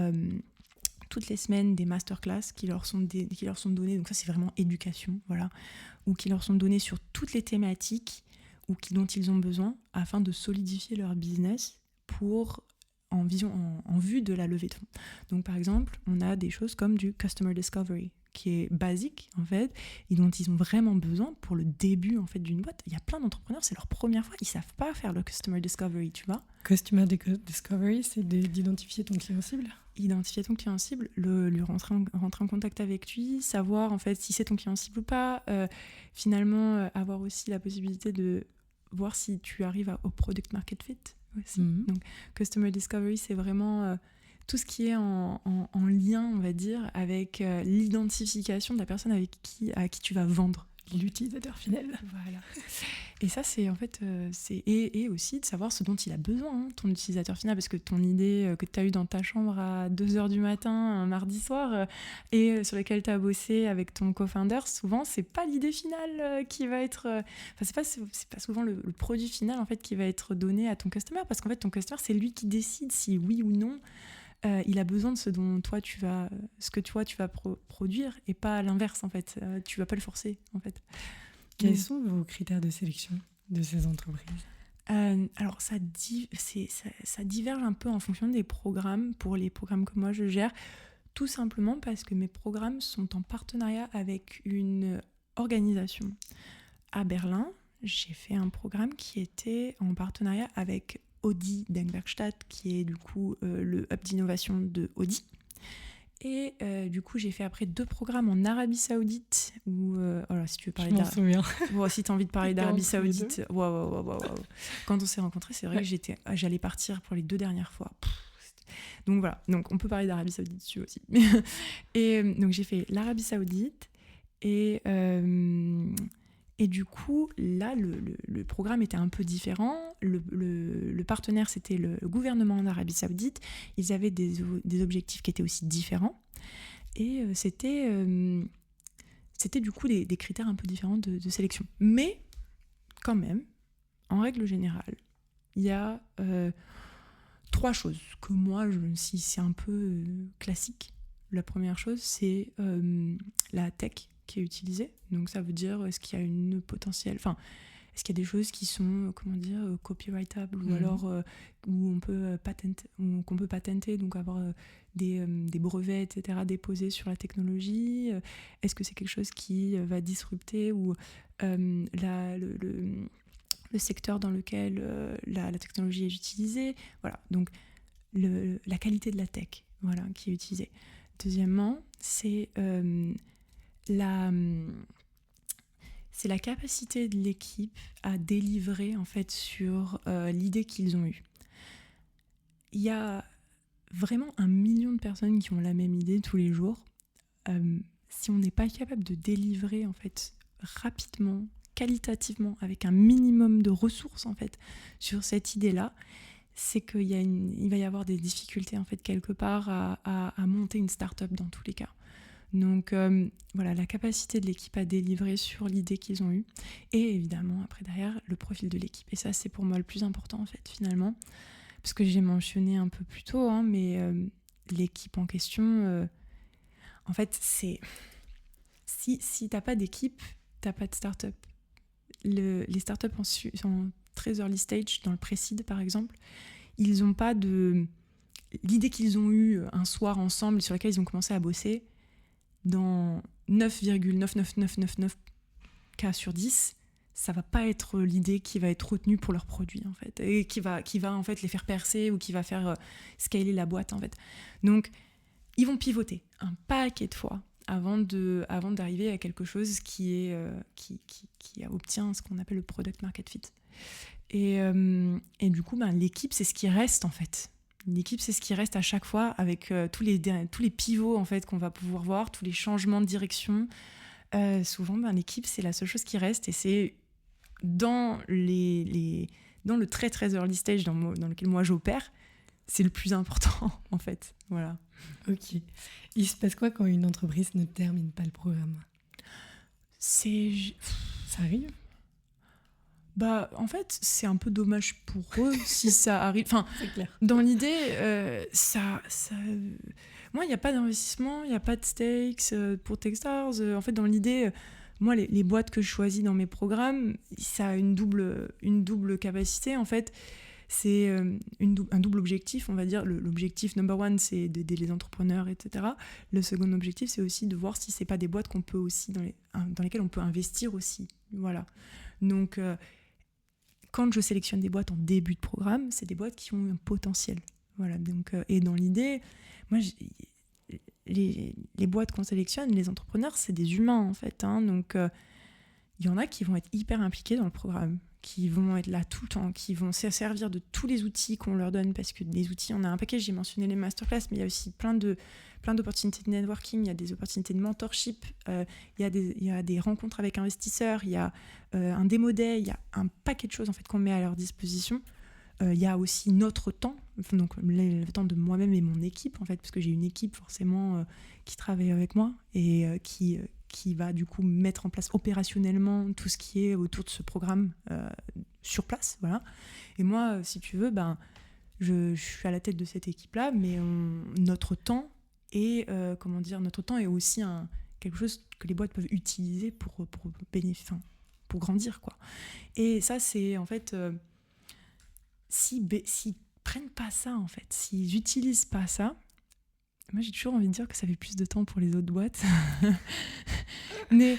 toutes les semaines des masterclass qui leur sont données, donc ça c'est vraiment éducation, voilà, ou qui leur sont données sur toutes les thématiques dont ils ont besoin afin de solidifier leur business en vue de la levée de fonds. Donc par exemple, on a des choses comme du customer discovery qui est basique en fait et dont ils ont vraiment besoin pour le début en fait d'une boîte. Il y a plein d'entrepreneurs, c'est leur première fois, ils savent pas faire le customer discovery, tu vois. Customer discovery, c'est d'identifier ton client cible. Identifier ton client cible, lui rentrer en contact avec lui, savoir en fait si c'est ton client cible ou pas, finalement avoir aussi la possibilité de voir si tu arrives au product market fit aussi. Donc customer discovery, c'est vraiment tout ce qui est en lien, on va dire, avec l'identification de la personne à qui tu vas vendre. L'utilisateur final. Voilà. Et ça, c'est en fait, et aussi de savoir ce dont il a besoin, ton utilisateur final, parce que ton idée que tu as eue dans ta chambre à 2h du matin, un mardi soir, et sur laquelle tu as bossé avec ton co-founder, souvent, c'est pas l'idée finale qui va être... c'est pas souvent le produit final, en fait, qui va être donné à ton customer, parce qu'en fait, ton customer, c'est lui qui décide si oui ou non il a besoin de ce que tu vas produire et pas l'inverse en fait. Tu vas pas le forcer en fait. Quels sont vos critères de sélection de ces entreprises ? Alors ça diverge un peu en fonction des programmes. Pour les programmes que moi je gère, tout simplement parce que mes programmes sont en partenariat avec une organisation. À Berlin, j'ai fait un programme qui était en partenariat avec Audi Denkwerkstatt, qui est du coup le hub d'innovation de Audi. Et du coup, j'ai fait après 2 programmes en Arabie Saoudite. Alors, si tu veux parler Je m'en souviens. Bon, si tu as envie de parler d'Arabie Saoudite, wow. Quand on s'est rencontrés, c'est vrai que j'allais partir pour les 2 dernières fois. Donc voilà, donc on peut parler d'Arabie Saoudite dessus aussi. Et donc j'ai fait l'Arabie Saoudite et du coup, là, le programme était un peu différent. Le partenaire, c'était le gouvernement en Arabie Saoudite. Ils avaient des objectifs qui étaient aussi différents. Et c'était du coup des critères un peu différents de sélection. Mais, quand même, en règle générale, il y a 3 choses que moi, si c'est un peu classique. La première chose, c'est la tech qui est utilisée. Donc ça veut dire est-ce qu'il y a une potentielle... Enfin, est-ce qu'il y a des choses qui sont, copyrightables ou alors où on peut qu'on peut patenter, donc avoir des brevets, etc. déposés sur la technologie. Est-ce que c'est quelque chose qui va disrupter ou le secteur dans lequel la technologie est utilisée. Voilà, donc la qualité de la tech, voilà, qui est utilisée. Deuxièmement, c'est la capacité de l'équipe à délivrer en fait sur l'idée qu'ils ont eue. Il y a vraiment 1 million de personnes qui ont la même idée tous les jours. Si on n'est pas capable de délivrer en fait rapidement, qualitativement, avec un minimum de ressources en fait sur cette idée-là, c'est qu'il va y avoir des difficultés en fait quelque part à monter une start-up dans tous les cas. Donc voilà, la capacité de l'équipe à délivrer sur l'idée qu'ils ont eue. Et évidemment, après derrière, le profil de l'équipe. Et ça, c'est pour moi le plus important, en fait, finalement. Parce que j'ai mentionné un peu plus tôt, mais l'équipe en question, en fait, c'est... Si t'as pas d'équipe, t'as pas de start-up. Les start-up en très early stage, dans le pré-seed, par exemple, ils n'ont pas de... L'idée qu'ils ont eue un soir ensemble, sur laquelle ils ont commencé à bosser, dans 9,99999 cas sur 10, ça va pas être l'idée qui va être retenue pour leurs produits en fait, et qui va en fait les faire percer ou qui va faire scaler la boîte en fait. Donc ils vont pivoter un paquet de fois avant d'arriver à quelque chose qui obtient ce qu'on appelle le product market fit. Et du coup, l'équipe, c'est ce qui reste en fait. L'équipe, c'est ce qui reste à chaque fois avec tous les pivots en fait qu'on va pouvoir voir, tous les changements de direction. Souvent, l'équipe, c'est la seule chose qui reste, et c'est dans le très très early stage dans lequel moi j'opère, c'est le plus important en fait. Voilà. Ok. Il se passe quoi quand une entreprise ne termine pas le programme ? Ça arrive ? En fait, c'est un peu dommage pour eux si ça arrive. Enfin, c'est clair. Dans l'idée, moi, il n'y a pas d'investissement, il n'y a pas de stakes pour Techstars. En fait, dans l'idée, moi, les boîtes que je choisis dans mes programmes, ça a une double capacité. En fait, c'est un double objectif, on va dire. L'objectif number one, c'est d'aider les entrepreneurs, etc. Le second objectif, c'est aussi de voir si c'est pas des boîtes qu'on peut aussi dans lesquelles on peut investir aussi. Voilà. Donc, quand je sélectionne des boîtes en début de programme, c'est des boîtes qui ont un potentiel. Voilà. Donc, et dans l'idée, moi, les boîtes qu'on sélectionne, les entrepreneurs, c'est des humains en fait. Donc, il y en a qui vont être hyper impliqués dans le programme, qui vont être là tout le temps, qui vont se servir de tous les outils qu'on leur donne, parce que les outils, on a un paquet, j'ai mentionné les masterclass, mais il y a aussi plein d'opportunités de networking, il y a des opportunités de mentorship, il y a des rencontres avec investisseurs, il y a un démo day, il y a un paquet de choses en fait, qu'on met à leur disposition. Il y a aussi notre temps, donc le temps de moi-même et mon équipe, en fait, parce que j'ai une équipe forcément qui travaille avec moi et qui va du coup mettre en place opérationnellement tout ce qui est autour de ce programme sur place. Voilà. Et moi, si tu veux, je suis à la tête de cette équipe-là, mais notre temps est aussi quelque chose que les boîtes peuvent utiliser pour grandir, quoi. Et ça, c'est en fait... S'ils prennent pas ça, en fait, s'ils utilisent pas ça, moi j'ai toujours envie de dire que ça fait plus de temps pour les autres boîtes. mais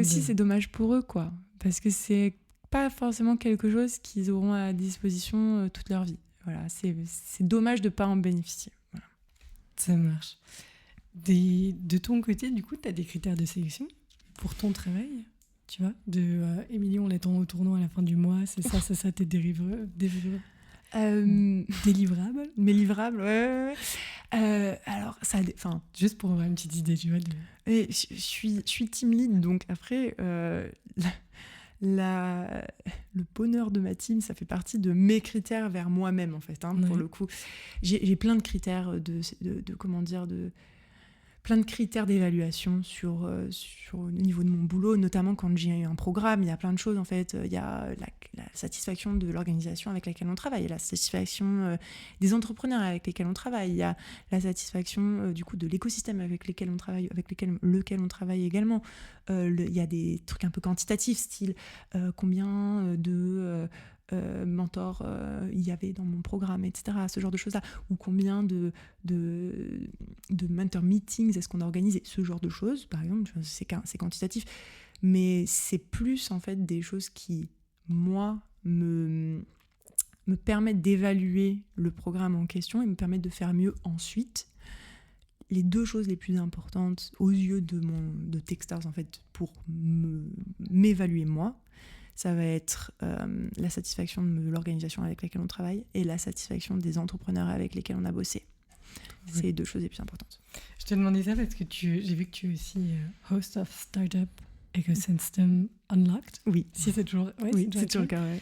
c'est dommage pour eux, quoi, parce que c'est pas forcément quelque chose qu'ils auront à disposition toute leur vie. Voilà, c'est dommage de pas en bénéficier. Voilà. Ça marche. De ton côté, du coup, tu as des critères de sélection pour ton travail ? Tu vois, Émilie, on l'attend au tournoi à la fin du mois, c'est ça, tes délivrables. Mes livrables, ouais. Alors, ça... Juste pour avoir une petite idée, tu vois. Je suis team lead, donc après, le bonheur de ma team, ça fait partie de mes critères vers moi-même, en fait, pour le coup. J'ai plein de critères plein de critères d'évaluation sur le niveau de mon boulot, notamment quand j'ai un programme. Il y a plein de choses, en fait. Il y a la satisfaction de l'organisation avec laquelle on travaille, la satisfaction des entrepreneurs avec lesquels on travaille, il y a la satisfaction du coup de l'écosystème avec lequel on travaille également. Il y a des trucs un peu quantitatifs, style combien de mentors il y avait dans mon programme, etc., ce genre de choses-là, ou combien de mentor meetings est-ce qu'on a organisé, ce genre de choses, par exemple, c'est quantitatif, mais c'est plus en fait des choses qui, moi, me permettent d'évaluer le programme en question et me permettent de faire mieux ensuite. Les deux choses les plus importantes aux yeux de Techstars, en fait, pour m'évaluer moi, ça va être la satisfaction de l'organisation avec laquelle on travaille et la satisfaction des entrepreneurs avec lesquels on a bossé. Oui. C'est les deux choses les plus importantes. Je te demandais ça parce que j'ai vu que tu es aussi host of Startup Ecosystem Unlocked. Oui. Si c'est toujours... Ouais, oui, c'est toujours le cas, ouais.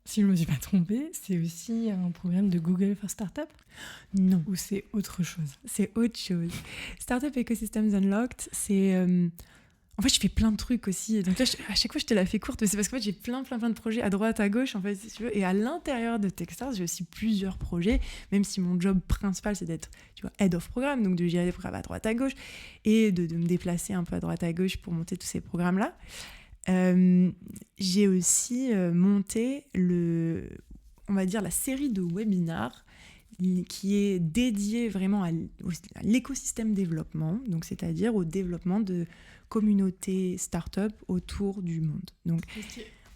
Si je ne me suis pas trompée, c'est aussi un programme de Google for Startup ? Non. Ou c'est autre chose ? C'est autre chose. Startup Ecosystems Unlocked, c'est... En fait, je fais plein de trucs aussi. Donc là, à chaque fois, je te la fais courte, mais c'est parce que j'ai plein de projets à droite, à gauche, en fait, si tu veux. Et à l'intérieur de Techstars, j'ai aussi plusieurs projets, même si mon job principal, c'est d'être, tu vois, head of programme, donc de gérer des programmes à droite, à gauche, et de me déplacer un peu à droite, à gauche pour monter tous ces programmes-là. J'ai aussi monté on va dire, la série de webinars qui est dédié vraiment à l'écosystème développement, donc c'est-à-dire au développement de communautés start-up autour du monde. Donc,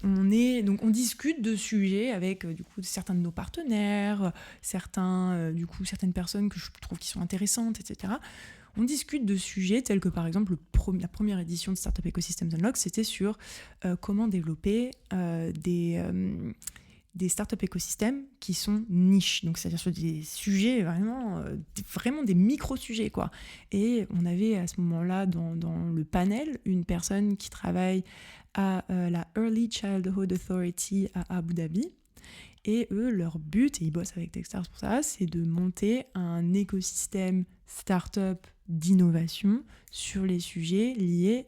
on discute de sujets avec du coup certains de nos partenaires, certaines personnes que je trouve qui sont intéressantes, etc. On discute de sujets tels que par exemple la première édition de Startup Ecosystems Unlocked, c'était sur comment développer des startup écosystèmes qui sont niches, donc c'est-à-dire sur des sujets vraiment des micro-sujets, quoi. Et on avait à ce moment-là dans le panel une personne qui travaille à la Early Childhood Authority à Abu Dhabi. Et eux, leur but, et ils bossent avec Techstars pour ça, c'est de monter un écosystème start-up d'innovation sur les sujets liés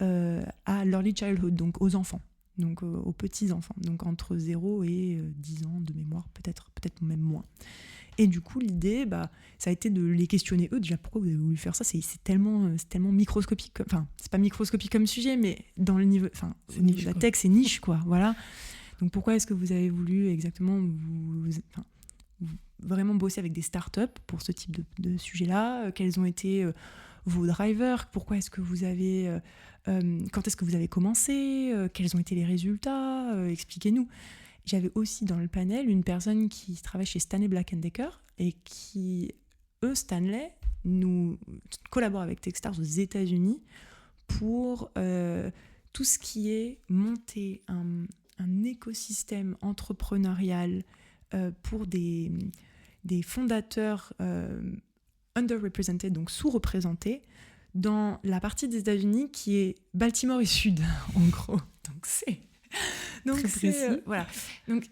à l'early childhood, donc aux enfants, donc aux petits-enfants, donc entre 0 et 10 ans de mémoire, peut-être même moins. Et du coup, l'idée, ça a été de les questionner eux. Déjà, pourquoi vous avez voulu faire ça ? C'est tellement microscopique. Enfin, c'est pas microscopique comme sujet, mais dans le niveau, au niveau de la tech, c'est niche, quoi. Voilà. Donc, pourquoi est-ce que vous avez voulu exactement vraiment bosser avec des startups pour ce type de sujet-là ? Quels ont été vos drivers ? Pourquoi est-ce que vous avez... quand est-ce que vous avez commencé ? Quels ont été les résultats ? Expliquez-nous. J'avais aussi dans le panel une personne qui travaille chez Stanley Black & Decker et qui, Stanley, nous collabore avec Techstars aux États-Unis pour tout ce qui est monter un écosystème entrepreneurial pour des fondateurs underrepresented, donc sous-représentés, dans la partie des États-Unis qui est Baltimore et Sud, en gros. Donc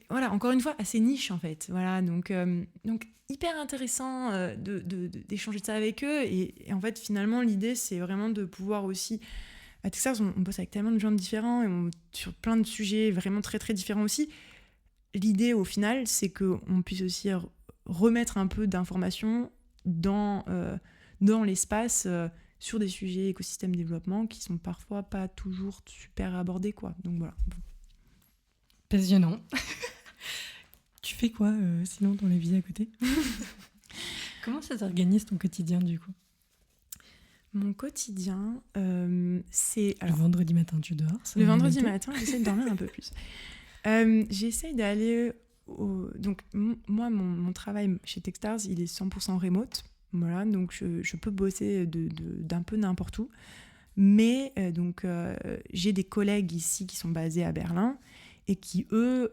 voilà, encore une fois, assez niche en fait. Voilà, donc hyper intéressant d'échanger de ça avec eux. Et en fait, finalement, l'idée, c'est vraiment de pouvoir aussi... À Techstars, on bosse avec tellement de gens différents et sur plein de sujets vraiment très très différents aussi. L'idée, au final, c'est qu'on puisse aussi remettre un peu d'informations dans l'espace sur des sujets écosystème développement qui sont parfois pas toujours super abordés, quoi. Donc voilà. Passionnant. Tu fais quoi sinon dans la vie à côté ? Comment ça s'organise ton quotidien du coup ? Mon quotidien, c'est... Le vendredi matin, tu dors ? Le vendredi matin, j'essaie de dormir un peu plus. J'essaie d'aller... Donc, moi, mon travail chez Techstars, il est 100% remote. Voilà, donc je peux bosser d'un peu n'importe où. Mais j'ai des collègues ici qui sont basés à Berlin et qui, eux,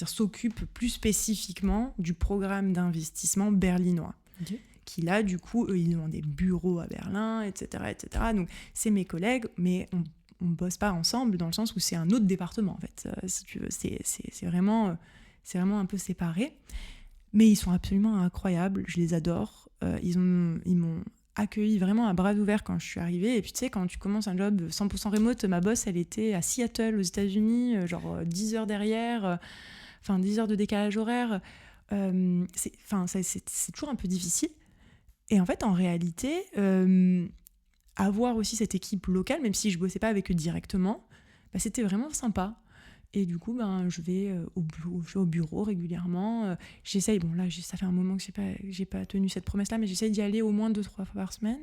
s'occupent plus spécifiquement du programme d'investissement berlinois. Okay. Qui là, du coup, eux, ils ont des bureaux à Berlin, etc., etc. Donc, c'est mes collègues, mais on ne bosse pas ensemble dans le sens où c'est un autre département, en fait. Si tu veux, c'est vraiment un peu séparé. Mais ils sont absolument incroyables, je les adore. Ils m'ont accueilli vraiment à bras ouverts quand je suis arrivée. Et puis, tu sais, quand tu commences un job 100% remote, ma boss, elle était à Seattle, aux États-Unis, 10 heures derrière, 10 heures de décalage horaire. C'est toujours un peu difficile. Et en fait, en réalité, avoir aussi cette équipe locale, même si je bossais pas avec eux directement, c'était vraiment sympa. Et du coup, je vais au bureau régulièrement. J'essaye, là, ça fait un moment que j'ai pas tenu cette promesse-là, mais j'essaye d'y aller au moins 2-3 fois par semaine.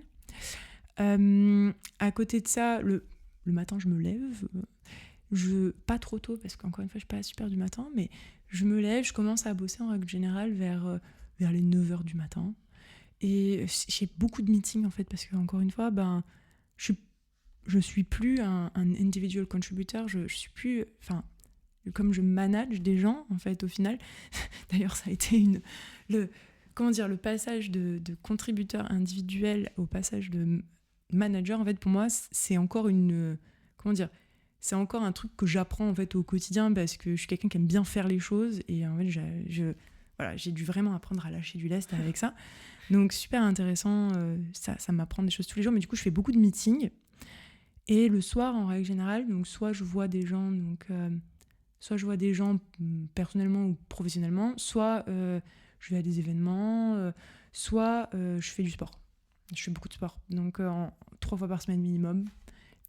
À côté de ça, le matin, je me lève. Pas trop tôt, parce qu'encore une fois, je suis pas super du matin, mais je me lève, je commence à bosser en règle générale vers les 9h du matin. Et j'ai beaucoup de meetings, en fait, parce qu'encore une fois, je suis plus un individual contributor, je suis plus... comme je manage des gens, en fait, au final. D'ailleurs, ça a été le passage de contributeur individuel au passage de manager, en fait, pour moi, c'est encore c'est encore un truc que j'apprends, en fait, au quotidien, parce que je suis quelqu'un qui aime bien faire les choses, et en fait, j'ai dû vraiment apprendre à lâcher du lest avec ça. Donc, super intéressant, ça m'apprend des choses tous les jours, mais du coup, je fais beaucoup de meetings, et le soir, en règle générale, donc, soit je vois des gens, personnellement ou professionnellement, soit je vais à des événements, soit je fais du sport. Je fais beaucoup de sport, donc 3 fois par semaine minimum.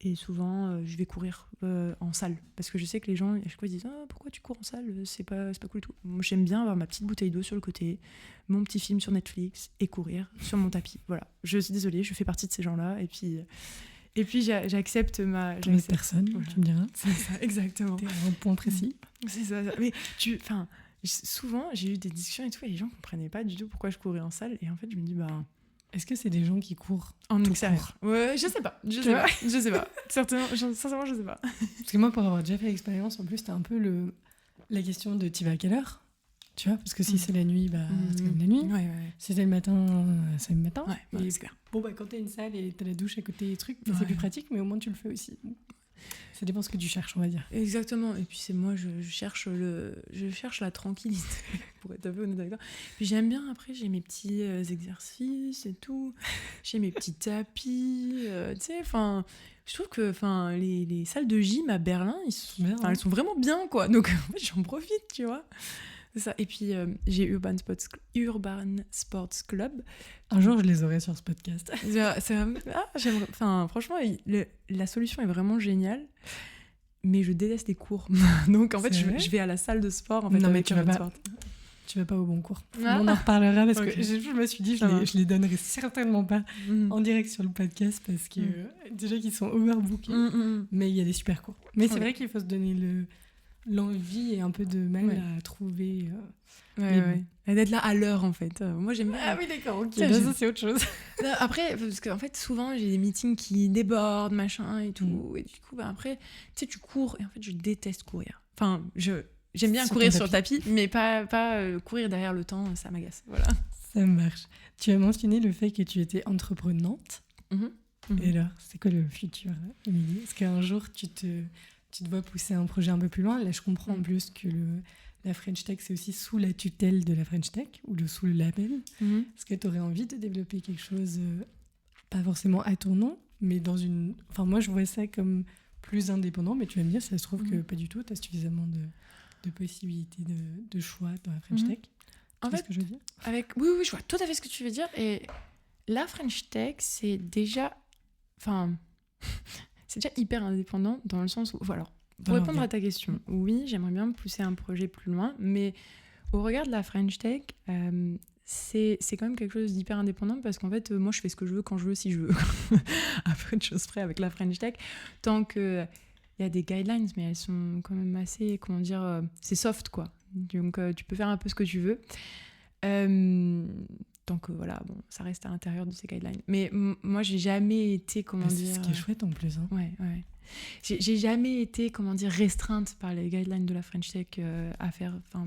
Et souvent, je vais courir en salle. Parce que je sais que les gens, à chaque fois, ils disent « Ah, pourquoi tu cours en salle ? C'est pas cool du tout. » Moi, j'aime bien avoir ma petite bouteille d'eau sur le côté, mon petit film sur Netflix et courir sur mon tapis. Voilà. Je suis désolée, je fais partie de ces gens-là. Et puis j'accepte ma... T'en es personne, voilà. tu me diras. C'est ça, exactement. T'es à un point précis. C'est ça. Mais souvent, j'ai eu des discussions et tout, et les gens ne comprenaient pas du tout pourquoi je courais en salle. Et en fait, je me dis, est-ce que c'est des gens qui courent en tout extérieur? Ouais, je sais pas. Je sais pas. Sincèrement, je sais pas. Parce que moi, pour avoir déjà fait l'expérience, en plus, c'était un peu la question de t'y vas à quelle heure? Tu vois, parce que si c'est la nuit, c'est comme la nuit. Ouais. Si c'est le matin, c'est le matin. Ouais, c'est clair. Bon, quand t'as une salle et t'as la douche à côté des trucs, c'est plus pratique, mais au moins tu le fais aussi. Ça dépend ce que tu cherches, on va dire. Exactement. Et puis c'est moi, je cherche la tranquillité, pour être un peu honnête avec toi. Puis j'aime bien, après, j'ai mes petits exercices et tout. J'ai mes petits tapis. Tu sais, enfin... Je trouve que les salles de gym à Berlin, elles sont vraiment bien, quoi. Donc, en fait, j'en profite, tu vois. C'est ça. Et puis, j'ai Urban Sports Club. Un jour, je les aurai sur ce podcast. J'aimerais... franchement, la solution est vraiment géniale. Mais je déteste les cours. Donc, en fait, je vais à la salle de sport. En fait, non, mais tu vas pas au bon cours. On en reparlera parce que je me suis dit, je les donnerai certainement pas en direct sur le podcast parce que déjà qu'ils sont overbookés, mais il y a des super cours. Mais c'est vrai qu'il faut se donner l'envie et un peu de mal à trouver. Et d'être là à l'heure, en fait. Moi, j'aime bien. Ah oui, d'accord, ok. Ça, c'est autre chose. Après, parce qu'en fait, souvent, j'ai des meetings qui débordent, machin et tout. Et du coup, après, tu sais, tu cours. Et en fait, je déteste courir. Enfin, j'aime bien courir sur le tapis, mais pas courir derrière le temps, ça m'agace. Voilà. Ça marche. Tu as mentionné le fait que tu étais entreprenante. Et alors, c'est quoi le futur, Émilie? Est-ce qu'un jour, tu te vois pousser un projet un peu plus loin? Là, je comprends en plus que la French Tech, c'est aussi sous la tutelle de la French Tech, ou sous le label. Est-ce que tu aurais envie de développer quelque chose, pas forcément à ton nom, mais dans une... Enfin, moi, je vois ça comme plus indépendant, mais tu vas me dire, ça se trouve que pas du tout, tu as suffisamment de possibilités de choix dans la French Tech. En fait, ce que je veux dire oui, je vois tout à fait ce que tu veux dire. Et la French Tech, c'est déjà... c'est déjà hyper indépendant dans le sens où... Alors, pour répondre à ta question, oui, j'aimerais bien pousser un projet plus loin, mais au regard de la French Tech, c'est quand même quelque chose d'hyper indépendant parce qu'en fait, moi, je fais ce que je veux quand je veux, si je veux. Après, de choses près avec la French Tech, tant qu'il y a des guidelines, mais elles sont quand même assez, comment dire, c'est soft, quoi. Donc, tu peux faire un peu ce que tu veux. Tant que, voilà, bon, ça reste à l'intérieur de ces guidelines. Mais moi, j'ai jamais été, c'est ce qui est chouette en plus. Hein. Ouais. J'ai jamais été, restreinte par les guidelines de la French Tech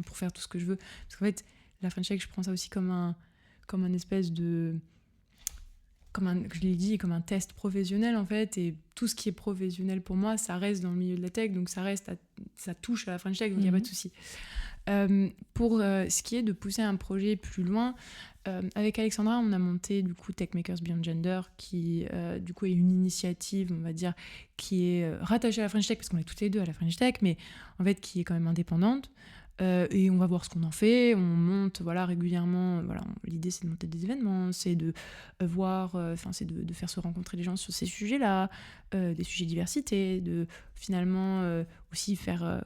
pour faire tout ce que je veux. Parce qu'en fait, la French Tech, je prends ça aussi comme un espèce de... je l'ai dit, comme un test professionnel, en fait. Et tout ce qui est professionnel pour moi, ça reste dans le milieu de la tech. Donc, ça touche à la French Tech, donc il n'y a pas de souci. Pour ce qui est de pousser un projet plus loin, avec Alexandra, on a monté du coup Tech Makers Beyond Gender, qui du coup est une initiative, on va dire, qui est rattachée à la French Tech, parce qu'on est toutes les deux à la French Tech, mais en fait qui est quand même indépendante. Et on va voir ce qu'on en fait. On monte régulièrement. L'idée, c'est de monter des événements, c'est de c'est de faire se rencontrer les gens sur ces sujets-là, des sujets de diversité, de finalement aussi faire,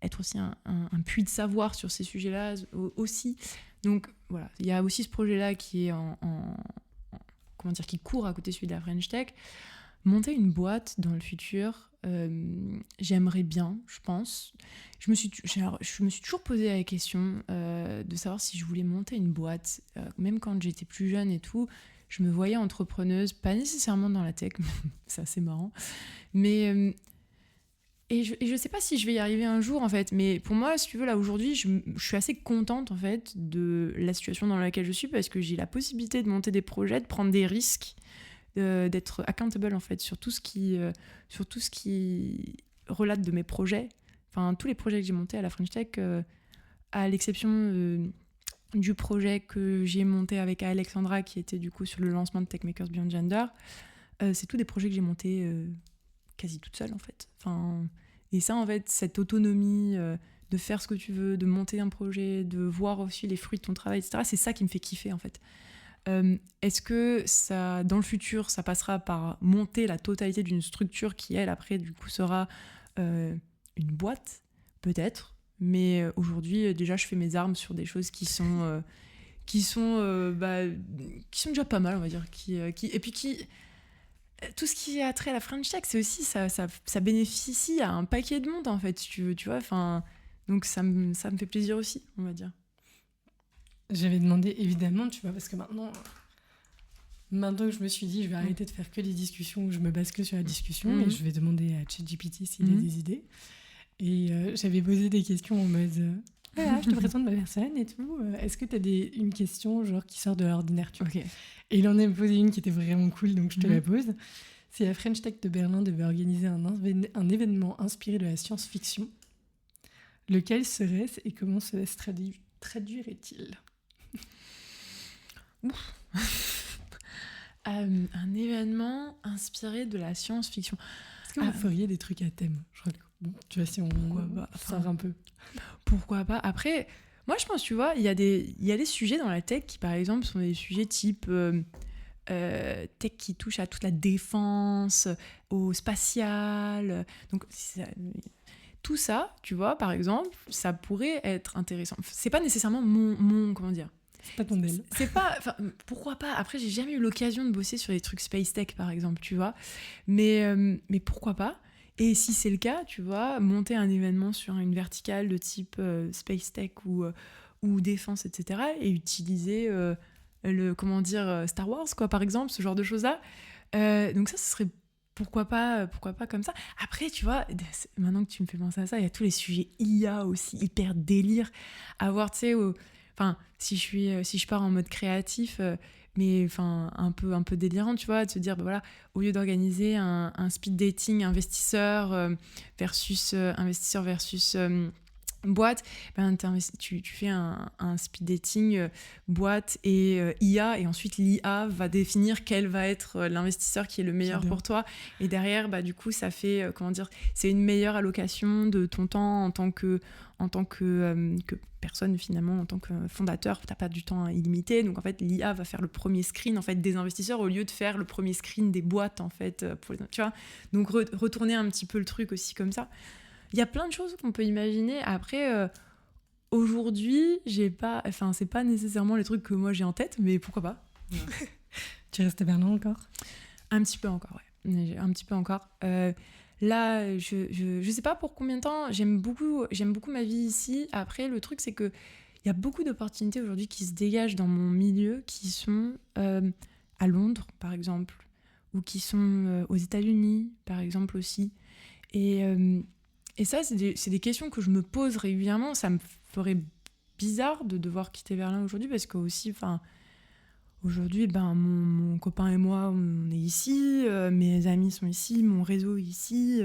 être aussi un puits de savoir sur ces sujets-là aussi. Donc voilà, il y a aussi ce projet-là qui est qui court à côté de celui de la French Tech. Monter une boîte dans le futur, j'aimerais bien, je pense. Je me suis toujours posé la question de savoir si je voulais monter une boîte, même quand j'étais plus jeune et tout. Je me voyais entrepreneuse, pas nécessairement dans la tech, c'est assez marrant, mais et je sais pas si je vais y arriver un jour en fait, mais pour moi, si tu veux, là aujourd'hui, je suis assez contente en fait de la situation dans laquelle je suis parce que j'ai la possibilité de monter des projets, de prendre des risques, d'être accountable en fait sur tout ce qui relate de mes projets. Enfin, tous les projets que j'ai montés à la French Tech, à l'exception du projet que j'ai monté avec Alexandra, qui était du coup sur le lancement de Tech Makers Beyond Gender, c'est tous des projets que j'ai montés quasi toute seule en fait. Et ça en fait, cette autonomie de faire ce que tu veux, de monter un projet, de voir aussi les fruits de ton travail, etc., c'est ça qui me fait kiffer en fait. Est-ce que ça, dans le futur, ça passera par monter la totalité d'une structure qui, elle, après, du coup, sera une boîte, peut-être. Mais aujourd'hui, déjà, je fais mes armes sur des choses qui sont déjà pas mal, on va dire. Et puis tout ce qui a trait à la French Tech, c'est aussi, ça bénéficie à un paquet de monde, en fait, si tu veux, tu vois. Donc ça me fait plaisir aussi, on va dire. J'avais demandé, évidemment, tu vois, parce que maintenant que je me suis dit, je vais arrêter de faire que des discussions où je me base que sur la discussion, et je vais demander à ChatGPT s'il a des idées. Et j'avais posé des questions en mode voilà, je te présente ma personne et tout. Est-ce que tu as une question genre qui sort de l'ordinaire, tu vois. Okay. Et il en a posé une qui était vraiment cool, donc je te la pose. Si la French Tech de Berlin devait organiser un événement inspiré de la science-fiction, lequel serait-ce et comment cela se traduirait-il? Un événement inspiré de la science-fiction. Est-ce que vous feriez des trucs à thème? Je crois que, bon, tu vois, si on sort un peu. Pourquoi pas? Après, moi je pense, tu vois, il y a des sujets dans la tech qui, par exemple, sont des sujets type tech qui touchent à toute la défense, au spatial. Donc, tout ça, tu vois, par exemple, ça pourrait être intéressant. C'est pas nécessairement mon comment dire? C'est pas ton délire. C'est pas, pourquoi pas? Après, j'ai jamais eu l'occasion de bosser sur des trucs space tech, par exemple, tu vois. Mais pourquoi pas? Et si c'est le cas, tu vois, monter un événement sur une verticale de type space tech ou défense, etc. et utiliser Star Wars, quoi, par exemple, ce genre de choses-là. Donc ça, ce serait pourquoi pas comme ça. Après, tu vois, maintenant que tu me fais penser à ça, il y a tous les sujets IA aussi, hyper délire. À voir, tu sais, si je pars en mode créatif, mais un peu délirant, tu vois, de se dire, bah voilà, au lieu d'organiser un speed dating investisseur versus boîte, tu fais un speed dating boîte et IA, et ensuite l'IA va définir quel va être l'investisseur qui est le meilleur pour toi, et derrière du coup ça fait c'est une meilleure allocation de ton temps en tant que personne, finalement, en tant que fondateur. T'as pas du temps illimité, donc en fait l'IA va faire le premier screen en fait des investisseurs au lieu de faire le premier screen des boîtes, en fait, tu vois. Donc retourner un petit peu le truc aussi comme ça. Il y a plein de choses qu'on peut imaginer. Après, aujourd'hui, c'est pas nécessairement les trucs que moi j'ai en tête, mais pourquoi pas. Tu restes à Berlin encore? Un petit peu encore, ouais. Un petit peu encore. Là, je sais pas pour combien de temps. J'aime beaucoup ma vie ici. Après, le truc, c'est que il y a beaucoup d'opportunités aujourd'hui qui se dégagent dans mon milieu, qui sont à Londres, par exemple, ou qui sont aux États-Unis, par exemple, aussi. Et ça, c'est des questions que je me pose régulièrement. Ça me ferait bizarre de devoir quitter Berlin aujourd'hui, parce que aussi, aujourd'hui, mon copain et moi, on est ici, mes amis sont ici, mon réseau est ici.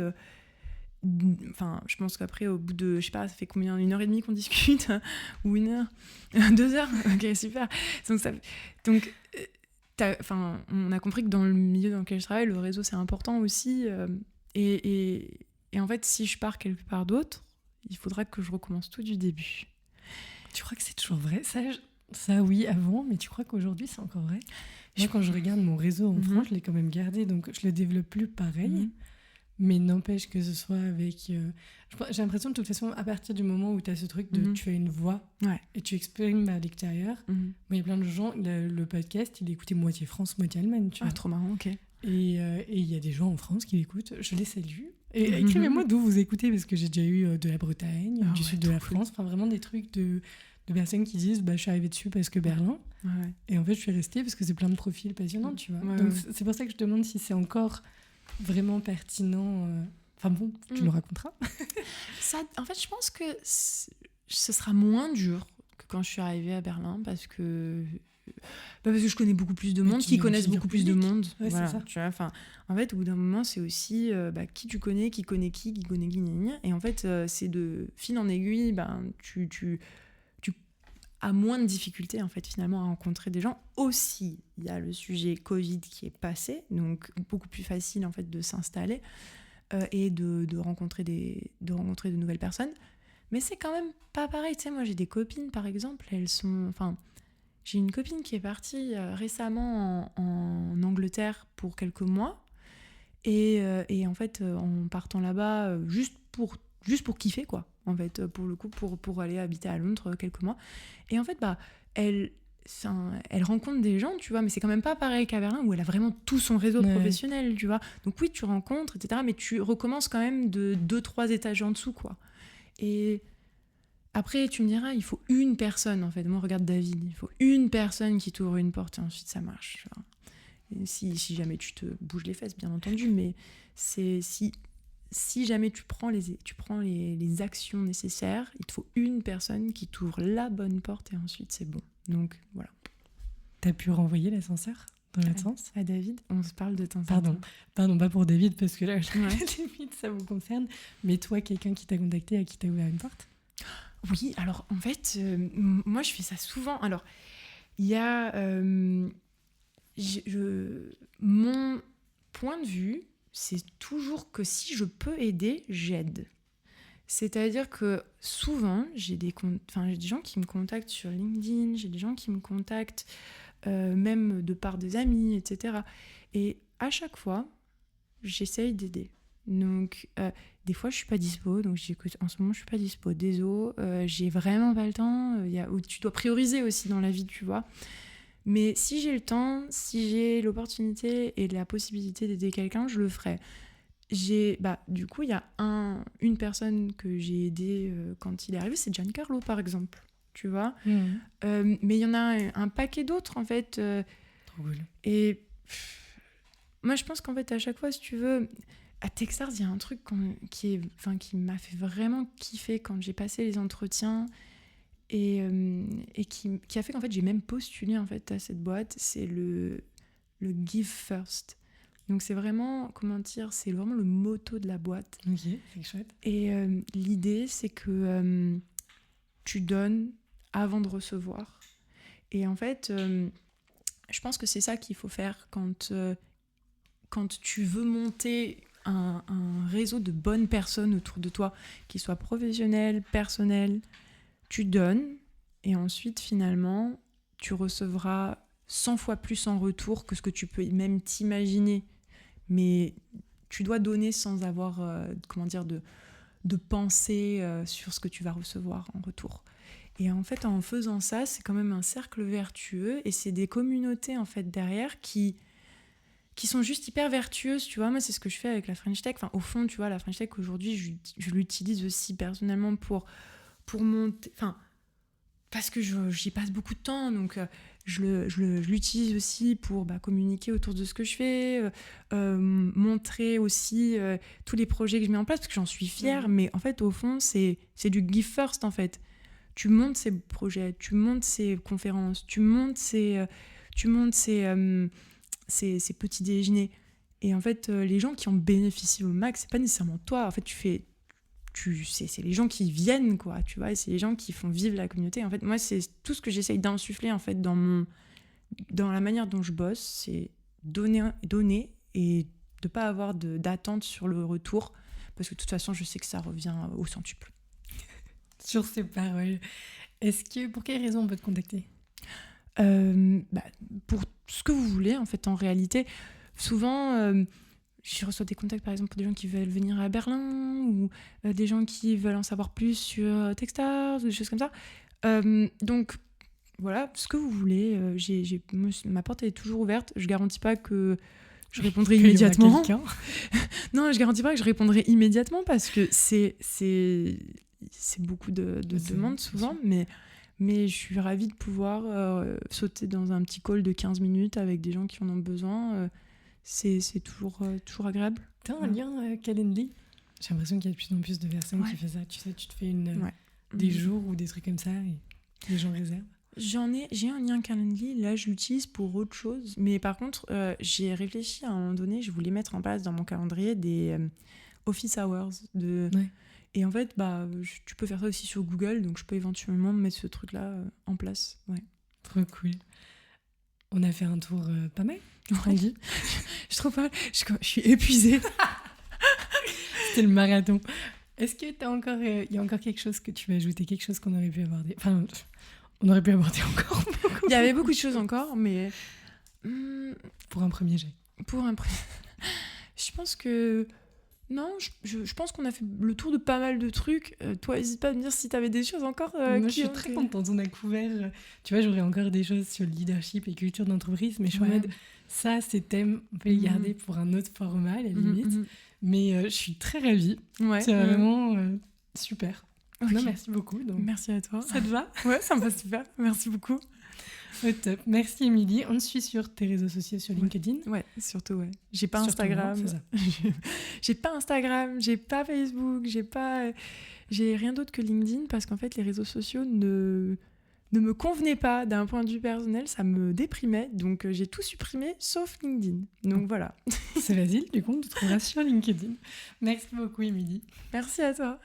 Je pense qu'après, au bout de, je sais pas, ça fait combien, 1h30 qu'on discute ou 1 heure 2 heures. Ok, super. Donc on a compris que dans le milieu dans lequel je travaille, le réseau, c'est important aussi. Et en fait, si je pars quelque part d'autre, il faudra que je recommence tout du début. Tu crois que c'est toujours vrai? Ça, oui, avant, mais tu crois qu'aujourd'hui, c'est encore vrai? Moi, quand je regarde mon réseau en France, je l'ai quand même gardé, donc je le développe plus pareil. Mais n'empêche que ce soit avec... j'ai l'impression, de toute façon, à partir du moment où tu as ce truc de tu as une voix et tu exprimes à l'extérieur, il y a plein de gens, le podcast, il est écouté moitié France, moitié Allemagne, tu vois. Ah, trop marrant, ok. Et il y a des gens en France qui l'écoutent, je les salue. Et écrivez-moi d'où vous écoutez, parce que j'ai déjà eu de la Bretagne, du sud de la France, vraiment des trucs de personnes qui disent je suis arrivée dessus parce que Berlin. Ouais. Et en fait, je suis restée parce que c'est plein de profils passionnants, tu vois. Donc c'est pour ça que je demande si c'est encore vraiment pertinent. Enfin bon, tu nous raconteras. Ça, en fait, je pense que ce sera moins dur que quand je suis arrivée à Berlin, parce que je connais beaucoup plus de monde, qui connaissent beaucoup plus de monde. Ouais, voilà, c'est ça. tu vois, en fait, au bout d'un moment, c'est aussi qui tu connais, qui connaît qui connaît qui. Et en fait, c'est de fil en aiguille, tu as moins de difficultés, en fait, finalement, à rencontrer des gens. Aussi, il y a le sujet Covid qui est passé, donc beaucoup plus facile, en fait, de s'installer et de rencontrer de nouvelles personnes. Mais c'est quand même pas pareil. Tu sais, moi, j'ai des copines, par exemple, elles sont... J'ai une copine qui est partie récemment en Angleterre pour quelques mois. Et en fait, en partant là-bas, juste pour kiffer, quoi. En fait, pour le coup, pour aller habiter à Londres quelques mois. Et en fait, elle rencontre des gens, tu vois, mais c'est quand même pas pareil qu'à Berlin, où elle a vraiment tout son réseau professionnel, tu vois. Donc oui, tu rencontres, etc., mais tu recommences quand même de 2-3 étages en dessous, quoi. Et après, tu me diras, il faut une personne, en fait. Moi, regarde David, il faut une personne qui t'ouvre une porte et ensuite ça marche, tu vois. Si jamais tu te bouges les fesses, bien entendu, mais c'est si jamais tu prends les actions nécessaires, il te faut une personne qui t'ouvre la bonne porte et ensuite c'est bon. Donc voilà. T'as pu renvoyer l'ascenseur dans l'autre sens ? À David, on se parle de temps en temps. Pardon, pas pour David parce que là, David, ça vous concerne. Mais toi, quelqu'un qui t'a contacté, à qui t'a ouvert une porte ? Oui, alors en fait, moi je fais ça souvent. Alors, il y a... mon point de vue, c'est toujours que si je peux aider, j'aide. C'est-à-dire que souvent, j'ai des gens qui me contactent sur LinkedIn, j'ai des gens qui me contactent même de par des amis, etc. Et à chaque fois, j'essaye d'aider. Donc, des fois, je suis pas dispo, donc je dis écoute, en ce moment, je suis pas dispo, désolé, j'ai vraiment pas le temps. Tu dois prioriser aussi dans la vie, tu vois. Mais si j'ai le temps, si j'ai l'opportunité et la possibilité d'aider quelqu'un, je le ferai. Du coup, il y a une personne que j'ai aidée quand il est arrivé, c'est Giancarlo, par exemple. Tu vois mais il y en a un paquet d'autres, en fait. Trop cool. Et moi, je pense qu'en fait, à chaque fois, si tu veux... À Techstars, il y a un truc qui m'a fait vraiment kiffer quand j'ai passé les entretiens... Et qui a fait qu'en fait j'ai même postulé en fait à cette boîte, c'est le Give First. Donc c'est vraiment, c'est vraiment le motto de la boîte. Ok, c'est chouette. Et l'idée c'est que tu donnes avant de recevoir. Et en fait, je pense que c'est ça qu'il faut faire quand tu veux monter un réseau de bonnes personnes autour de toi, qui soient professionnels, personnels. Tu donnes, et ensuite, finalement, tu recevras 100 fois plus en retour que ce que tu peux même t'imaginer. Mais tu dois donner sans avoir, de pensée sur ce que tu vas recevoir en retour. Et en fait, en faisant ça, c'est quand même un cercle vertueux, et c'est des communautés, en fait, derrière qui sont juste hyper vertueuses, tu vois. Moi, c'est ce que je fais avec la French Tech. Enfin, au fond, tu vois, la French Tech, aujourd'hui, je l'utilise aussi personnellement pour monter, parce que j'y passe beaucoup de temps, donc je l'utilise aussi pour communiquer autour de ce que je fais, montrer aussi tous les projets que je mets en place, parce que j'en suis fière, mais en fait, au fond, c'est du give first, en fait. Tu montes ces projets, tu montes ces conférences, tu montes ces petits déjeuners, et en fait, les gens qui en bénéficient au max, c'est pas nécessairement toi, en fait, c'est les gens qui viennent, quoi, tu vois, et c'est les gens qui font vivre la communauté. En fait, moi, c'est tout ce que j'essaye d'insuffler, en fait, dans la manière dont je bosse, c'est donner et de pas avoir d'attente sur le retour, parce que de toute façon, je sais que ça revient au centuple. Sur ces paroles, pour quelle raison on peut te contacter ? Pour ce que vous voulez, en fait, en réalité. Souvent... je reçois des contacts, par exemple, pour des gens qui veulent venir à Berlin, ou des gens qui veulent en savoir plus sur Techstars, ou des choses comme ça. Donc, voilà, ce que vous voulez. Ma porte est toujours ouverte. Je garantis pas que je répondrai immédiatement. Non, je garantis pas que je répondrai immédiatement, parce que c'est beaucoup de demandes, souvent. Mais je suis ravie de pouvoir sauter dans un petit call de 15 minutes avec des gens qui en ont besoin. C'est toujours agréable. T'as un lien Calendly ? J'ai l'impression qu'il y a de plus en plus de personnes qui font ça. Tu sais, tu te fais des jours ou des trucs comme ça et les gens réservent. J'ai un lien Calendly, là je l'utilise pour autre chose. Mais par contre, j'ai réfléchi à un moment donné, je voulais mettre en place dans mon calendrier des office hours. Et en fait, tu peux faire ça aussi sur Google, donc je peux éventuellement mettre ce truc-là en place. Ouais. Trop cool. On a fait un tour pas mal. Ouais. Je trouve pas. Je suis épuisée. C'était le marathon. Est-ce que il y a encore quelque chose que tu veux ajouter, quelque chose qu'on aurait pu aborder ? Enfin, On aurait pu aborder encore Il y avait beaucoup de choses encore, mais pour un premier jet. Je pense que... Non, je pense qu'on a fait le tour de pas mal de trucs. Toi, n'hésite pas à me dire si tu avais des choses encore. Moi, je suis très contente. On a couvert... Tu vois, j'aurais encore des choses sur le leadership et culture d'entreprise, mais je suis en mode... Ça, ces thèmes, on peut les garder pour un autre format, à la limite. Mais je suis très ravie. Ouais. C'est vraiment super. Okay. Non, merci beaucoup. Donc... Merci à toi. Ça te va? Ouais, ça me va super. Merci beaucoup. Top. Merci Émilie. On te suit sur tes réseaux sociaux, sur LinkedIn. Ouais, surtout, ouais. J'ai pas Instagram. C'est ça. J'ai pas Instagram, j'ai pas Facebook, j'ai rien d'autre que LinkedIn parce qu'en fait, les réseaux sociaux ne me convenaient pas d'un point de vue personnel, ça me déprimait. Donc, j'ai tout supprimé sauf LinkedIn. Donc, voilà. C'est facile, du coup, on te trouvera sur LinkedIn. Merci beaucoup, Émilie. Merci à toi.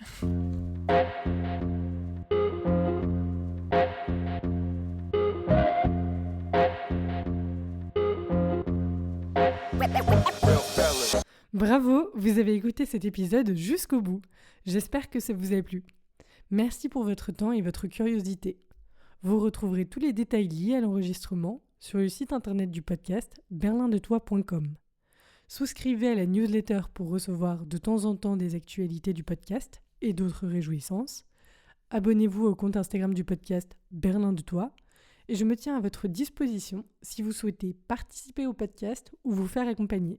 Bravo, vous avez écouté cet épisode jusqu'au bout. J'espère que ça vous a plu. Merci pour votre temps et votre curiosité. Vous retrouverez tous les détails liés à l'enregistrement sur le site internet du podcast berlindetoi.com. Souscrivez à la newsletter pour recevoir de temps en temps des actualités du podcast et d'autres réjouissances. Abonnez-vous au compte Instagram du podcast Berlin de Toi et je me tiens à votre disposition si vous souhaitez participer au podcast ou vous faire accompagner.